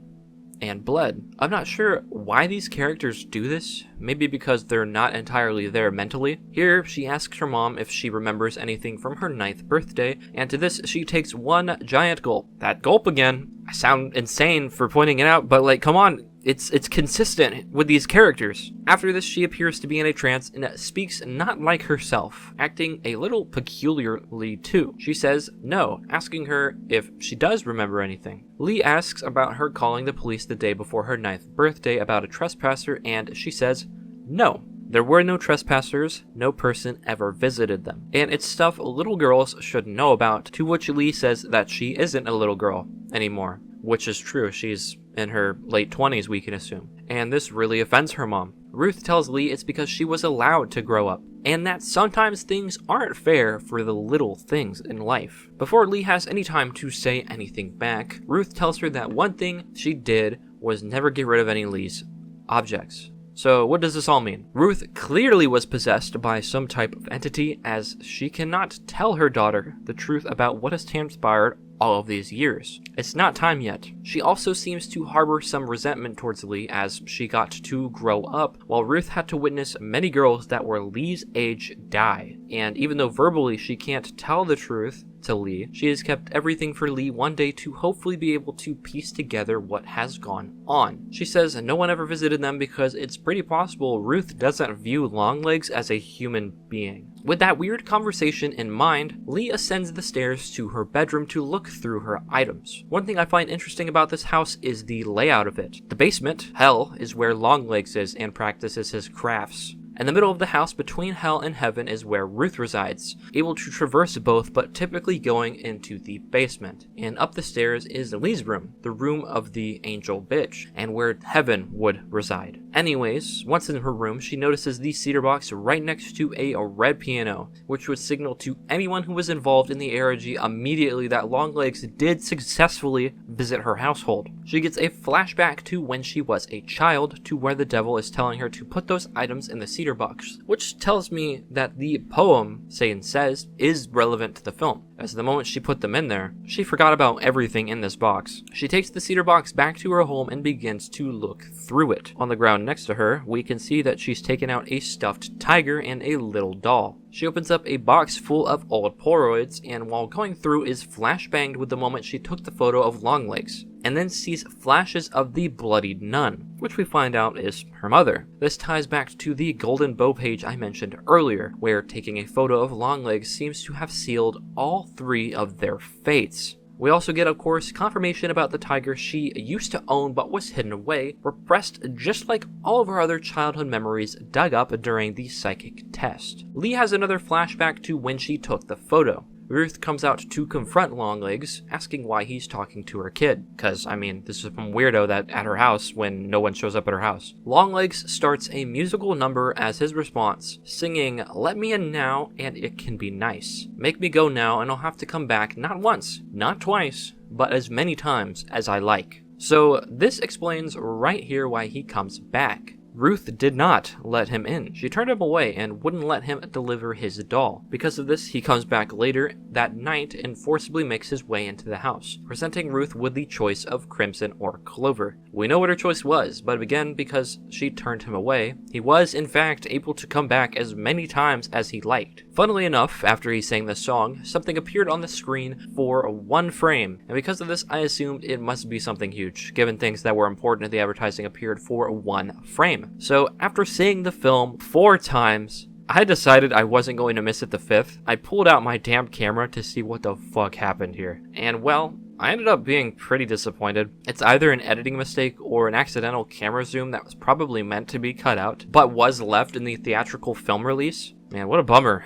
and bled. I'm not sure why these characters do this, maybe because they're not entirely there mentally. Here, she asks her mom if she remembers anything from her 9th birthday, and to this, she takes one giant gulp. That gulp again. I sound insane for pointing it out, but come on, it's consistent with these characters. After this, she appears to be in a trance and speaks not like herself, acting a little peculiarly too. She says no, asking her if she does remember anything. Lee asks about her calling the police the day before her 9th birthday about a trespasser, and she says no. There were no trespassers, no person ever visited them. And it's stuff little girls should know about, to which Lee says that she isn't a little girl anymore, which is true. She's in her late 20s, we can assume. And this really offends her mom. Ruth tells Lee it's because she was allowed to grow up, and that sometimes things aren't fair for the little things in life. Before Lee has any time to say anything back, Ruth tells her that one thing she did was never get rid of any Lee's objects. So what does this all mean? Ruth clearly was possessed by some type of entity, as she cannot tell her daughter the truth about what has transpired all of these years. It's not time yet. She also seems to harbor some resentment towards Lee as she got to grow up, while Ruth had to witness many girls that were Lee's age die. And even though verbally she can't tell the truth to Lee, she has kept everything for Lee one day to hopefully be able to piece together what has gone on. She says no one ever visited them because it's pretty possible Ruth doesn't view Longlegs as a human being. With that weird conversation in mind, Lee ascends the stairs to her bedroom to look through her items. One thing I find interesting about this house is the layout of it. The basement, hell, is where Longlegs is and practices his crafts. In the middle of the house between hell and heaven is where Ruth resides, able to traverse both but typically going into the basement. And up the stairs is Lee's room, the room of the angel bitch, and where heaven would reside. Anyways, once in her room, she notices the cedar box right next to a red piano, which would signal to anyone who was involved in the ARG immediately that Longlegs did successfully visit her household. She gets a flashback to when she was a child, to where the devil is telling her to put those items in the cedar box, which tells me that the poem Satan Says is relevant to the film, as the moment she put them in there, she forgot about everything in this box. She takes the cedar box back to her home and begins to look through it. On the ground next to her, we can see that she's taken out a stuffed tiger and a little doll. She opens up a box full of old Polaroids, and while going through is flashbanged with the moment she took the photo of Longlegs, and then sees flashes of the bloodied nun, which we find out is her mother. This ties back to the golden bow page I mentioned earlier, where taking a photo of Longlegs seems to have sealed all three of their fates. We also get, of course, confirmation about the tiger she used to own but was hidden away, repressed just like all of her other childhood memories dug up during the psychic test. Lee has another flashback to when she took the photo. Ruth comes out to confront Longlegs, asking why he's talking to her kid. Cause, I mean, this is some weirdo that at her house when no one shows up at her house. Longlegs starts a musical number as his response, singing, "Let me in now and it can be nice. Make me go now and I'll have to come back not once, not twice, but as many times as I like." So this explains right here why he comes back. Ruth did not let him in. She turned him away and wouldn't let him deliver his doll. Because of this, he comes back later that night and forcibly makes his way into the house, presenting Ruth with the choice of crimson or clover. We know what her choice was, but again, because she turned him away, he was in fact able to come back as many times as he liked. Funnily enough, after he sang the song, something appeared on the screen for one frame, and because of this I assumed it must be something huge, given things that were important in the advertising appeared for one frame. So after seeing the film 4 times, I decided I wasn't going to miss it the 5th. I pulled out my damn camera to see what the fuck happened here. And well, I ended up being pretty disappointed. It's either an editing mistake or an accidental camera zoom that was probably meant to be cut out, but was left in the theatrical film release. Man, what a bummer.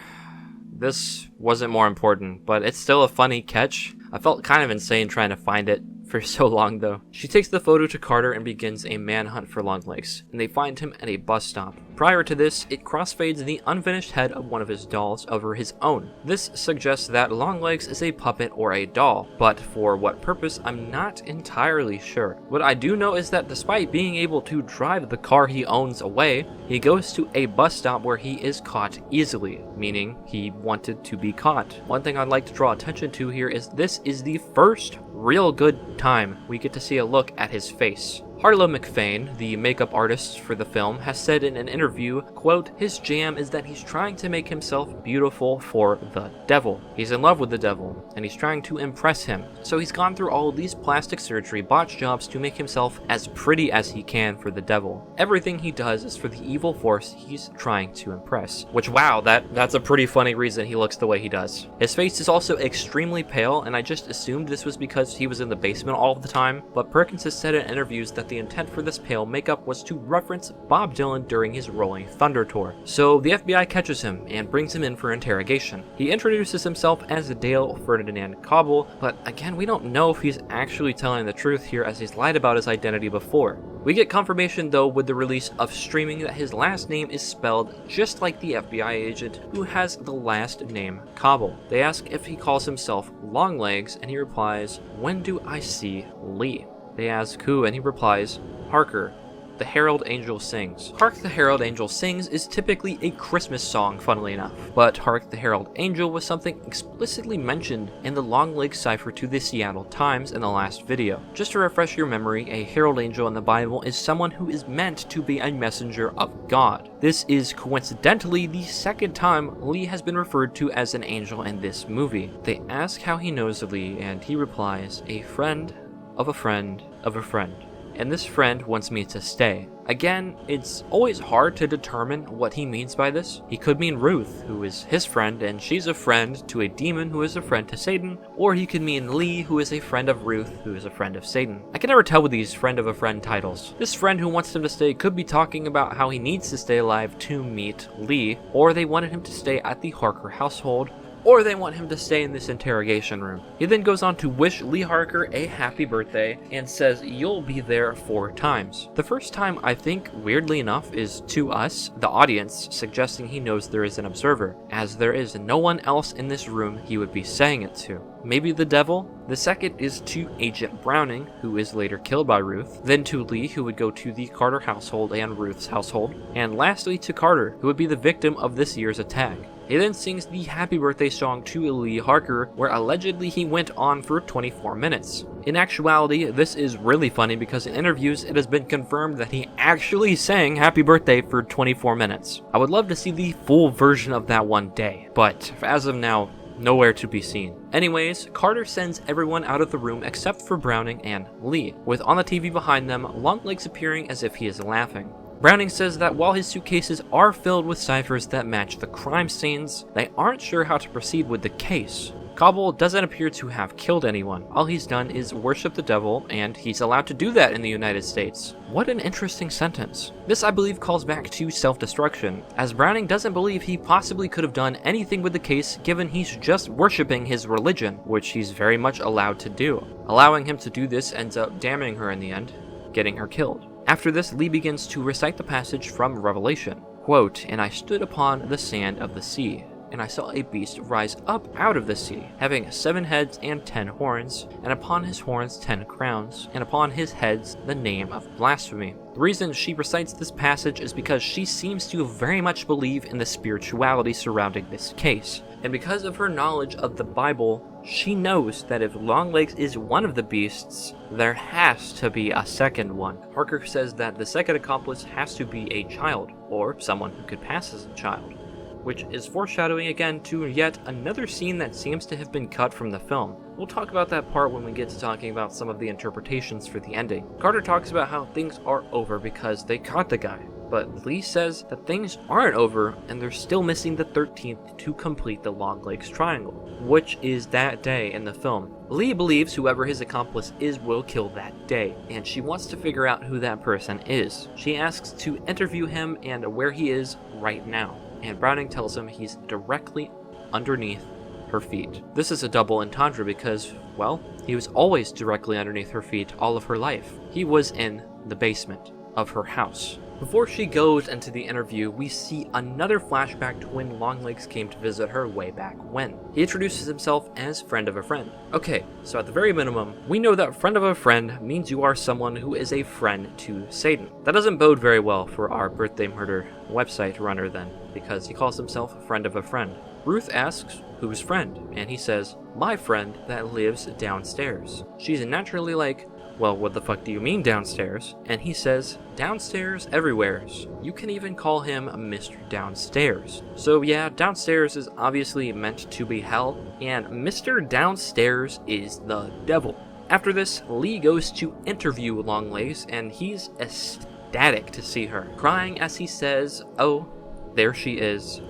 This wasn't more important, but it's still a funny catch. I felt kind of insane trying to find it for so long though. She takes the photo to Carter and begins a manhunt for Longlegs, and they find him at a bus stop. Prior to this, it crossfades the unfinished head of one of his dolls over his own. This suggests that Longlegs is a puppet or a doll, but for what purpose I'm not entirely sure. What I do know is that despite being able to drive the car he owns away, he goes to a bus stop where he is caught easily, meaning he wanted to be caught. One thing I'd like to draw attention to here is this is the first real good time we get to see a look at his face. Harlow McFain, the makeup artist for the film, has said in an interview, quote, "His jam is that he's trying to make himself beautiful for the devil. He's in love with the devil, and he's trying to impress him. So he's gone through all of these plastic surgery botch jobs to make himself as pretty as he can for the devil. Everything he does is for the evil force he's trying to impress." Which, wow, that's a pretty funny reason he looks the way he does. His face is also extremely pale, and I just assumed this was because he was in the basement all the time, but Perkins has said in interviews that the intent for this pale makeup was to reference Bob Dylan during his Rolling Thunder tour. So the FBI catches him and brings him in for interrogation. He introduces himself as Dale Ferdinand Cobble, but again, we don't know if he's actually telling the truth here as he's lied about his identity before. We get confirmation though with the release of streaming that his last name is spelled just like the FBI agent who has the last name Cobble. They ask if he calls himself Longlegs, and he replies, "When do I see Lee?" They ask who, and he replies, "Harker." the Herald Angel Sings. Hark the Herald Angel Sings is typically a Christmas song, funnily enough, but Hark the Herald Angel was something explicitly mentioned in the Longlegs cipher to the Seattle Times in the last video. Just to refresh your memory, a herald angel in the Bible is someone who is meant to be a messenger of God. This is coincidentally the second time Lee has been referred to as an angel in this movie. They ask how he knows Lee, and he replies, "A friend of a friend of a friend. And this friend wants me to stay." Again, it's always hard to determine what he means by this. He could mean Ruth, who is his friend, and she's a friend to a demon who is a friend to Satan, or he could mean Lee, who is a friend of Ruth, who is a friend of Satan. I can never tell with these friend of a friend titles. This friend who wants him to stay could be talking about how he needs to stay alive to meet Lee, or they wanted him to stay at the Harker household, or they want him to stay in this interrogation room. He then goes on to wish Lee Harker a happy birthday and says, "You'll be there 4 times. The first time, I think, weirdly enough, is to us, the audience, suggesting he knows there is an observer, as there is no one else in this room he would be saying it to. Maybe the devil? The second is to Agent Browning, who is later killed by Ruth, then to Lee, who would go to the Carter household and Ruth's household, and lastly to Carter, who would be the victim of this year's attack. He then sings the happy birthday song to Lee Harker, where allegedly he went on for 24 minutes. In actuality, this is really funny because in interviews it has been confirmed that he actually sang happy birthday for 24 minutes. I would love to see the full version of that one day, but as of now, nowhere to be seen. Anyways, Carter sends everyone out of the room except for Browning and Lee, with on the TV behind them, Longlegs appearing as if he is laughing. Browning says that while his suitcases are filled with ciphers that match the crime scenes, they aren't sure how to proceed with the case. Cobble doesn't appear to have killed anyone. All he's done is worship the devil, and he's allowed to do that in the United States. What an interesting sentence. This, I believe, calls back to self-destruction, as Browning doesn't believe he possibly could have done anything with the case given he's just worshiping his religion, which he's very much allowed to do. Allowing him to do this ends up damning her in the end, getting her killed. After this, Lee begins to recite the passage from Revelation. Quote, "And I stood upon the sand of the sea, and I saw a beast rise up out of the sea, having 7 heads and 10 horns, and upon his horns 10 crowns, and upon his heads the name of blasphemy." The reason she recites this passage is because she seems to very much believe in the spirituality surrounding this case. And because of her knowledge of the Bible, she knows that if Longlegs is one of the beasts, there has to be a second one. Harker says that the second accomplice has to be a child, or someone who could pass as a child, which is foreshadowing again to yet another scene that seems to have been cut from the film. We'll talk about that part when we get to talking about some of the interpretations for the ending. Carter talks about how things are over because they caught the guy, but Lee says that things aren't over and they're still missing the 13th to complete the Longlegs Triangle, which is that day in the film. Lee believes whoever his accomplice is will kill that day, and she wants to figure out who that person is. She asks to interview him and where he is right now, and Browning tells him he's directly underneath her feet. This is a double entendre because, well, he was always directly underneath her feet all of her life. He was in the basement of her house. Before she goes into the interview, we see another flashback to when Longlegs came to visit her way back when. He introduces himself as friend of a friend. Okay, so at the very minimum, we know that friend of a friend means you are someone who is a friend to Satan. That doesn't bode very well for our birthday murder website runner then, because he calls himself friend of a friend. Ruth asks, "Whose friend?" And he says, "My friend that lives downstairs." She's naturally like, "Well, what the fuck do you mean downstairs?" And he says, "Downstairs everywheres. You can even call him Mr. Downstairs." So yeah, downstairs is obviously meant to be hell, and Mr. Downstairs is the devil. After this, Lee goes to interview Longlegs, and he's ecstatic to see her, crying as he says, "Oh, there she is,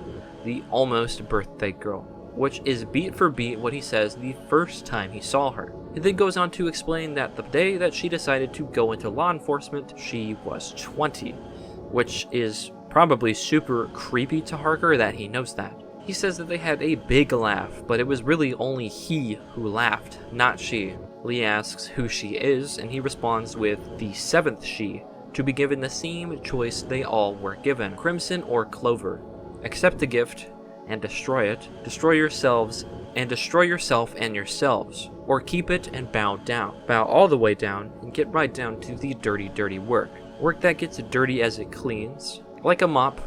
the almost birthday girl," which is beat for beat what he says the first time he saw her. He then goes on to explain that the day that she decided to go into law enforcement, she was 20, which is probably super creepy to Harker that he knows that. He says that they had a big laugh, but it was really only he who laughed, not she. Lee asks who she is, and he responds with the 7th she, to be given the same choice they all were given, crimson or clover. Accept the gift and destroy it, destroy yourselves and destroy yourself and yourselves, or keep it and bow down. Bow all the way down and get right down to the dirty, dirty work. Work that gets dirty as it cleans, like a mop.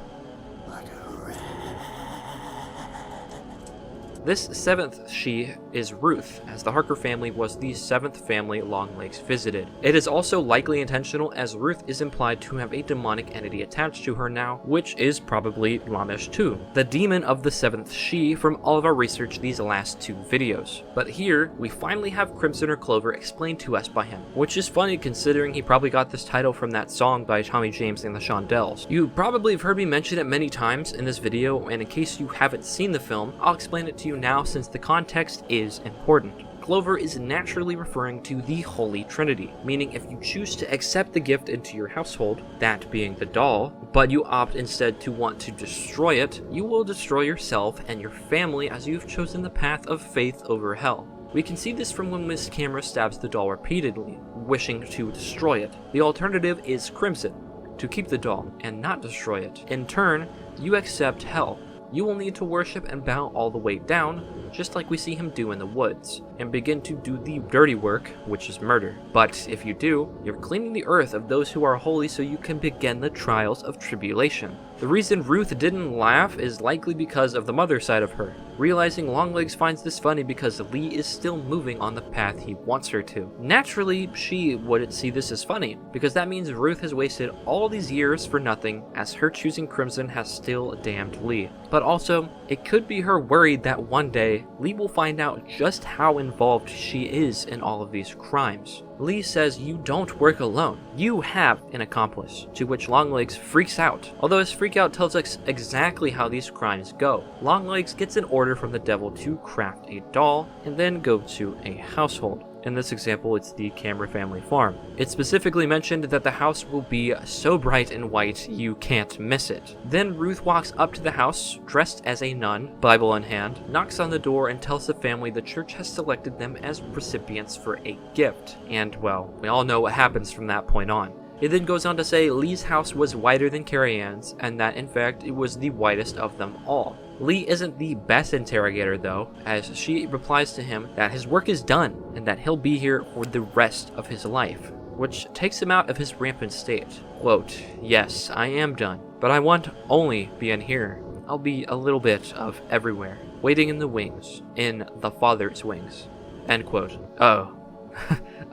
This seventh she is Ruth, as the Harker family was the seventh family Longlegs visited. It is also likely intentional, as Ruth is implied to have a demonic entity attached to her now, which is probably Lamish too, the demon of the seventh she from all of our research these last 2 videos. But here, we finally have Crimson or Clover explained to us by him, which is funny considering he probably got this title from that song by Tommy James and the Shondells. You probably have heard me mention it many times in this video, and in case you haven't seen the film, I'll explain it to you now since the context is important. Clover is naturally referring to the Holy Trinity, meaning if you choose to accept the gift into your household, that being the doll, but you opt instead to want to destroy it, you will destroy yourself and your family as you've chosen the path of faith over hell. We can see this from when Miss Camera stabs the doll repeatedly, wishing to destroy it. The alternative is Crimson, to keep the doll and not destroy it. In turn, you accept hell. You will need to worship and bow all the way down, just like we see him do in the woods, and begin to do the dirty work, which is murder. But if you do, you're cleaning the earth of those who are holy so you can begin the trials of tribulation. The reason Ruth didn't laugh is likely because of the mother side of her. Realizing Longlegs finds this funny because Lee is still moving on the path he wants her to. Naturally, she wouldn't see this as funny, because that means Ruth has wasted all these years for nothing, as her choosing Crimson has still damned Lee. But also, it could be her worried that one day, Lee will find out just how involved she is in all of these crimes. Lee says you don't work alone. You have an accomplice, to which Longlegs freaks out. Although his freakout tells us exactly how these crimes go. Longlegs gets an order from the devil to craft a doll, and then go to a household. In this example, it's the Camera family farm. It specifically mentioned that the house will be so bright and white you can't miss it. Then Ruth walks up to the house, dressed as a nun, Bible in hand, knocks on the door and tells the family the church has selected them as recipients for a gift. And, well, we all know what happens from that point on. It then goes on to say Lee's house was whiter than Carrie Ann's, and that in fact it was the whitest of them all. Lee isn't the best interrogator though, as she replies to him that his work is done and that he'll be here for the rest of his life, which takes him out of his rampant state. Quote, "Yes, I am done, but I won't only be in here. I'll be a little bit of everywhere, waiting in the wings, in the Father's wings." End quote. Uh-oh.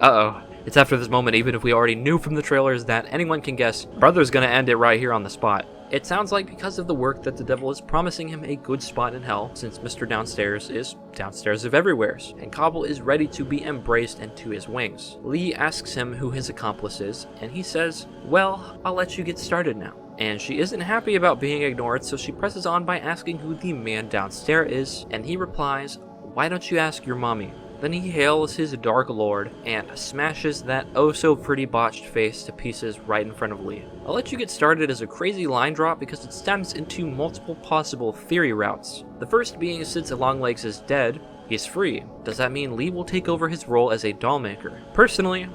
Uh-oh. It's after this moment, even if we already knew from the trailers that anyone can guess, Brother's gonna end it right here on the spot. It sounds like because of the work that the devil is promising him a good spot in hell, since Mr. Downstairs is downstairs of everywheres, and Cobble is ready to be embraced into his wings. Lee asks him who his accomplice is, and he says, "Well, I'll let you get started now." And she isn't happy about being ignored, so she presses on by asking who the man downstairs is, and he replies, "Why don't you ask your mommy?" Then he hails his Dark Lord and smashes that oh-so-pretty botched face to pieces right in front of Lee. I'll let you get started as a crazy line drop because it stems into multiple possible theory routes. The first being, since Longlegs is dead, he's free. Does that mean Lee will take over his role as a doll maker? Personally,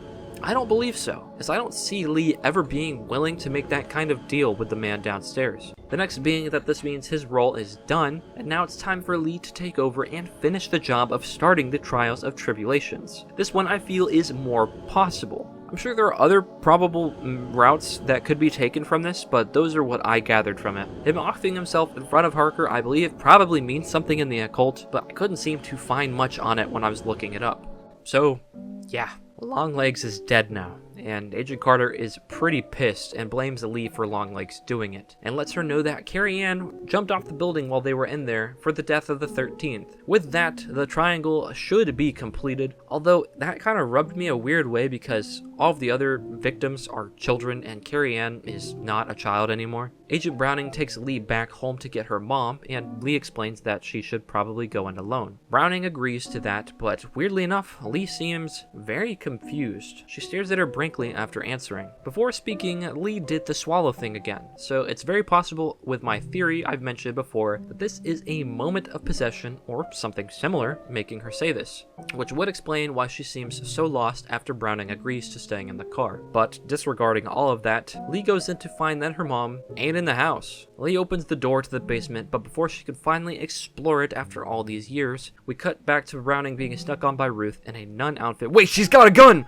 I don't believe so, as I don't see Lee ever being willing to make that kind of deal with the man downstairs. The next being that this means his role is done, and now it's time for Lee to take over and finish the job of starting the trials of tribulations. This one I feel is more possible. I'm sure there are other probable routes that could be taken from this, but those are what I gathered from it. Him offing himself in front of Harker, I believe, probably means something in the occult, but I couldn't seem to find much on it when I was looking it up. So, yeah. Longlegs is dead now, and Agent Carter is pretty pissed and blames Lee for Longlegs doing it, and lets her know that Carrie Ann jumped off the building while they were in there for the death of the 13th. With that, the triangle should be completed, although that kind of rubbed me a weird way because all of the other victims are children and Carrie Ann is not a child anymore. Agent Browning takes Lee back home to get her mom, and Lee explains that she should probably go in alone. Browning agrees to that, but weirdly enough, Lee seems very confused. She stares at her blankly after answering. Before speaking, Lee did the swallow thing again, so it's very possible with my theory I've mentioned before that this is a moment of possession or something similar making her say this, which would explain why she seems so lost after Browning agrees to staying in the car. But disregarding all of that, Lee goes in to find that her mom ain't in the house. Lee opens the door to the basement, but before she can finally explore it after all these years, we cut back to Browning being stuck on by Ruth in a nun outfit. Wait, she's got a gun!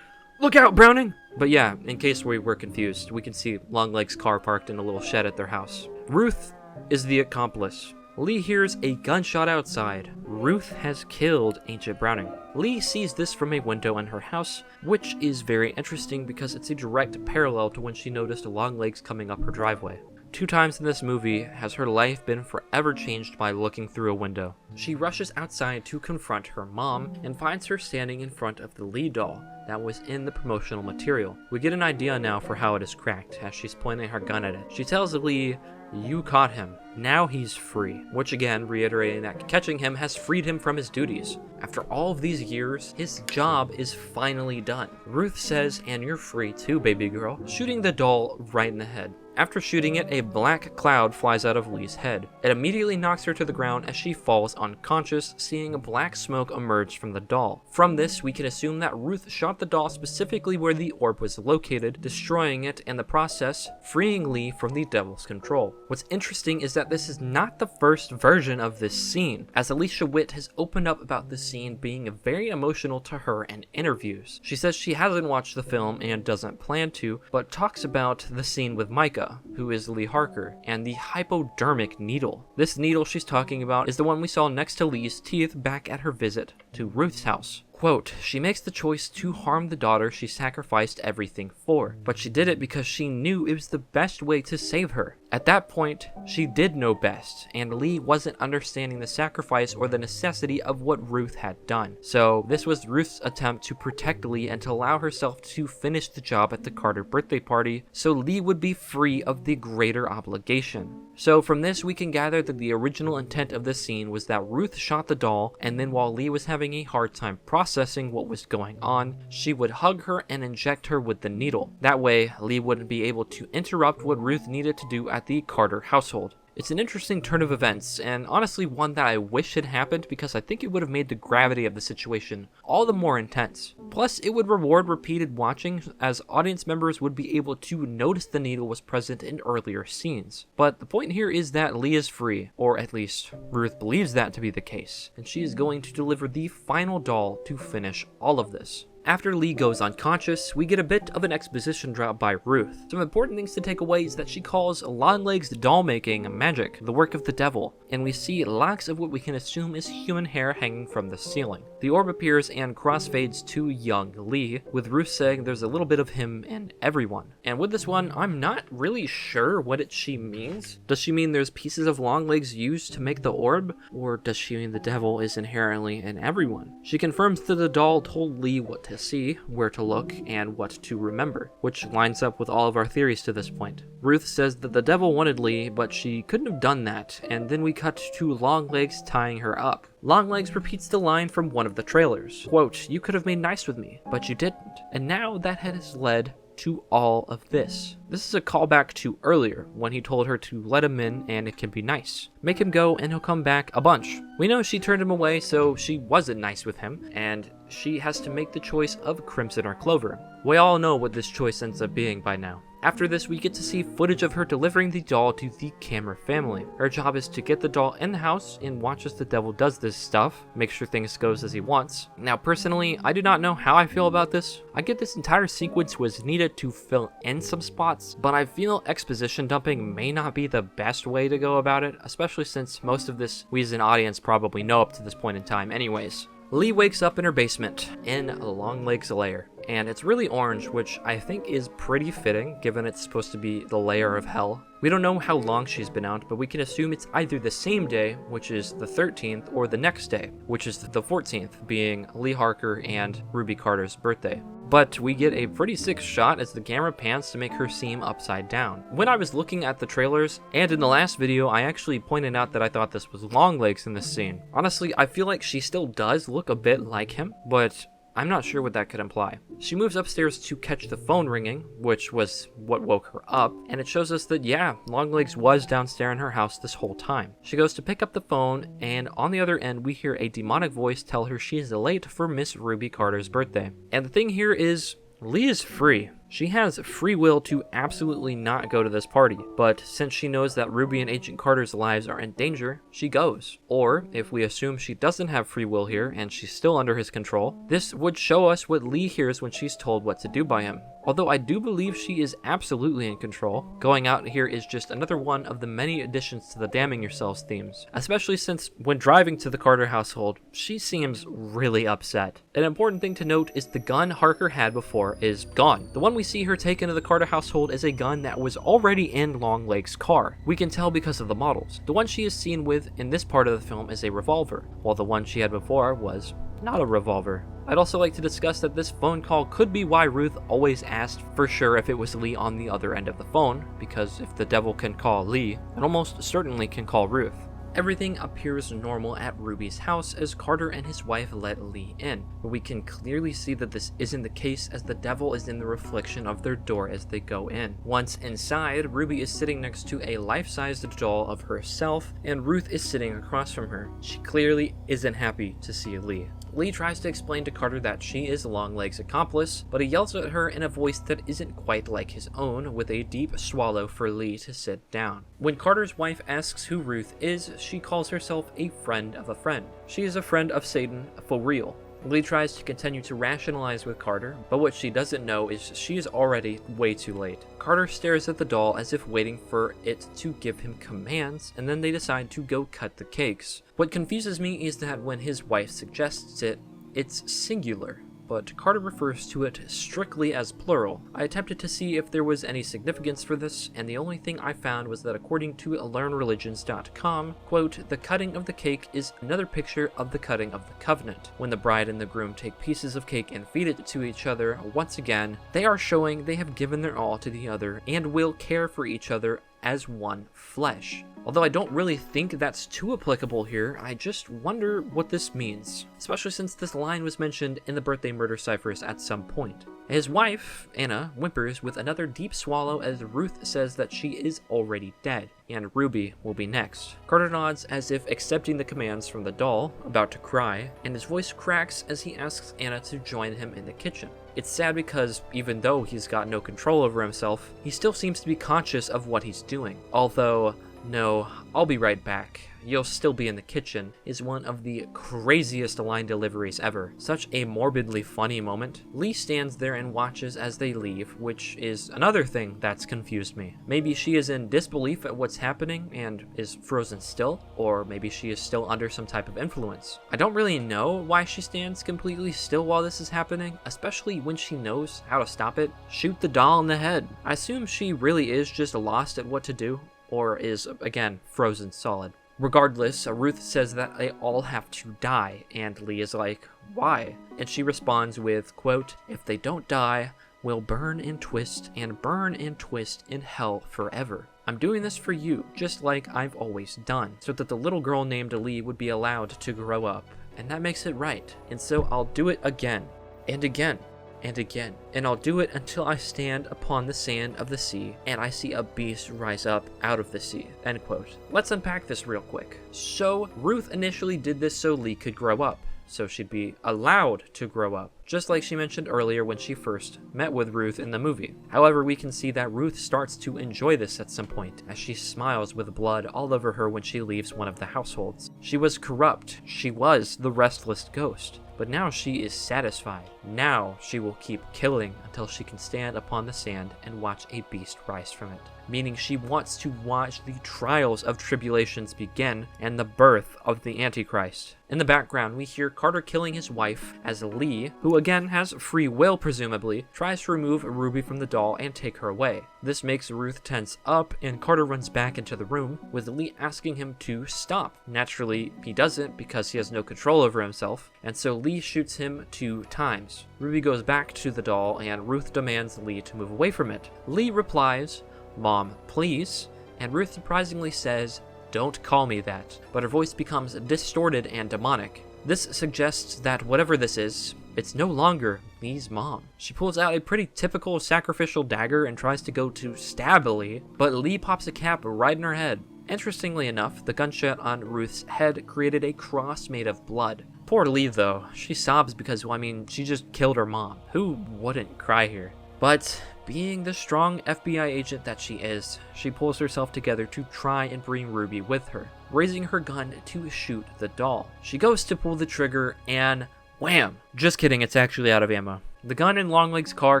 Look out, Browning! But yeah, in case we were confused, we can see Longlegs' car parked in a little shed at their house. Ruth is the accomplice. Lee hears a gunshot outside. Ruth has killed Ancient Browning. Lee sees this from a window in her house, which is very interesting because it's a direct parallel to when she noticed Longlegs coming up her driveway. 2 times in this movie has her life been forever changed by looking through a window. She rushes outside to confront her mom and finds her standing in front of the Lee doll that was in the promotional material. We get an idea now for how it is cracked as she's pointing her gun at it. She tells Lee, "You caught him. Now he's free," which again reiterating that catching him has freed him from his duties. After all of these years, his job is finally done. Ruth says, "And you're free too, baby girl," shooting the doll right in the head. After shooting it, a black cloud flies out of Lee's head. It immediately knocks her to the ground as she falls unconscious, seeing a black smoke emerge from the doll. From this, we can assume that Ruth shot the doll specifically where the orb was located, destroying it in the process, freeing Lee from the devil's control. What's interesting is that this is not the first version of this scene, as Alicia Witt has opened up about this scene being very emotional to her in interviews. She says she hasn't watched the film and doesn't plan to, but talks about the scene with Maika, who is Lee Harker, and the hypodermic needle. This needle she's talking about is the one we saw next to Lee's teeth back at her visit to Ruth's house. Quote, "She makes the choice to harm the daughter she sacrificed everything for, but she did it because she knew it was the best way to save her. At that point, she did know best, and Lee wasn't understanding the sacrifice or the necessity of what Ruth had done. So this was Ruth's attempt to protect Lee and to allow herself to finish the job at the Carter birthday party, so Lee would be free of the greater obligation." So from this, we can gather that the original intent of this scene was that Ruth shot the doll, and then while Lee was having a hard time processing what was going on, she would hug her and inject her with the needle. That way, Lee wouldn't be able to interrupt what Ruth needed to do at the Carter household. It's an interesting turn of events, and honestly one that I wish had happened because I think it would have made the gravity of the situation all the more intense. Plus, it would reward repeated watching, as audience members would be able to notice the needle was present in earlier scenes. But the point here is that Lee is free, or at least Ruth believes that to be the case, and she is going to deliver the final doll to finish all of this. After Lee goes unconscious, we get a bit of an exposition drop by Ruth. Some important things to take away is that she calls Longlegs doll making magic, the work of the devil, and we see locks of what we can assume is human hair hanging from the ceiling. The orb appears and crossfades to young Lee, with Ruth saying there's a little bit of him in everyone. And with this one, I'm not really sure what she means. Does she mean there's pieces of Longlegs used to make the orb? Or does she mean the devil is inherently in everyone? She confirms that the doll told Lee what to see, where to look, and what to remember, which lines up with all of our theories to this point. Ruth says that the devil wanted Lee, but she couldn't have done that, and then we cut to Longlegs tying her up. Longlegs repeats the line from one of the trailers, quote, "You could have made nice with me, but you didn't." And now that has led to all of this. This is a callback to earlier, when he told her to let him in and it can be nice. Make him go and he'll come back a bunch. We know she turned him away, so she wasn't nice with him, and she has to make the choice of Crimson or Clover. We all know what this choice ends up being by now. After this, we get to see footage of her delivering the doll to the Camera family. Her job is to get the doll in the house and watch as the devil does this stuff, make sure things goes as he wants. Now personally, I do not know how I feel about this. I get this entire sequence was needed to fill in some spots, but I feel exposition dumping may not be the best way to go about it, especially since most of this we as an audience probably know up to this point in time anyways. Lee wakes up in her basement, in Longlegs' lair, and it's really orange, which I think is pretty fitting, given it's supposed to be the lair of hell. We don't know how long she's been out, but we can assume it's either the same day, which is the 13th, or the next day, which is the 14th, being Lee Harker and Ruby Carter's birthday. But we get a pretty sick shot as the camera pans to make her seem upside down. When I was looking at the trailers, and in the last video, I actually pointed out that I thought this was Longlegs in this scene. Honestly, I feel like she still does look a bit like him, but I'm not sure what that could imply. She moves upstairs to catch the phone ringing, which was what woke her up, and it shows us that yeah, Longlegs was downstairs in her house this whole time. She goes to pick up the phone, and on the other end we hear a demonic voice tell her she is late for Miss Ruby Carter's birthday. And the thing here is, Lee is free. She has free will to absolutely not go to this party, but since she knows that Ruby and Agent Carter's lives are in danger, she goes. Or, if we assume she doesn't have free will here and she's still under his control, this would show us what Lee hears when she's told what to do by him. although I do believe she is absolutely in control. Going out here is just another one of the many additions to the damning yourselves themes, especially since when driving to the Carter household, she seems really upset. An important thing to note is the gun Harker had before is gone. The one we see her take into the Carter household is a gun that was already in Longlegs' car. We can tell because of the models. The one she is seen with in this part of the film is a revolver, while the one she had before was not a revolver. I'd also like to discuss that this phone call could be why Ruth always asked for sure if it was Lee on the other end of the phone, because if the devil can call Lee, it almost certainly can call Ruth. Everything appears normal at Ruby's house as Carter and his wife let Lee in, but we can clearly see that this isn't the case as the devil is in the reflection of their door as they go in. Once inside, Ruby is sitting next to a life-sized doll of herself, and Ruth is sitting across from her. She clearly isn't happy to see Lee. Lee tries to explain to Carter that she is Longlegs' accomplice, but he yells at her in a voice that isn't quite like his own, with a deep swallow for Lee to sit down. When Carter's wife asks who Ruth is, she calls herself a friend of a friend. She is a friend of Satan for real. Lee tries to continue to rationalize with Carter, but what she doesn't know is she is already way too late. Carter stares at the doll as if waiting for it to give him commands, and then they decide to go cut the cakes. What confuses me is that when his wife suggests it, it's singular, but Carter refers to it strictly as plural. I attempted to see if there was any significance for this, and the only thing I found was that according to learnreligions.com, quote, the cutting of the cake is another picture of the cutting of the covenant. When the bride and the groom take pieces of cake and feed it to each other, once again, they are showing they have given their all to the other and will care for each other as one flesh. Although I don't really think that's too applicable here, I just wonder what this means, especially since this line was mentioned in the birthday murder ciphers at some point. His wife, Anna, whimpers with another deep swallow as Ruth says that she is already dead, and Ruby will be next. Carter nods as if accepting the commands from the doll, about to cry, and his voice cracks as he asks Anna to join him in the kitchen. It's sad because, even though he's got no control over himself, he still seems to be conscious of what he's doing. Although, no, I'll be right back, you'll still be in the kitchen, is one of the craziest line deliveries ever. Such a morbidly funny moment. Lee stands there and watches as they leave, which is another thing that's confused me. Maybe she is in disbelief at what's happening and is frozen still, or maybe she is still under some type of influence. I don't really know why she stands completely still while this is happening, especially when she knows how to stop it. Shoot the doll in the head. I assume she really is just lost at what to do, or is, again, frozen solid. Regardless, Ruth says that they all have to die, and Lee is like, why? And she responds with, quote, if they don't die, we'll burn and twist in hell forever. I'm doing this for you, just like I've always done, so that the little girl named Lee would be allowed to grow up. And that makes it right. And so I'll do it again, and again, and again, and I'll do it until I stand upon the sand of the sea and I see a beast rise up out of the sea, end quote. Let's unpack this real quick. So Ruth initially did this so Lee could grow up, so she'd be allowed to grow up, just like she mentioned earlier when she first met with Ruth in the movie. However, we can see that Ruth starts to enjoy this at some point, as she smiles with blood all over her when she leaves one of the households. She was corrupt, she was the restless ghost, but now she is satisfied. Now she will keep killing until she can stand upon the sand and watch a beast rise from it. Meaning she wants to watch the trials of tribulations begin and the birth of the Antichrist. In the background, we hear Carter killing his wife as Lee, who again has free will presumably, tries to remove Ruby from the doll and take her away. This makes Ruth tense up and Carter runs back into the room, with Lee asking him to stop. Naturally, he doesn't because he has no control over himself, and so Lee shoots him 2 times. Ruby goes back to the doll and Ruth demands Lee to move away from it. Lee replies, "Mom, please," and Ruth surprisingly says, "Don't call me that," but her voice becomes distorted and demonic. This suggests that whatever this is, it's no longer Lee's mom. She pulls out a pretty typical sacrificial dagger and tries to go to stab Lee, but Lee pops a cap right in her head. Interestingly enough, the gunshot on Ruth's head created a cross made of blood. Poor Lee though, she sobs because, well, I mean, she just killed her mom. Who wouldn't cry here? But being the strong FBI agent that she is, she pulls herself together to try and bring Ruby with her, raising her gun to shoot the doll. She goes to pull the trigger and wham! Just kidding, it's actually out of ammo. The gun in Longlegs' car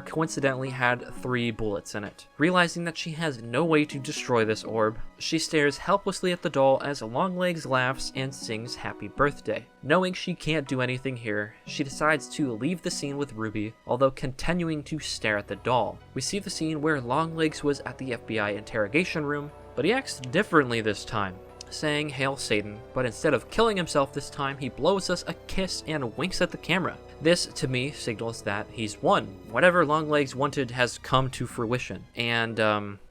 coincidentally had 3 bullets in it. Realizing that she has no way to destroy this orb, she stares helplessly at the doll as Longlegs laughs and sings happy birthday. Knowing she can't do anything here, she decides to leave the scene with Ruby, although continuing to stare at the doll. We see the scene where Longlegs was at the FBI interrogation room, but he acts differently this time, saying "Hail Satan," but instead of killing himself this time, he blows us a kiss and winks at the camera. This, to me, signals that he's won. Whatever Longlegs wanted has come to fruition. And,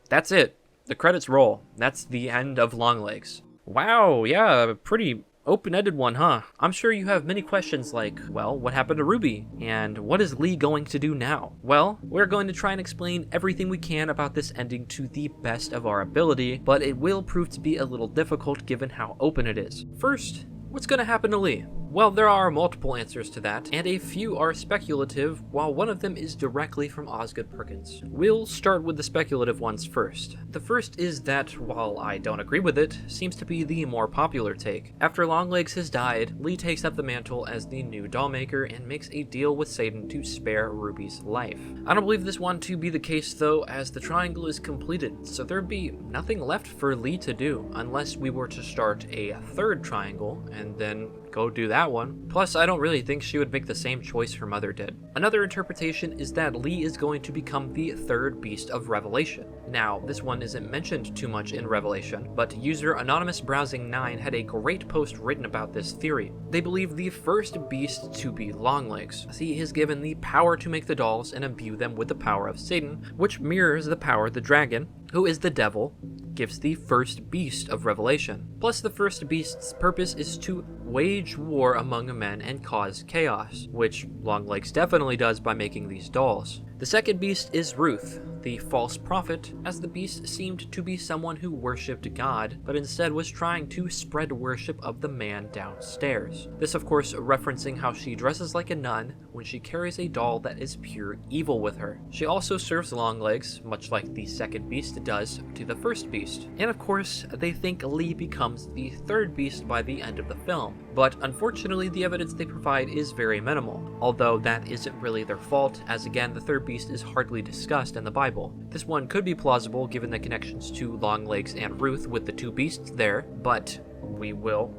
that's it. The credits roll. That's the end of Longlegs. Wow, yeah, pretty open-ended one, huh? I'm sure you have many questions like, well, what happened to Ruby? And what is Lee going to do now? Well, we're going to try and explain everything we can about this ending to the best of our ability, but it will prove to be a little difficult given how open it is. First, what's going to happen to Lee? Well, there are multiple answers to that, and a few are speculative, while one of them is directly from Osgood Perkins. We'll start with the speculative ones first. The first is that, while I don't agree with it, seems to be the more popular take. After Longlegs has died, Lee takes up the mantle as the new doll maker and makes a deal with Satan to spare Ruby's life. I don't believe this one to be the case though, as the triangle is completed, so there'd be nothing left for Lee to do, unless we were to start a third triangle, and then go do that one. Plus, I don't really think she would make the same choice her mother did. Another interpretation is that Lee is going to become the third beast of Revelation. Now, this one isn't mentioned too much in Revelation, but user Anonymous Browsing 9 had a great post written about this theory. They believe the first beast to be Longlegs, as he is given the power to make the dolls and imbue them with the power of Satan, which mirrors the power the dragon, who is the devil, gives the first beast of Revelation. Plus, the first beast's purpose is to wage war among men and cause chaos, which Longlegs definitely does by making these dolls. The second beast is Ruth, the false prophet, as the beast seemed to be someone who worshipped God, but instead was trying to spread worship of the man downstairs. This, of course, referencing how she dresses like a nun when she carries a doll that is pure evil with her. She also serves Longlegs, much like the second beast does to the first beast. And of course, they think Lee becomes the third beast by the end of the film. But unfortunately, the evidence they provide is very minimal, although that isn't really their fault, as again, the third beast is hardly discussed in the Bible. This one could be plausible given the connections to Longlegs and Ruth with the two beasts there, but we will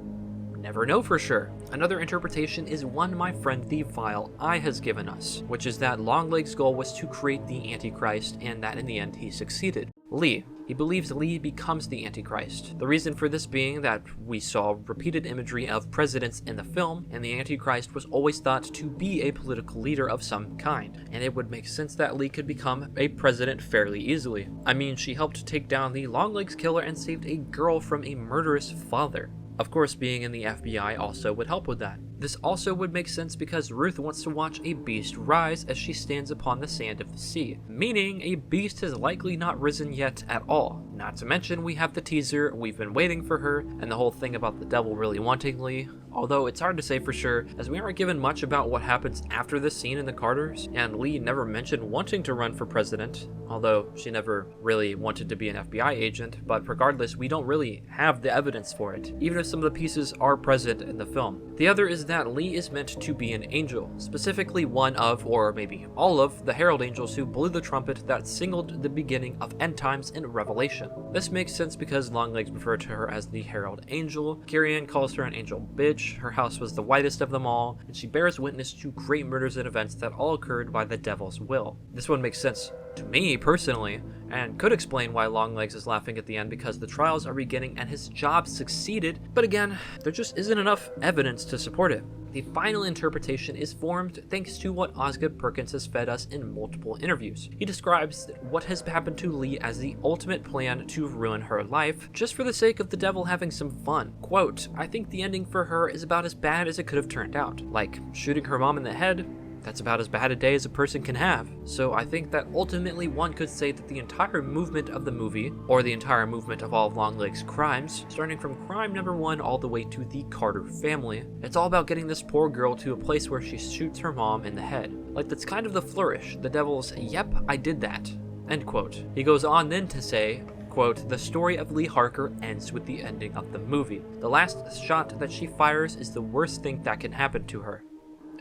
never know for sure. Another interpretation is one my friend the Vile Eye has given us, which is that Longlegs' goal was to create the Antichrist and that in the end he succeeded. Lee. He believes Lee becomes the Antichrist. The reason for this being that we saw repeated imagery of presidents in the film, and the Antichrist was always thought to be a political leader of some kind, and it would make sense that Lee could become a president fairly easily. I mean, she helped take down the Longlegs killer and saved a girl from a murderous father. Of course, being in the FBI also would help with that. This also would make sense because Ruth wants to watch a beast rise as she stands upon the sand of the sea, meaning a beast has likely not risen yet at all. Not to mention we have the teaser, we've been waiting for her, and the whole thing about the devil really wanting Lee, although it's hard to say for sure as we aren't given much about what happens after this scene in the Carters, and Lee never mentioned wanting to run for president, although she never really wanted to be an FBI agent, but regardless, we don't really have the evidence for it, even if some of the pieces are present in the film. The other is that Lee is meant to be an angel, specifically one of, or maybe all of, the herald angels who blew the trumpet that signaled the beginning of end times in Revelation. This makes sense because Longlegs referred to her as the herald angel, Kirian calls her an angel bitch, her house was the whitest of them all, and she bears witness to great murders and events that all occurred by the devil's will. This one makes sense to me personally, and could explain why Longlegs is laughing at the end because the trials are beginning and his job succeeded, but again, there just isn't enough evidence to support it. The final interpretation is formed thanks to what Osgood Perkins has fed us in multiple interviews. He describes what has happened to Lee as the ultimate plan to ruin her life, just for the sake of the devil having some fun. Quote, "I think the ending for her is about as bad as it could have turned out. Like, shooting her mom in the head, that's about as bad a day as a person can have. So I think that ultimately one could say that the entire movement of the movie, or the entire movement of all of Longlegs' crimes, starting from crime number 1 all the way to the Carter family, it's all about getting this poor girl to a place where she shoots her mom in the head. Like, that's kind of the flourish, the devil's, yep, I did that." End quote. He goes on then to say, quote, "The story of Lee Harker ends with the ending of the movie. The last shot that she fires is the worst thing that can happen to her."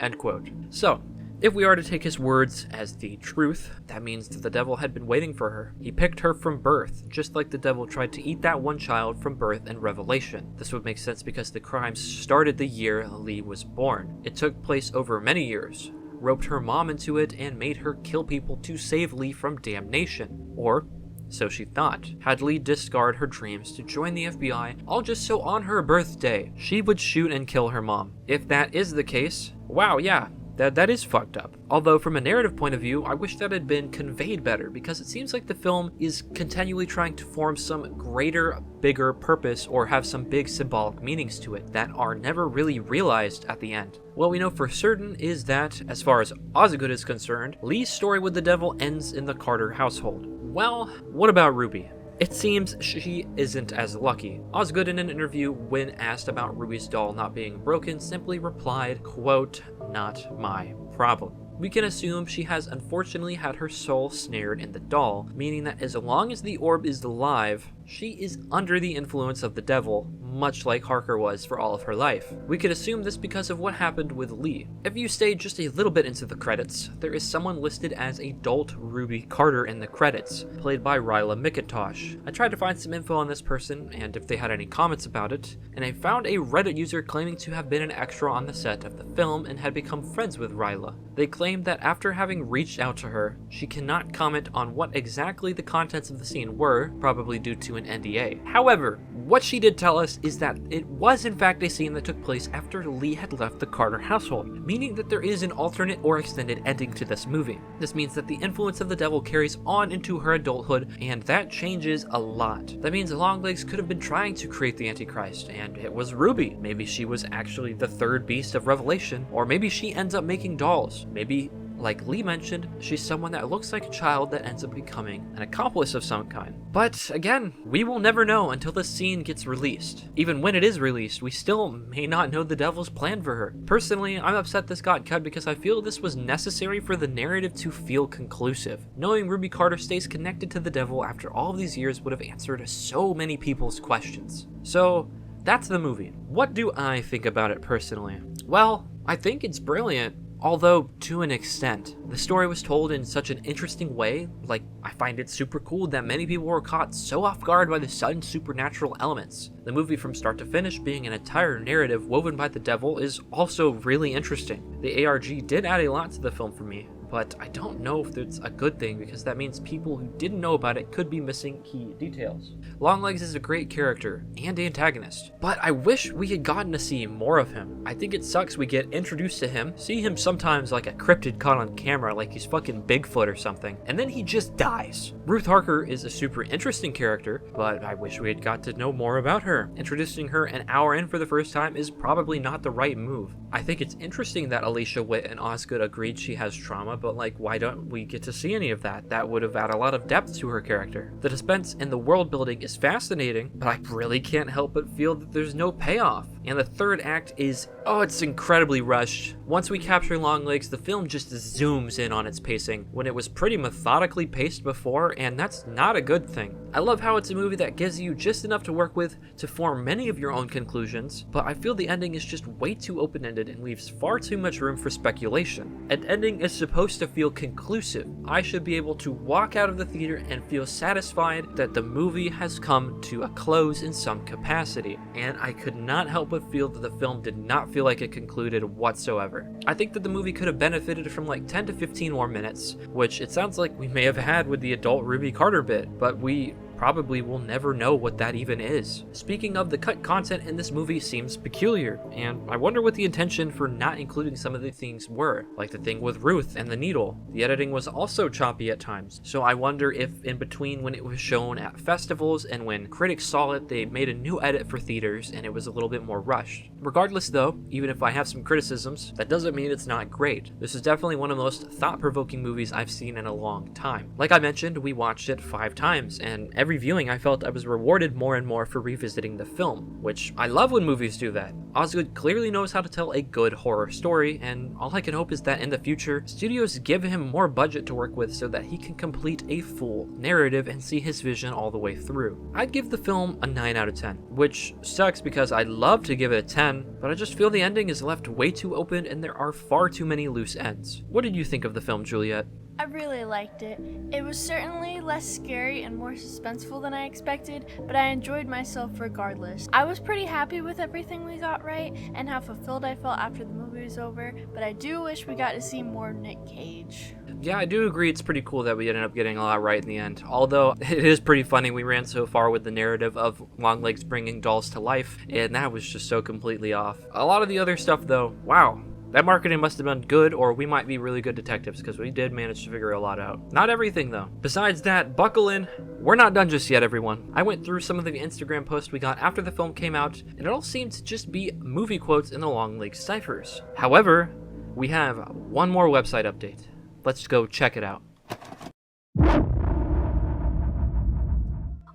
End quote. So, If we are to take his words as the truth, that means that the devil had been waiting for her. He picked her from birth, just like the devil tried to eat that one child from birth in Revelation. This would make sense because the crimes started the year Lee was born. It took place over many years, roped her mom into it, and made her kill people to save Lee from damnation. Or so she thought. Had Lee discard her dreams to join the FBI, all just so on her birthday, she would shoot and kill her mom. If that is the case, wow, yeah, that is fucked up. Although from a narrative point of view, I wish that had been conveyed better, because it seems like the film is continually trying to form some greater, bigger purpose or have some big symbolic meanings to it that are never really realized at the end. What we know for certain is that, as far as Osgood is concerned, Lee's story with the devil ends in the Carter household. Well, what about Ruby? It seems she isn't as lucky. Osgood, in an interview when asked about Ruby's doll not being broken, simply replied, quote, "Not my problem." We can assume she has unfortunately had her soul snared in the doll, meaning that as long as the orb is alive, she is under the influence of the devil, much like Harker was for all of her life. We could assume this because of what happened with Lee. If you stay just a little bit into the credits, there is someone listed as adult Ruby Carter in the credits, played by Ryla McIntosh. I tried to find some info on this person and if they had any comments about it, and I found a Reddit user claiming to have been an extra on the set of the film and had become friends with Ryla. They claimed that after having reached out to her, she cannot comment on what exactly the contents of the scene were, probably due to an NDA. However, what she did tell us is that it was in fact a scene that took place after Lee had left the Carter household, meaning that there is an alternate or extended ending to this movie. This means that the influence of the devil carries on into her adulthood, and that changes a lot. That means Longlegs could have been trying to create the Antichrist, and it was Ruby. Maybe she was actually the third beast of Revelation, or maybe she ends up making dolls. Maybe, like Lee mentioned, she's someone that looks like a child that ends up becoming an accomplice of some kind. But again, we will never know until this scene gets released. Even when it is released, we still may not know the devil's plan for her. Personally, I'm upset this got cut because I feel this was necessary for the narrative to feel conclusive. Knowing Ruby Carter stays connected to the devil after all of these years would have answered so many people's questions. So, that's the movie. What do I think about it personally? Well, I think it's brilliant. Although, to an extent, the story was told in such an interesting way. Like, I find it super cool that many people were caught so off guard by the sudden supernatural elements. The movie from start to finish being an entire narrative woven by the devil is also really interesting. The ARG did add a lot to the film for me, but I don't know if it's a good thing because that means people who didn't know about it could be missing key details. Longlegs is a great character and antagonist, but I wish we had gotten to see more of him. I think it sucks we get introduced to him, see him sometimes like a cryptid caught on camera like he's fucking Bigfoot or something, and then he just dies. Ruth Harker is a super interesting character, but I wish we had got to know more about her. Introducing her an hour in for the first time is probably not the right move. I think it's interesting that Alicia Witt and Osgood agreed she has trauma, but like, why don't we get to see any of that? That would have added a lot of depth to her character. The suspense and the world building is fascinating, but I really can't help but feel that there's no payoff. And the third act is, it's incredibly rushed. Once we capture Longlegs, the film just zooms in on its pacing, when it was pretty methodically paced before, and that's not a good thing. I love how it's a movie that gives you just enough to work with to form many of your own conclusions, but I feel the ending is just way too open-ended and leaves far too much room for speculation. An ending is supposed to feel conclusive. I should be able to walk out of the theater and feel satisfied that the movie has come to a close in some capacity, and I could not help but feel that the film did not feel like it concluded whatsoever. I think that the movie could have benefited from like 10 to 15 more minutes, which it sounds like we may have had with the adult Ruby Carter bit, but we probably will never know what that even is. Speaking of, the cut content in this movie seems peculiar, and I wonder what the intention for not including some of the things were, like the thing with Ruth and the needle. The editing was also choppy at times, so I wonder if in between when it was shown at festivals and when critics saw it, they made a new edit for theaters and it was a little bit more rushed. Regardless though, even if I have some criticisms, that doesn't mean it's not great. This is definitely one of the most thought-provoking movies I've seen in a long time. Like I mentioned, we watched it 5 times, and every reviewing, I felt I was rewarded more and more for revisiting the film, which I love when movies do that. Osgood clearly knows how to tell a good horror story, and all I can hope is that in the future, studios give him more budget to work with so that he can complete a full narrative and see his vision all the way through. I'd give the film a 9 out of 10, which sucks because I'd love to give it a 10, but I just feel the ending is left way too open and there are far too many loose ends. What did you think of the film, Juliet? I really liked it. It was certainly less scary and more suspenseful than I expected, but I enjoyed myself regardless. I was pretty happy with everything we got right and how fulfilled I felt after the movie was over, but I do wish we got to see more Nick Cage. Yeah, I do agree it's pretty cool that we ended up getting a lot right in the end. Although, it is pretty funny we ran so far with the narrative of Longlegs bringing dolls to life, and that was just so completely off. A lot of the other stuff though, wow. That marketing must have been good, or we might be really good detectives, because we did manage to figure a lot out. Not everything, though. Besides that, buckle in. We're not done just yet, everyone. I went through some of the Instagram posts we got after the film came out, and it all seemed to just be movie quotes in the Longlegs ciphers. However, we have one more website update. Let's go check it out.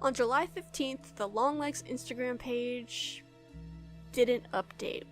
On July 15th, the Longlegs Instagram page didn't update.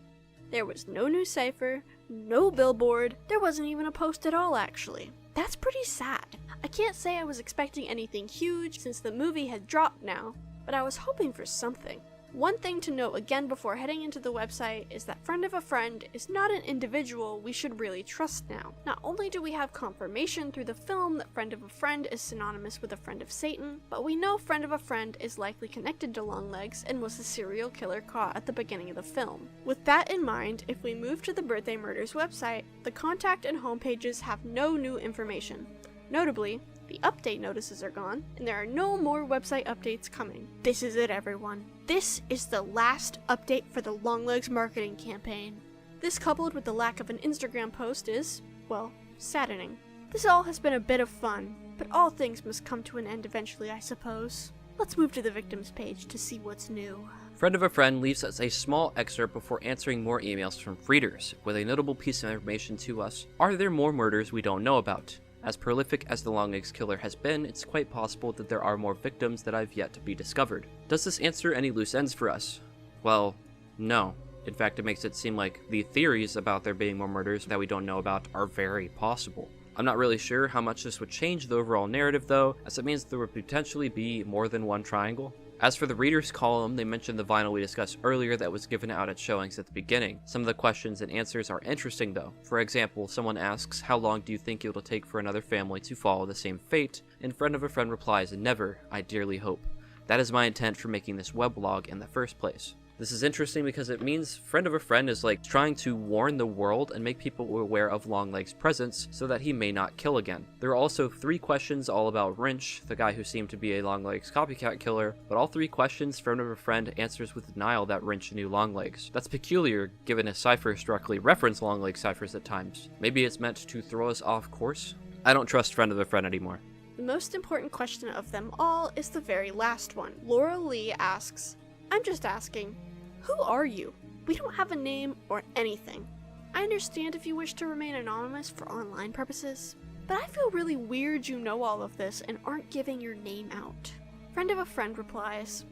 There was no new cipher, no billboard, there wasn't even a post at all actually. That's pretty sad. I can't say I was expecting anything huge since the movie had dropped now, but I was hoping for something. One thing to note again before heading into the website is that friend of a friend is not an individual we should really trust now. Not only do we have confirmation through the film that friend of a friend is synonymous with a friend of Satan, but we know friend of a friend is likely connected to Longlegs and was the serial killer caught at the beginning of the film. With that in mind, if we move to the Birthday Murders website, the contact and home pages have no new information. Notably, the update notices are gone, and there are no more website updates coming. This is it, everyone. This is the last update for the Longlegs marketing campaign. This, coupled with the lack of an Instagram post, is, well, saddening. This all has been a bit of fun, but all things must come to an end eventually, I suppose. Let's move to the victims page to see what's new. Friend of a Friend leaves us a small excerpt before answering more emails from readers, with a notable piece of information to us. Are there more murders we don't know about? As prolific as the Longlegs killer has been, it's quite possible that there are more victims that have yet to be discovered. Does this answer any loose ends for us? Well, no. In fact, it makes it seem like the theories about there being more murders that we don't know about are very possible. I'm not really sure how much this would change the overall narrative though, as it means there would potentially be more than one triangle. As for the readers column, they mentioned the vinyl we discussed earlier that was given out at showings at the beginning. Some of the questions and answers are interesting though. For example, someone asks, how long do you think it will take for another family to follow the same fate? And friend of a friend replies, never, I dearly hope. That is my intent for making this weblog in the first place. This is interesting because it means friend of a friend is like trying to warn the world and make people aware of Longlegs' presence so that he may not kill again. There are also 3 questions all about Wrench, the guy who seemed to be a Longlegs copycat killer, but all 3 questions friend of a friend answers with denial that Wrench knew Longlegs. That's peculiar given his ciphers directly reference Longlegs ciphers at times. Maybe it's meant to throw us off course? I don't trust friend of a friend anymore. The most important question of them all is the very last one. Laura Lee asks, I'm just asking, who are you? We don't have a name or anything. I understand if you wish to remain anonymous for online purposes, but I feel really weird you know all of this and aren't giving your name out. Friend of a friend replies,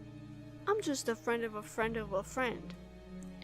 I'm just a friend of a friend of a friend,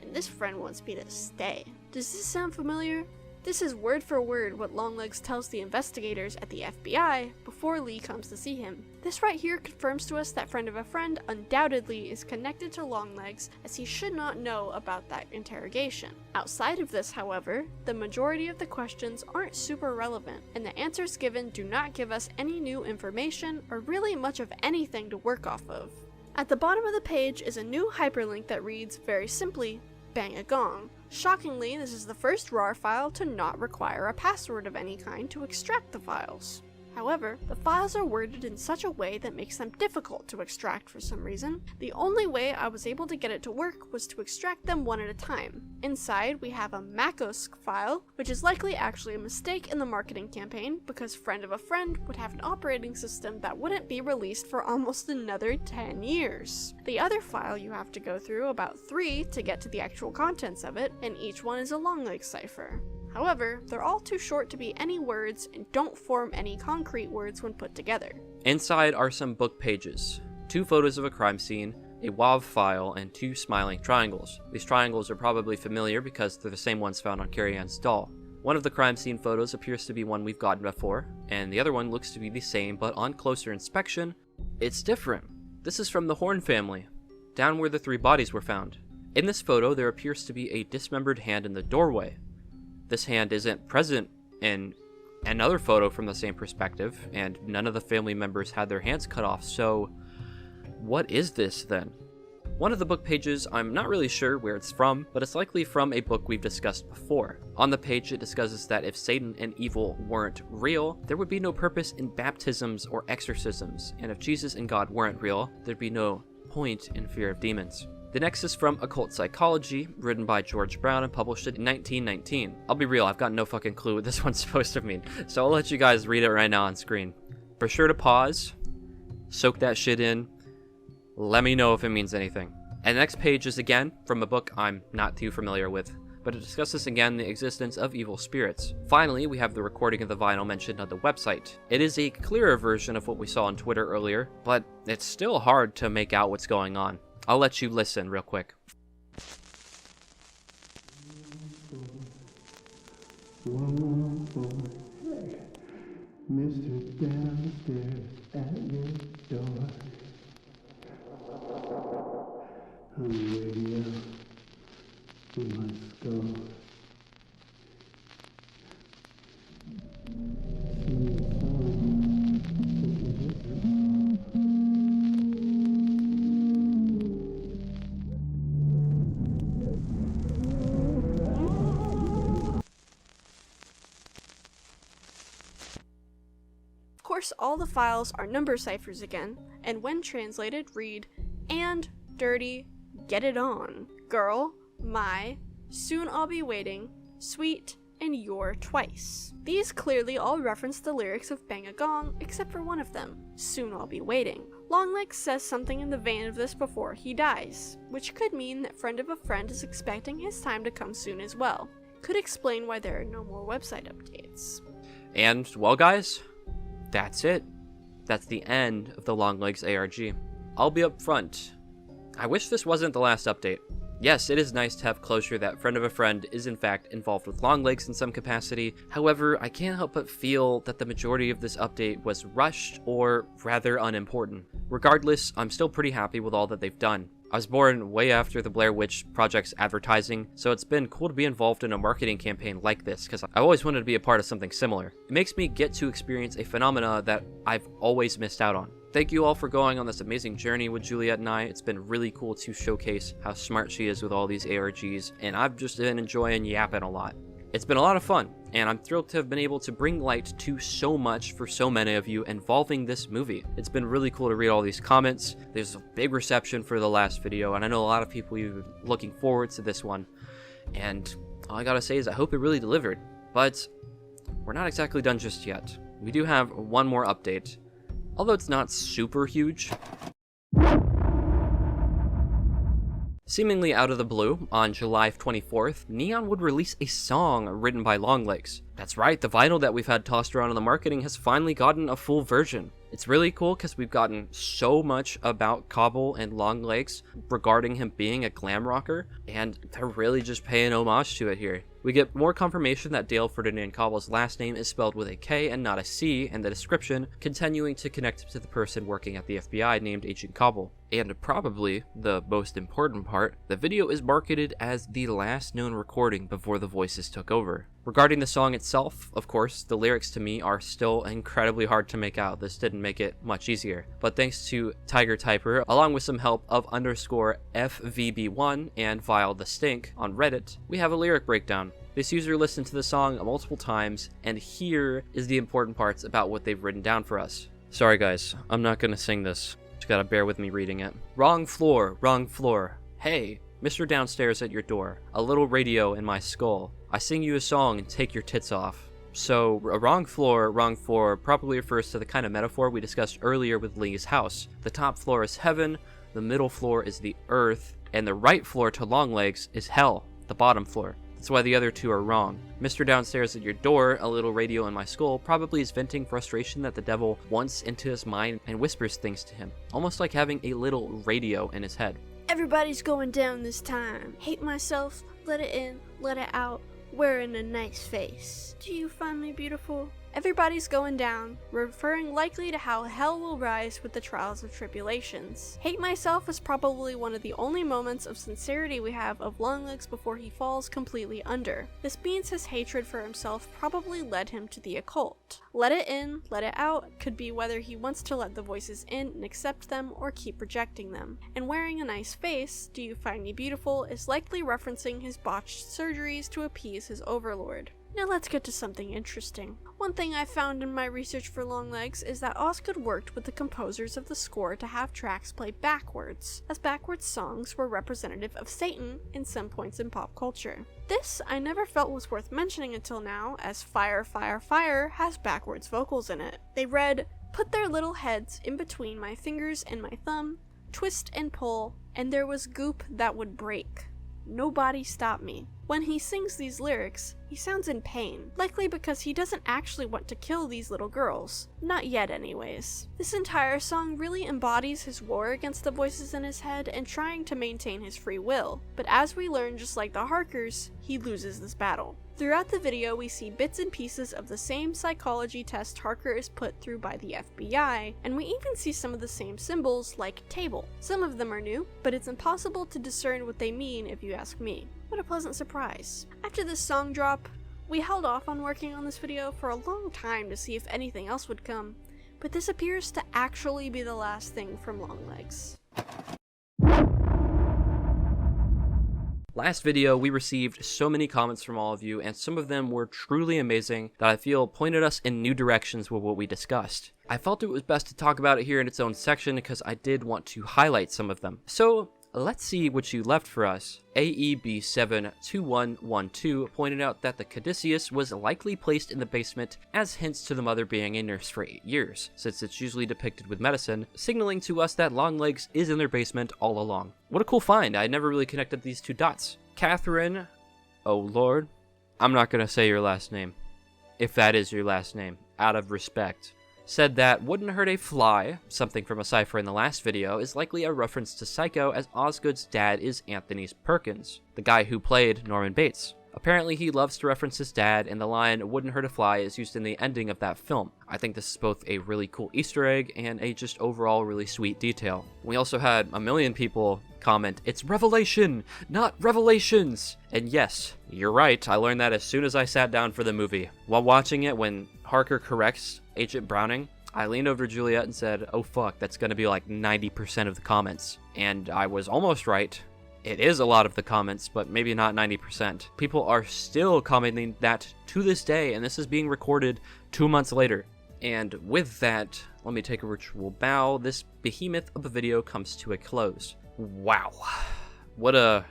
and this friend wants me to stay. Does this sound familiar? This is word for word what Longlegs tells the investigators at the FBI before Lee comes to see him. This right here confirms to us that friend of a friend undoubtedly is connected to Longlegs, as he should not know about that interrogation. Outside of this, however, the majority of the questions aren't super relevant, and the answers given do not give us any new information or really much of anything to work off of. At the bottom of the page is a new hyperlink that reads, very simply, Bang a Gong. Shockingly, this is the first RAR file to not require a password of any kind to extract the files. However, the files are worded in such a way that makes them difficult to extract for some reason. The only way I was able to get it to work was to extract them one at a time. Inside, we have a macOS file, which is likely actually a mistake in the marketing campaign because friend of a friend would have an operating system that wouldn't be released for almost another 10 years. The other file you have to go through about 3 to get to the actual contents of it, and each one is a Longlegs cipher. However, they're all too short to be any words and don't form any concrete words when put together. Inside are some book pages. 2 photos of a crime scene, a WAV file, and 2 smiling triangles. These triangles are probably familiar because they're the same ones found on Carrie Ann's doll. One of the crime scene photos appears to be one we've gotten before, and the other one looks to be the same, but on closer inspection, it's different. This is from the Horn family, down where the 3 bodies were found. In this photo, there appears to be a dismembered hand in the doorway. This hand isn't present in another photo from the same perspective, and none of the family members had their hands cut off, so what is this then? One of the book pages, I'm not really sure where it's from, but it's likely from a book we've discussed before. On the page, it discusses that if Satan and evil weren't real, there would be no purpose in baptisms or exorcisms, and if Jesus and God weren't real, there'd be no point in fear of demons. The next is from Occult Psychology, written by George Brown and published in 1919. I'll be real, I've got no fucking clue what this one's supposed to mean, so I'll let you guys read it right now on screen. Be sure to pause, soak that shit in, let me know if it means anything. And the next page is again from a book I'm not too familiar with, but it discusses again the existence of evil spirits. Finally, we have the recording of the vinyl mentioned on the website. It is a clearer version of what we saw on Twitter earlier, but it's still hard to make out what's going on. I'll let you listen real quick. Mr. Downstairs at your door. On the radio, we must go. Of course, all the files are number ciphers again, and when translated, read, and dirty, get it on, girl, my, soon I'll be waiting, sweet, and you're twice. These clearly all reference the lyrics of Bang a Gong, except for one of them, soon I'll be waiting. Longlegs says something in the vein of this before he dies, which could mean that friend of a friend is expecting his time to come soon as well. Could explain why there are no more website updates. And, well guys, that's it. That's the end of the Longlegs ARG. I'll be up front. I wish this wasn't the last update. Yes, it is nice to have closure that friend of a friend is in fact involved with Longlegs in some capacity. However, I can't help but feel that the majority of this update was rushed or rather unimportant. Regardless, I'm still pretty happy with all that they've done. I was born way after the Blair Witch Project's advertising, so it's been cool to be involved in a marketing campaign like this, because I've always wanted to be a part of something similar. It makes me get to experience a phenomena that I've always missed out on. Thank you all for going on this amazing journey with Juliet and I. It's been really cool to showcase how smart she is with all these ARGs, and I've just been enjoying yapping a lot. It's been a lot of fun, and I'm thrilled to have been able to bring light to so much for so many of you involving this movie. It's been really cool to read all these comments. There's a big reception for the last video, and I know a lot of people are looking forward to this one. And all I gotta say is I hope it really delivered. But we're not exactly done just yet. We do have one more update, although it's not super huge. Seemingly out of the blue, on July 24th, Neon would release a song written by Longlegs. That's right, the vinyl that we've had tossed around in the marketing has finally gotten a full version. It's really cool because we've gotten so much about Cobble and Longlegs regarding him being a glam rocker, and they're really just paying homage to it here. We get more confirmation that Dale Ferdinand Cobble's last name is spelled with a K and not a C in the description, continuing to connect to the person working at the FBI named Agent Cobble. And probably the most important part, the video is marketed as the last known recording before the voices took over. Regarding the song itself, of course, the lyrics to me are still incredibly hard to make out. This didn't make it much easier. But thanks to Tiger Typer, along with some help of _FVB1 and Vile the Stink on Reddit, we have a lyric breakdown. This user listened to the song multiple times, and here is the important parts about what they've written down for us. Sorry guys, I'm not gonna sing this. Just gotta bear with me reading it. Wrong floor, wrong floor. Hey, Mr. Downstairs at your door. A little radio in my skull. I sing you a song and take your tits off. So, a wrong floor probably refers to the kind of metaphor we discussed earlier with Lee's house. The top floor is heaven, the middle floor is the earth, and the right floor to Longlegs is hell, the bottom floor. That's why the other two are wrong. Mr. Downstairs at your door, a little radio in my skull, probably is venting frustration that the devil wants into his mind and whispers things to him, almost like having a little radio in his head. Everybody's going down this time. Hate myself, let it in, let it out, wearing a nice face. Do you find me beautiful? Everybody's going down, referring likely to how hell will rise with the trials of tribulations. Hate myself is probably one of the only moments of sincerity we have of Longlegs before he falls completely under. This means his hatred for himself probably led him to the occult. Let it in, let it out could be whether he wants to let the voices in and accept them or keep rejecting them. And wearing a nice face, do you find me beautiful, is likely referencing his botched surgeries to appease his overlord. Now let's get to something interesting. One thing I found in my research for Longlegs is that Osgood worked with the composers of the score to have tracks play backwards, as backwards songs were representative of Satan in some points in pop culture. This I never felt was worth mentioning until now, as Fire, Fire, Fire has backwards vocals in it. They read, "Put their little heads in between my fingers and my thumb, twist and pull, and there was goop that would break. Nobody stop me." When he sings these lyrics, he sounds in pain, likely because he doesn't actually want to kill these little girls. Not yet anyways. This entire song really embodies his war against the voices in his head and trying to maintain his free will, but as we learn, just like the Harkers, he loses this battle. Throughout the video, we see bits and pieces of the same psychology test Harker is put through by the FBI, and we even see some of the same symbols, like table. Some of them are new, but it's impossible to discern what they mean if you ask me. What a pleasant surprise. After this song drop, we held off on working on this video for a long time to see if anything else would come, but this appears to actually be the last thing from Longlegs. Last video, we received so many comments from all of you, and some of them were truly amazing that I feel pointed us in new directions with what we discussed. I felt it was best to talk about it here in its own section because I did want to highlight some of them. So, let's see what you left for us. AEB72112 pointed out that the caduceus was likely placed in the basement as hints to the mother being a nurse for 8 years, since it's usually depicted with medicine, signaling to us that Longlegs is in their basement all along. What a cool find, I never really connected these two dots. Catherine, oh lord, I'm not gonna say your last name, if that is your last name, out of respect, said that wouldn't hurt a fly, something from a cipher in the last video, is likely a reference to Psycho, as Osgood's dad is Anthony Perkins, the guy who played Norman Bates. Apparently he loves to reference his dad, and the line "wouldn't hurt a fly" is used in the ending of that film. I think this is both a really cool Easter egg and a just overall really sweet detail. We also had a million people comment, "It's Revelation, not Revelations!" And yes, you're right, I learned that as soon as I sat down for the movie. While watching it, when Harker corrects Agent Browning, I leaned over to Juliet and said, "Oh fuck, that's gonna be like 90% of the comments." And I was almost right. It is a lot of the comments, but maybe not 90%. People are still commenting that to this day, and this is being recorded 2 months later. And with that, let me take a ritual bow. This behemoth of a video comes to a close. Wow. What a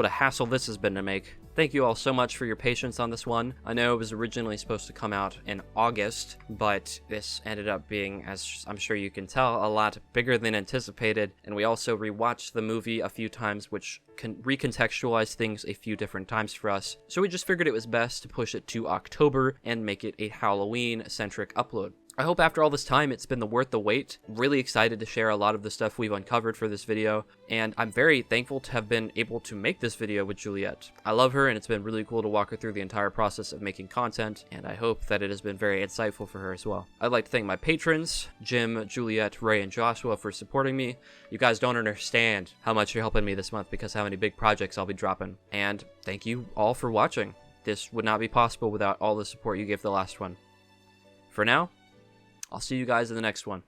hassle this has been to make. Thank you all so much for your patience on this one. I know it was originally supposed to come out in August, but this ended up being, as I'm sure you can tell, a lot bigger than anticipated, and we also rewatched the movie a few times, which can recontextualize things a few different times for us. So we just figured it was best to push it to October and make it a Halloween-centric upload. I hope after all this time it's been worth the wait. Really excited to share a lot of the stuff we've uncovered for this video, and I'm very thankful to have been able to make this video with Juliet. I love her, and it's been really cool to walk her through the entire process of making content, and I hope that it has been very insightful for her as well. I'd like to thank my patrons, Jim, Juliet, Ray, and Joshua, for supporting me. You guys don't understand how much you're helping me this month because how many big projects I'll be dropping. And thank you all for watching. This would not be possible without all the support you gave the last one. For now, I'll see you guys in the next one.